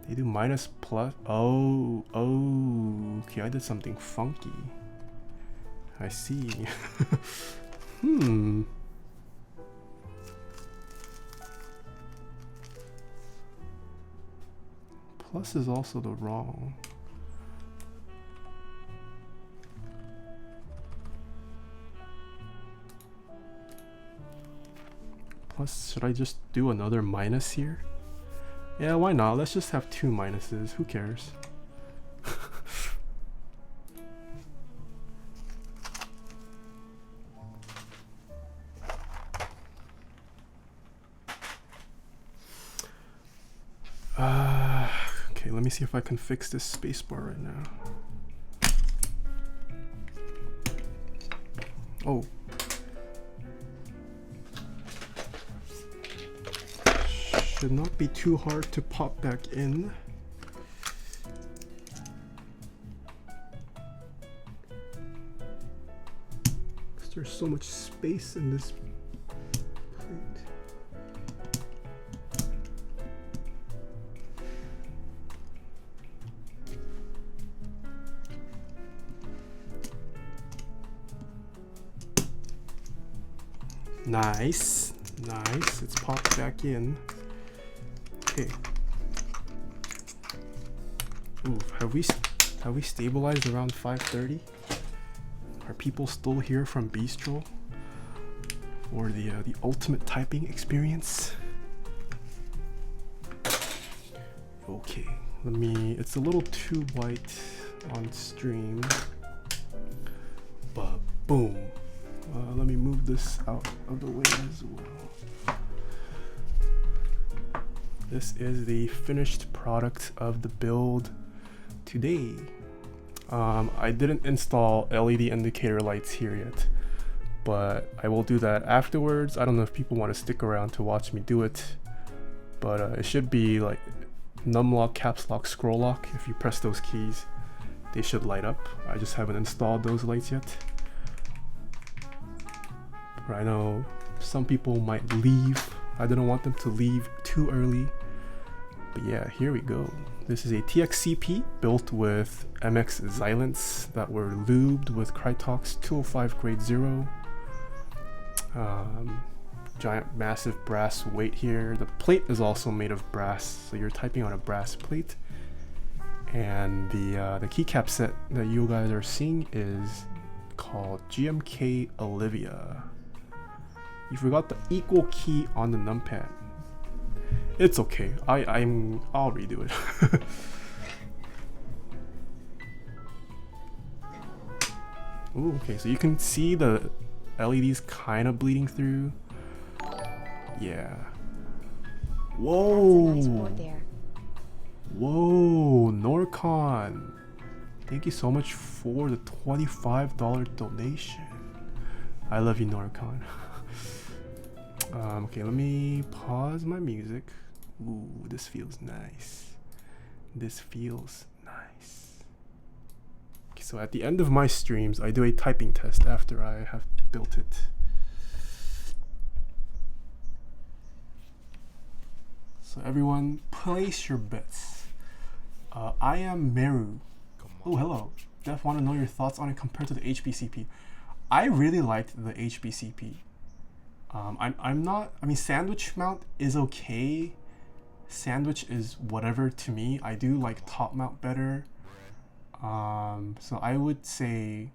They do minus plus. Oh, okay, I did something funky. I see. Plus is also the wrong. Plus, should I just do another minus here? Yeah, why not? Let's just have two minuses. Who cares? let me see if I can fix this spacebar right now. Oh. Should not be too hard to pop back in. There's so much space in this plate. Nice, nice. It's popped back in. Okay. Ooh, have we stabilized around 5:30? Are people still here from Bistro for the ultimate typing experience? Okay, let me. It's a little too white on stream, but boom. Let me move this out of the way as well. This is the finished product of the build today. I didn't install LED indicator lights here yet, but I will do that afterwards. I don't know if people want to stick around to watch me do it, but it should be like numlock, caps lock, scroll lock. If you press those keys, they should light up. I just haven't installed those lights yet. But I know some people might leave. I didn't want them to leave too early. But yeah, here we go. This is a TXCP built with MX Xylants that were lubed with Krytox 205 grade 0. Giant massive brass weight here. The plate is also made of brass, so you're typing on a brass plate. And the keycap set that you guys are seeing is called GMK Olivia. You forgot the equal key on the numpad. It's okay. I'll redo it. Ooh, okay, so you can see the LEDs kind of bleeding through. Yeah. Whoa. That's a nice board there. Whoa, Norcon. Thank you so much for the $25 donation. I love you, Norcon. Okay, let me pause my music. Ooh, this feels nice. This feels nice. Okay, so at the end of my streams, I do a typing test after I have built it. So everyone, place your bets. I am Meru. Oh, hello. Def, want to know your thoughts on it compared to the HBCP. I really liked the HBCP. I'm not, I mean, sandwich mount is okay. Sandwich is whatever to me. I do like top mount better. So I would say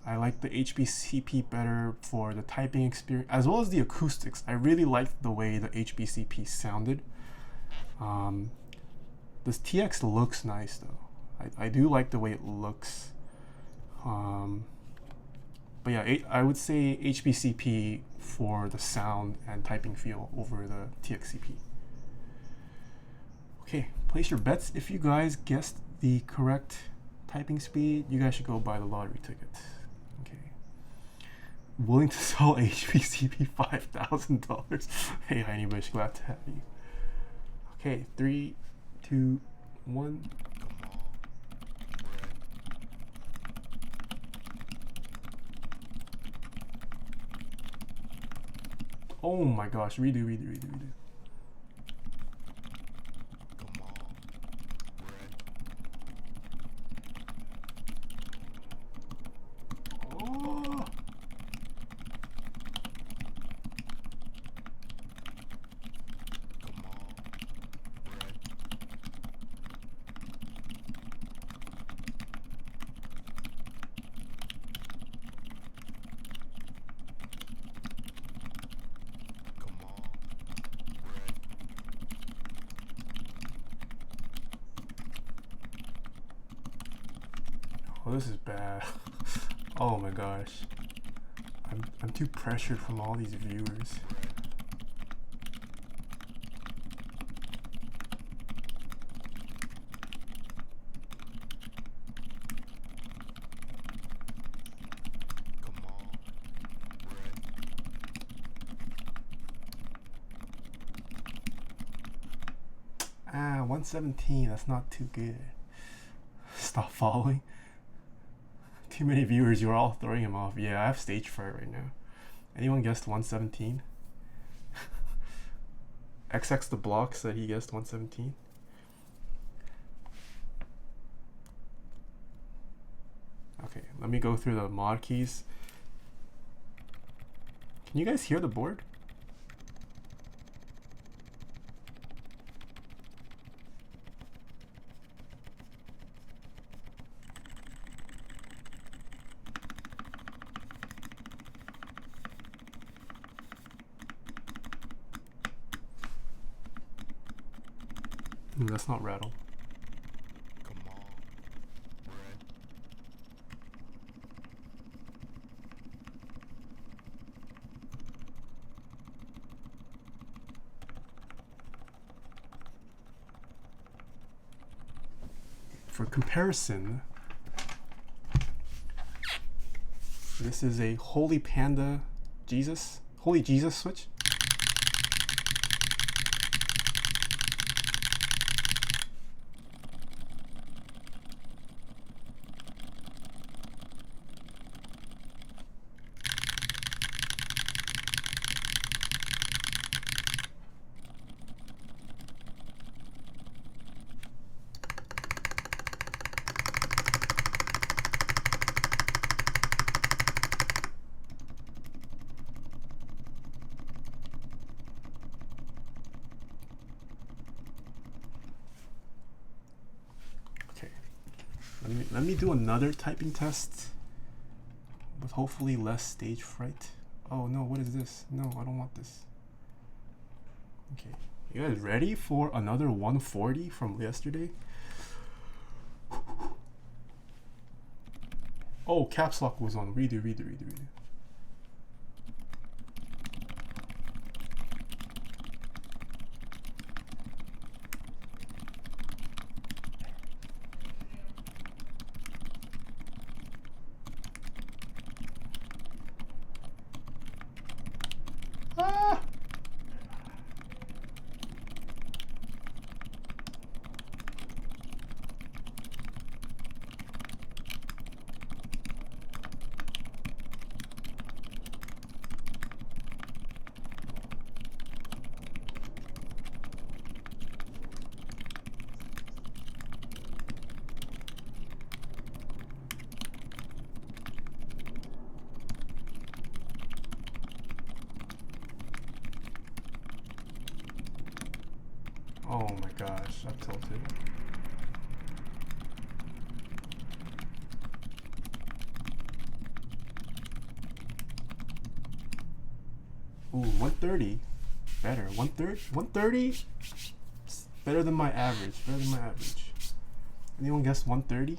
I like the HBCP better for the typing experience as well as the acoustics. I really liked the way the HBCP sounded. This TX looks nice though. I do like the way it looks. But yeah, I would say HBCP for the sound and typing feel over the TXCP. Okay, place your bets. If you guys guessed the correct typing speed, you guys should go buy the lottery ticket. Okay. Willing to sell HBCP $5,000. Hey, Honeybush, glad to have you. Okay, 3, 2, 1. Oh my gosh, redo. Oh. Oh, this is bad. Oh my gosh. I'm too pressured from all these viewers. 117. That's not too good. Stop following. Too many viewers. You're all throwing him off. Yeah, I have stage fright right now. Anyone guessed 117? XX the block said he guessed 117. Okay, let me go through the mod keys. Can you guys hear the board? That's not rattle. Come on, Brad. For comparison, this is a Holy Panda Jesus, Holy Jesus switch. Let me do another typing test with hopefully less stage fright. Oh no, what is this? No, I don't want this. Okay, you guys ready for another 140 from yesterday? Oh, caps lock was on. Redo. Oh my gosh, I'm tilted. Ooh, 130. Better. 130? Better than my average. Anyone guess 130?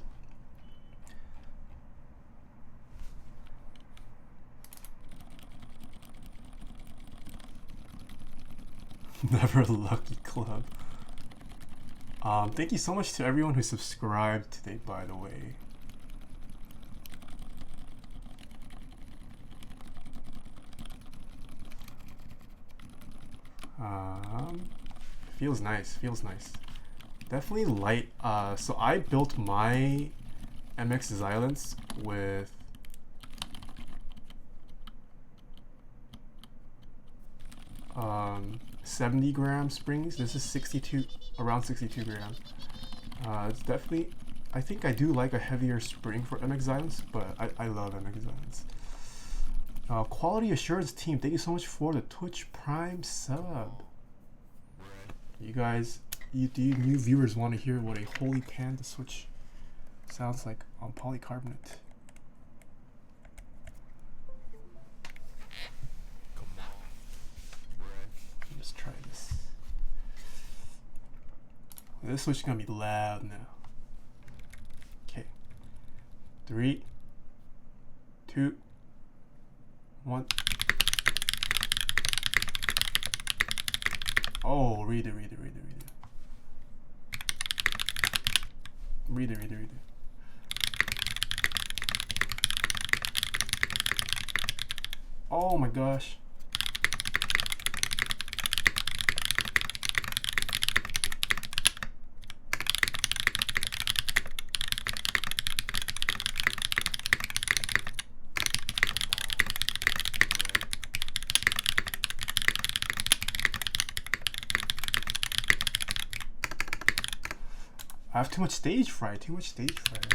Never a lucky club. Thank you so much to everyone who subscribed today, by the way. Feels nice. Definitely light. So I built my MX Xylence with 70 gram springs. This is 62, around 62 grams. It's definitely, I think I do like a heavier spring for MX Xylence, but I love MX Xylence. Quality Assurance team, thank you so much for the Twitch Prime sub. You guys, you new viewers want to hear what a Holy Panda switch sounds like on polycarbonate. Let's try this. This switch is gonna be loud now. Okay. 3, 2, 1. Oh, read it. Oh my gosh. I have too much stage fright. Too much stage fright.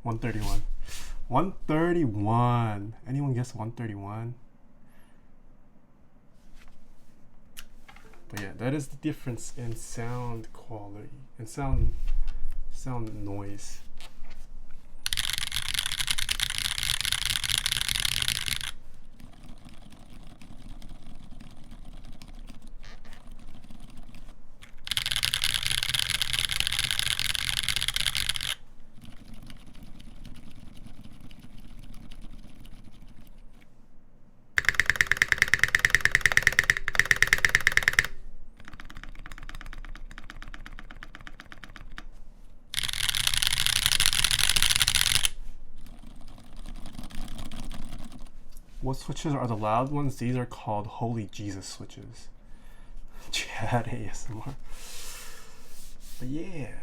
$131. 131. Anyone guess 131? But yeah, that is the difference in sound quality and sound noise. What switches are the loud ones? These are called Holy Jesus switches. Chad ASMR. But yeah.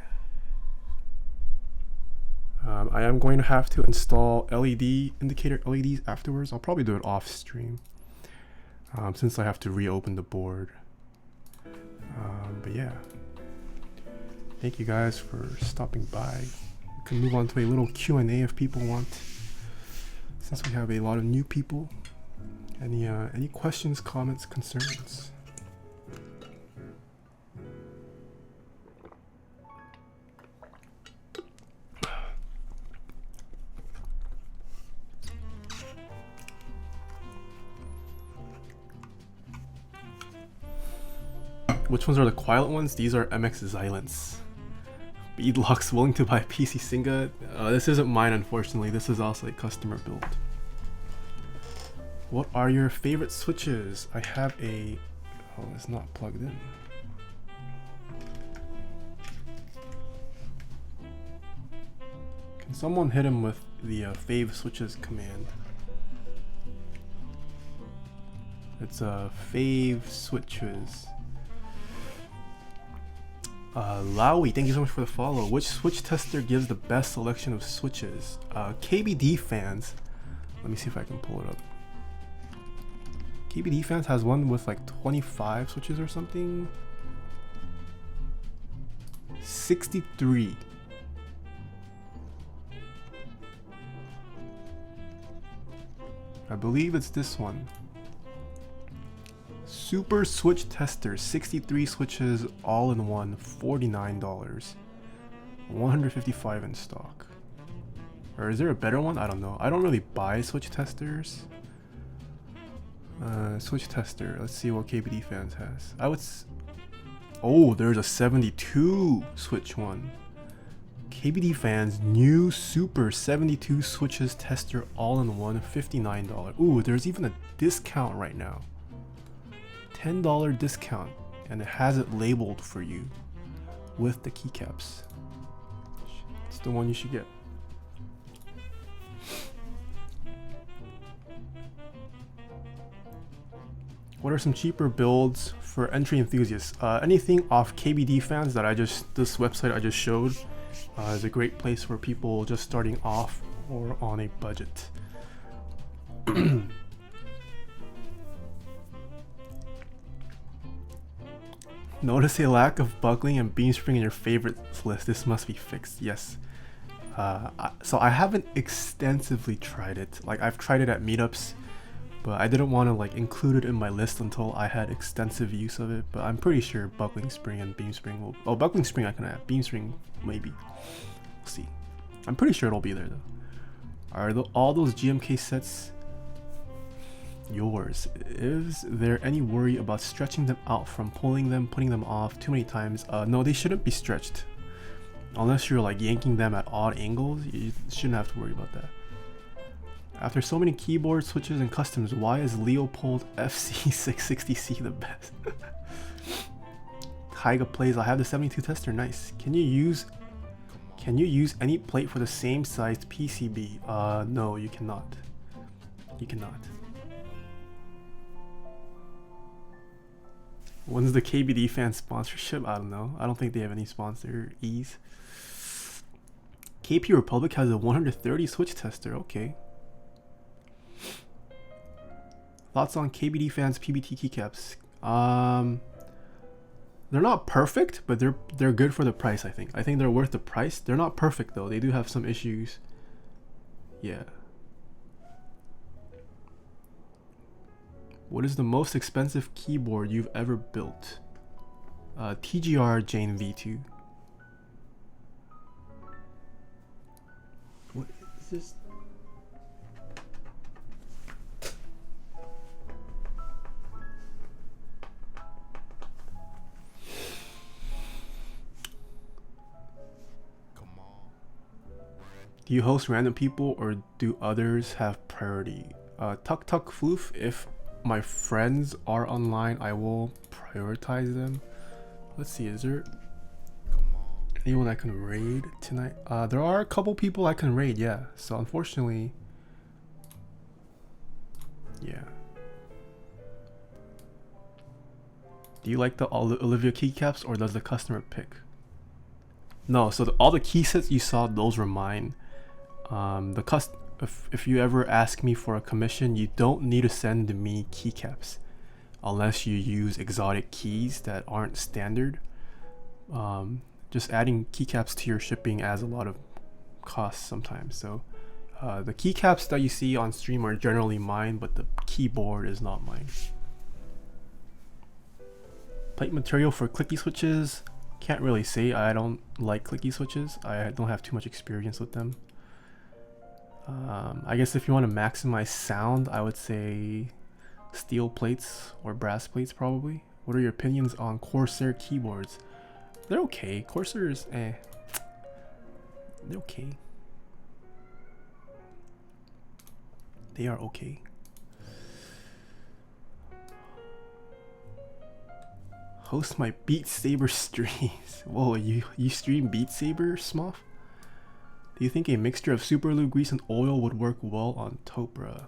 I am going to have to install LED indicator LEDs afterwards. I'll probably do it off stream. Since I have to reopen the board. But yeah. Thank you guys for stopping by. We can move on to a little Q&A if people want. Since we have a lot of new people, any questions, comments, concerns? Which ones are the quiet ones? These are MX Xylence. Beadlocks willing to buy PC Singa. This isn't mine, unfortunately. This is also a customer build. What are your favorite switches? I have a... Oh, it's not plugged in. Can someone hit him with the fave switches command? It's fave switches. Lowy, thank you so much for the follow. Which switch tester gives the best selection of switches? KBD Fans. Let me see if I can pull it up. KBD Fans has one with like 25 switches or something. 63. I believe it's this one. Super Switch Tester, 63 switches all in one, $49. 155 in stock. Or is there a better one? I don't know. I don't really buy switch testers. Switch tester. Let's see what KBD Fans has. Oh, there's a 72 switch one. KBD Fans new Super 72 switches tester all in one, $59. Ooh, there's even a discount right now. $10 discount, and it has it labeled for you with the keycaps. It's the one you should get. What are some cheaper builds for entry enthusiasts? Anything off KBD Fans that this website I just showed is a great place for people just starting off or on a budget. Notice a lack of buckling and beam spring in your favorites list. This must be fixed. Yes. So I haven't extensively tried it. Like I've tried it at meetups, but I didn't want to like include it in my list until I had extensive use of it. But I'm pretty sure buckling spring and beam spring will. Oh, buckling spring I can add. Beam spring maybe. We'll see. I'm pretty sure it'll be there though. Are all those GMK sets yours? Is there any worry about stretching them out from pulling them, putting them off too many times? No, they shouldn't be stretched. Unless you're like yanking them at odd angles, you shouldn't have to worry about that. After so many keyboard switches and customs, why is Leopold FC660C the best? Taiga plays, I have the 72 tester, nice. Can you use any plate for the same sized PCB? No, you cannot. You cannot. When's the KBD fan sponsorship? I don't know. I don't think they have any sponsorees. KP Republic has a 130 switch tester. Okay. Thoughts on KBD fans PBT keycaps? They're not perfect, but they're good for the price. I think they're worth the price. They're not perfect though. They do have some issues. Yeah. What is the most expensive keyboard you've ever built? TGR Jane V2. What is this? Come on. Do you host random people or do others have priority? Tuk Tuk Floof, if my friends are online, I will prioritize them. Let's see, is there anyone I can raid tonight? There are a couple people I can raid, yeah. So unfortunately, yeah. Do you like the Olivia keycaps or does the customer pick? No, so all the key sets you saw, those were mine. If you ever ask me for a commission, you don't need to send me keycaps unless you use exotic keys that aren't standard. Just adding keycaps to your shipping adds a lot of costs sometimes. So the keycaps that you see on stream are generally mine, but the keyboard is not mine. Plate material for clicky switches, can't really say. I don't like clicky switches. I don't have too much experience with them. I guess if you want to maximize sound, I would say steel plates or brass plates probably. What are your opinions on Corsair keyboards? They're okay. Corsair's they're okay. They are okay. Host my Beat Saber streams. Whoa, you stream Beat Saber, Smoff? Do you think a mixture of super glue, grease, and oil would work well on Topra?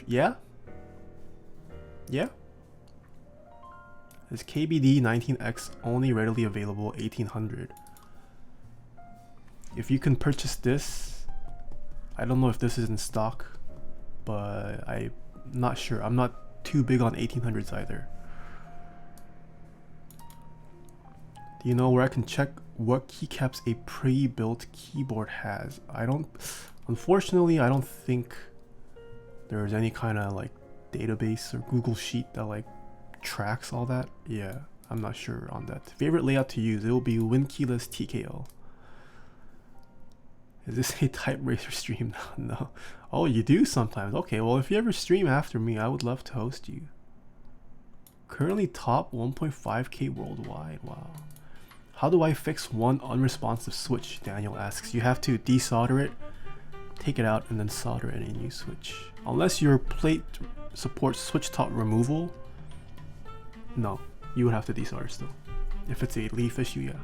Yeah? Yeah? Is KBD 19X only readily available 1800? If you can purchase this, I don't know if this is in stock, but I'm not sure. I'm not too big on 1800s either. Do you know where I can check what keycaps a pre-built keyboard has? Unfortunately, I don't think there's any kind of like database or Google Sheet that like tracks all that. Yeah, I'm not sure on that. Favorite layout to use, it will be WinKeyless TKL. Is this a type racer stream? No. Oh, you do sometimes. Okay, well if you ever stream after me, I would love to host you. Currently top 1.5k worldwide. Wow. How do I fix one unresponsive switch? Daniel asks. You have to desolder it, take it out, and then solder in a new switch. Unless your plate supports switch top removal, no, you would have to desolder still. If it's a leaf issue, yeah.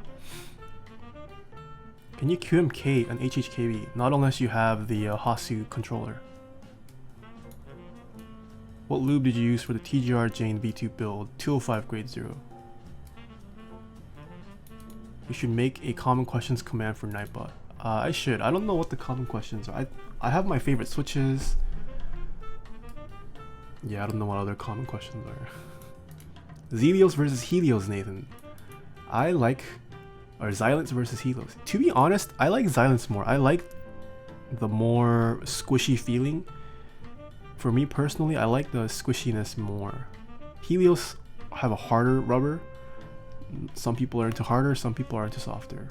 Can you QMK an HHKB? Not unless you have the Hasu controller. What lube did you use for the TGR Jane V2 build? 205 grade 0. You should make a common questions command for Nightbot. I should. I don't know what the common questions are. I have my favorite switches. Yeah, I don't know what other common questions are. Zelios versus Helios, Nathan. Xylence versus Helios. To be honest, I like Xylence more. I like the more squishy feeling. For me personally, I like the squishiness more. Helios have a harder rubber. Some people are into harder, some people are into softer.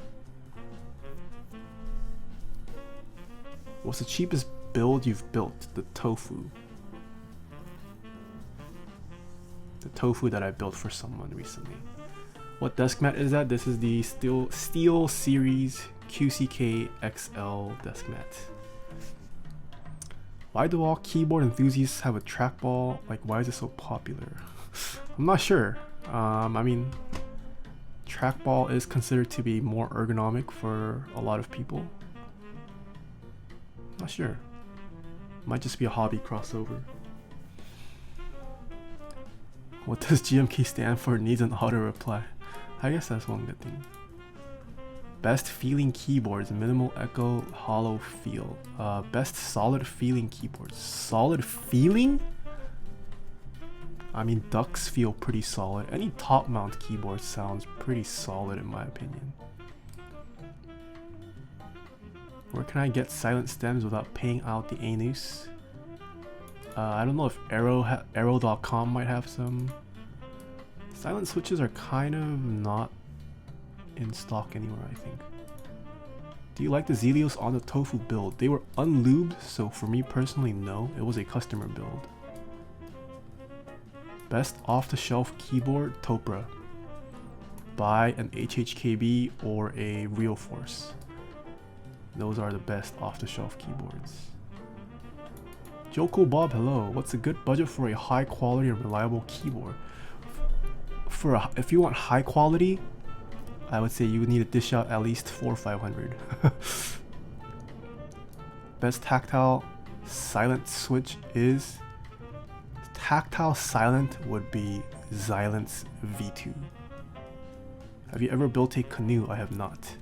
What's the cheapest build you've built? The tofu. The tofu that I built for someone recently. What desk mat is that? This is the Steel Series QCK XL desk mat. Why do all keyboard enthusiasts have a trackball? Like, why is it so popular? I'm not sure. I mean, trackball is considered to be more ergonomic for a lot of people. Not sure. Might just be a hobby crossover. What does GMK stand for? Needs an auto reply. I guess that's one good thing. Best feeling keyboards, minimal echo, hollow feel. Best solid feeling keyboards. Solid feeling? I mean, ducks feel pretty solid. Any top mount keyboard sounds pretty solid in my opinion. Where can I get silent stems without paying out the anus? I don't know if arrow.com might have some. Silent switches are kind of not in stock anywhere, I think. Do you like the Zelios on the tofu build? They were unlubed, so for me personally, no. It was a customer build. Best off-the-shelf keyboard, Topra. Buy an HHKB or a Real Force. Those are the best off-the-shelf keyboards. Joko Bob, hello. What's a good budget for a high quality and reliable keyboard? If you want high quality, I would say you would need to dish out at least 400 or 500. Best tactile silent switch is tactile silent would be Xilinx V2. Have you ever built a canoe? I have not.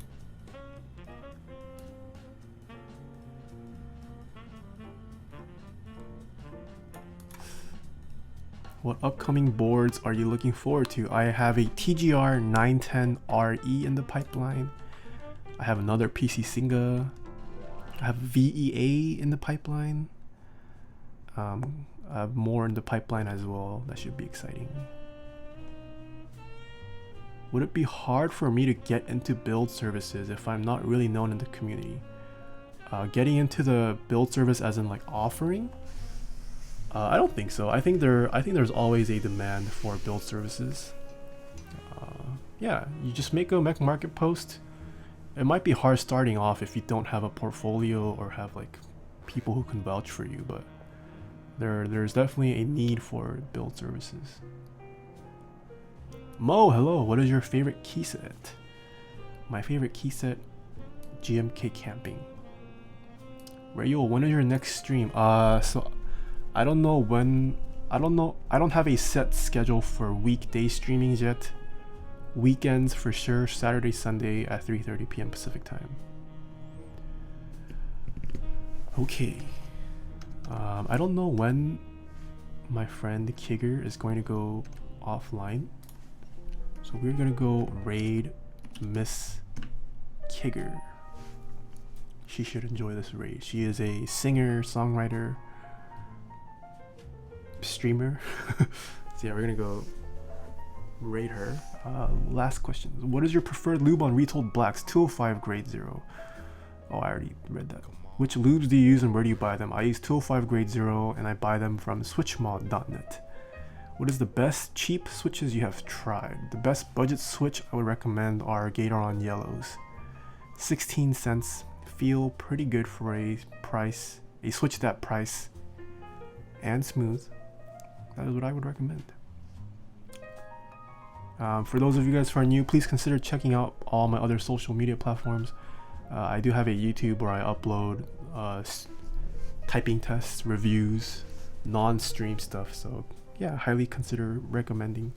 What upcoming boards are you looking forward to? I have a TGR 910RE in the pipeline. I have another PC Singa. I have VEA in the pipeline. I have more in the pipeline as well. That should be exciting. Would it be hard for me to get into build services if I'm not really known in the community? Getting into the build service as in like offering? I don't think so. I think there's always a demand for build services. Yeah, you just make a Mech Market post. It might be hard starting off if you don't have a portfolio or have like people who can vouch for you, but there's definitely a need for build services. Mo, hello. What is your favorite key set? My favorite key set, GMK Camping. Rayo, when is your next stream? So I don't know when. I don't have a set schedule for weekday streamings yet. Weekends for sure. Saturday, Sunday at 3:30 p.m. Pacific time. Okay. I don't know when my friend Kigger is going to go offline. So we're gonna go raid Miss Kigger. She should enjoy this raid. She is a singer, songwriter, streamer. So yeah, we're gonna go raid her. Last question. What is your preferred lube on retold blacks? 205 grade 0. Oh, I already read that. Which lubes do you use and where do you buy them? I use 205 grade 0 and I buy them from switchmod.net. What is the best cheap switches you have tried? The best budget switch I would recommend are Gatoron Yellows. 16 cents. Feel pretty good for a switch that price and smooth. That is what I would recommend. For those of you guys who are new, please consider checking out all my other social media platforms. I do have a YouTube where I upload typing tests, reviews, non-stream stuff. So yeah, highly consider recommending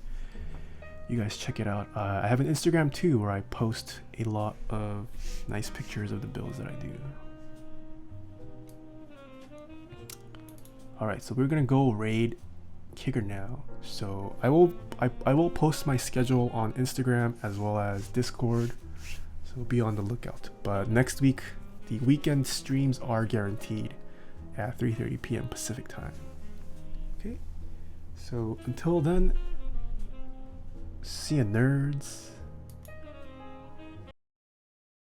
you guys check it out. I have an Instagram too where I post a lot of nice pictures of the builds that I do. Alright, so we're gonna go raid Kigger now. So I will post my schedule on Instagram as well as Discord, so be on the lookout. But next week The weekend streams are guaranteed at 3:30 p.m. Pacific time. Okay, so until then, see ya, nerds.